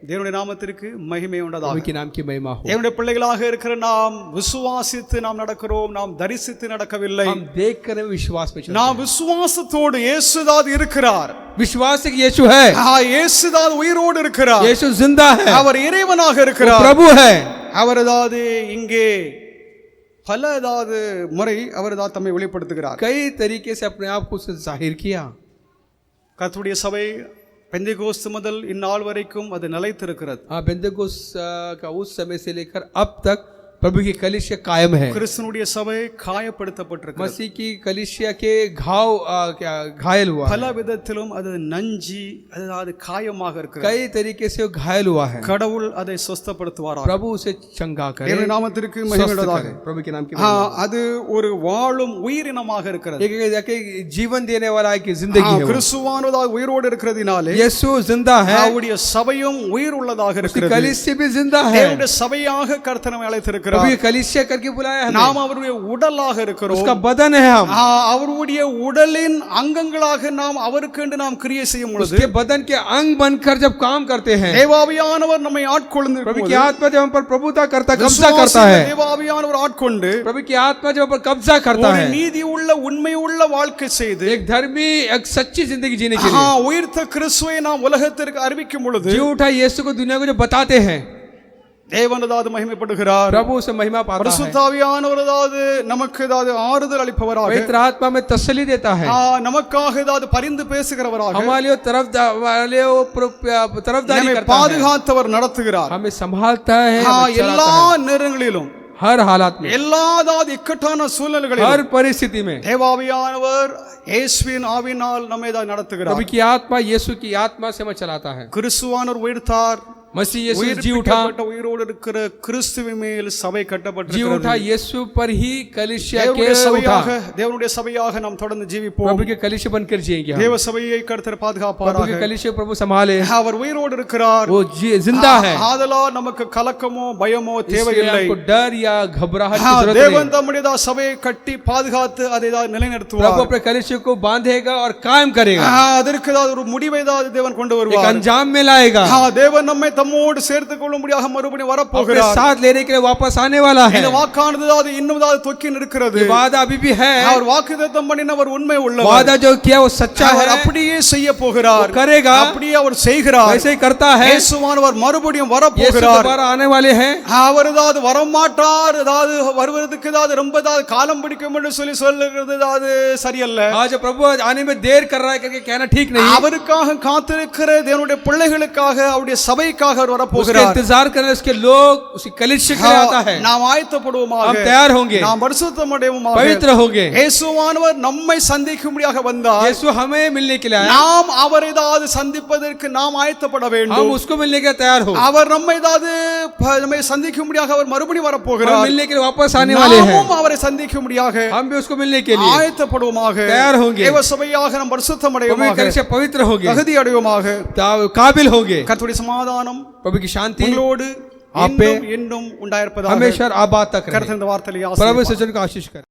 தேவனுடைய நாமத்திற்கு மகிமை உண்டாதாக. प्रभु के नाम की महिमा हो। தேவனுடைய பிள்ளைகளாக இருக்கிற நாம் விசுவாசித்து நாம் நடக்கிறோம், நாம் தரிசித்து நடக்கவில்லை. हम देख कर विश्वास में चलते நாம் விசுவாசத்தோடு இயேசுதாது இருக்கிறார். हैं। विश्वास है कि यीशु है। இயேசுதாது உயிரோடு இருக்கிறார். यीशु जिंदा है। அவர் இறைவனாக वो இருக்கிறார். प्रभु है। அவர் அதாவது இங்கே பல அதாவது முறை அவர் அதாவது தம்மை வெளிப்படுத்துகிறார். कई तरीके से अपने आप को उसने जाहिर किया। கர்த்தருடைய சபை பெந்தெகோஸ்து முதல் இந்நாள் வரைக்கும் அது நிலைத்திருக்கிறது. बेंतकोस का उस समय से लेकर अब तक प्रभु की कलीसिया कायम है। கிறிஸ்துனுடைய சபை காயப்படுத்தப்பட்டிருக்கிறது. मसीह की कलीसिया के घाव घायल हुआ है। பல விதத்திலும் அது நஞ்சி அதாவது காயமாக இருக்கிறது. कई तरीके से वो घायल हुआ है। கடவுள் அதை சுஸ்தப்படுத்துவாராக. प्रभु उसे चंगा करे। தேவனுடைய நாமத்திற்கு மகிமை स्वस्थ உண்டாதாக. करे। प्रभु के नाम की அது ஒரு வாழும் உயிரினமாக இருக்கிறது. एक जीवन देने वाला एक जिंदगी है। கிறிஸ்துவானதாக உயிரோடு இருக்கிறதினாலே यीशु जिंदा है। அவருடைய சபையும் உயிர் உள்ளதாக இருக்கிறது. कलीसिया भी जिंदा है। தேவனுடைய சபையாக கர்த்தர் நம்மை அழைத்திருக்கிறார். प्रभु ये कलीसिया करके बुलाया है। நாம் அவருடைய உடலாக இருக்கிறோம். उसका बदन है हम। அவருடைய உடலின் அங்கங்களாக நாம் அவருக்கென்று நாம் கிரியை செய்யும் பொழுது उसके बदन के अंग बनकर जब काम करते हैं, தேவாவியானவர் நம்மை ஆட்கொண்டு प्रभु की आत्मा जब हम पर प्रभुता करता कब्जा करता है, தேவாவியானவர் ஆட்கொண்டு प्रभु की आत्मा जब हम पर कब्जा करता ஒரு है, நீதி உள்ள உண்மை உள்ள வாழ்க்கை செய்து एक धर्मी एक सच्ची जिंदगी जीने के लिए உயிர்த்த கிறிஸ்துவை நாம் உலகத்திற்கு அறிவிக்கும் பொழுது जी उठा यीशु को दुनिया को जो बताते हैं, தேவனதாவது மகிமைப்படுகிறார். प्रभु उसे महिमा पाता है। பரிசுத்த ஆவியானவர் அதாவது நமக்கு அதாவது ஆறுதல் அளிப்பவராக, पवित्र आत्मा में तसल्ली देता है, நமக்காக அதாவது பரிந்து பேசுகிறவராக, हमारे लिए तरफदारी நம்மை करता है, பாதுகாத்தவர் நடத்துகிறார். हमें संभालता है, हमें எல்லா चलाता है, நேரங்களிலும் हर हालात में, எல்லா அதாவது இக்கட்டான சூழ்நிலைகளிலும் हर परिस्थिति में தேவாவியானவர் இயேசுவின் ஆவியினால் நம்மை தான் நடத்துகிறார். प्रभु की आत्मा यीशु की आत्मा से हमें चलाता है। கிறிஸ்துவானவர் உயிர்த்தார். मसीह यीशु जी उठा, உயிர்ப்பிக்கப்பட்ட உயிரோடு இருக்கிற கிறிஸ்துவின் மேல் சபை जी கட்டப்பட்டிருக்கிறது. उठा, यीशु पर ही कलीसिया के தேவனுடைய उठा। சபையாக தேவனுடைய சபையாக நாம் தொடர்ந்து ஜீவிப்போம். प्रभु के कलीसिया बनकर जिएंगे हम। தேவ சபையை கர்த்தர் प्रभु பாதுகாப்பாராக. के कलीसिया प्रभु संभाले, அவர் உயிரோடு இருக்கிறார். वो जिंदा है, ஆதலால் நமக்கு கலக்கமோ பயமோ इसलिए தேவையில்லை. आपको डर या घबराहट की जरूरत தேவன் नहीं। தம்முடைய சபையை கட்டி பாதுகாத்து அதை प्रभु நிலைநிறுத்துவார். अपने कलीसिया को बांधेगा और कायम करेगा, அதற்கு ஒரு முடிவை தேவன் கொண்டு एक வருவார். अंजाम में लाएगा, தேவன் நம்மை தம்மோடு சேர்த்துக் கொள்ளும்படியாக மறுபடியும் अपने வரப்போகிறார். साथ लेने के लिए वापस आने वाला है। இந்த வாக்கானது அது இன்னும் தொக்கி நிற்கிறது. ये वादा अभी भी है, அவர் வாக்குத்தத்தம் பண்ணினவர் உண்மை உள்ளவர். वादा जो किया वो सच्चा அவர் है, அப்படியே செய்ய போகிறார். वो करेगा, அப்படியே அவர் செய்கிறார். वैसे ही करता है। இயேசுவானவர் மறுபடியும் यीशु வரப்போகிறார். दोबारा आने वाले हैं। அவர் வரமாட்டார், வருவதற்கு ரொம்ப காலம் பிடிக்கும் என்று சொல்லுகிறது சரியல்ல. आज प्रभु आने में देर कर रहा है करके कहना ठीक नहीं। அவருக்காக காத்திருக்கிற தேவனுடைய பிள்ளைகளுக்காக அவருடைய சபைக்காக அவர் उसका வரப்போகிறார். इंतजार करने उसके लोग उसकी कलीसिया के लिए आता है। நாம் ஆயத்தப்படுவோமாக, हम तैयार होंगे, நாம் பரிசுத்தம் அடைவோமாக. पवित्र होंगे। இயேசுவானவர் நம்மை சந்திக்கும்படியாக வந்தார். यीशु हमें मिलने के लिए आया, நாம் அவர் சந்திப்பதற்கு நாம் ஆயத்தப்பட हम வேண்டும். उसको मिलने के लिए तैयार हो। அவர் நம்மை நம்மை சந்திக்கும்படியாக அவர் மறுபடியும் हम வரப்போகிறார். मिलने के लिए वापस आने वाले हैं, நாமும் அவரை சந்திக்கும்படியாக हम भी उसको मिलने के लिए ஆயத்தப்படுவோமாக, तैयार होंगे। தேவ சபையாக நாம் பரிசுத்தம் प्रभु की அடைவோமாக, कलीसिया पवित्र होगी, தகுதி அடைவோமாக. काबिल होंगे। கர்த்தருடைய சமாதானம் प्रभु की शांति உங்களோடு आप पे இன்னும் உண்டாயிருப்பதாக. हमेशा और आबाद तक रहे। கர்த்தர் இந்த வார்த்தையை प्रभु ஆசீர்வதிப்பார். सज्जन को आशीष करे।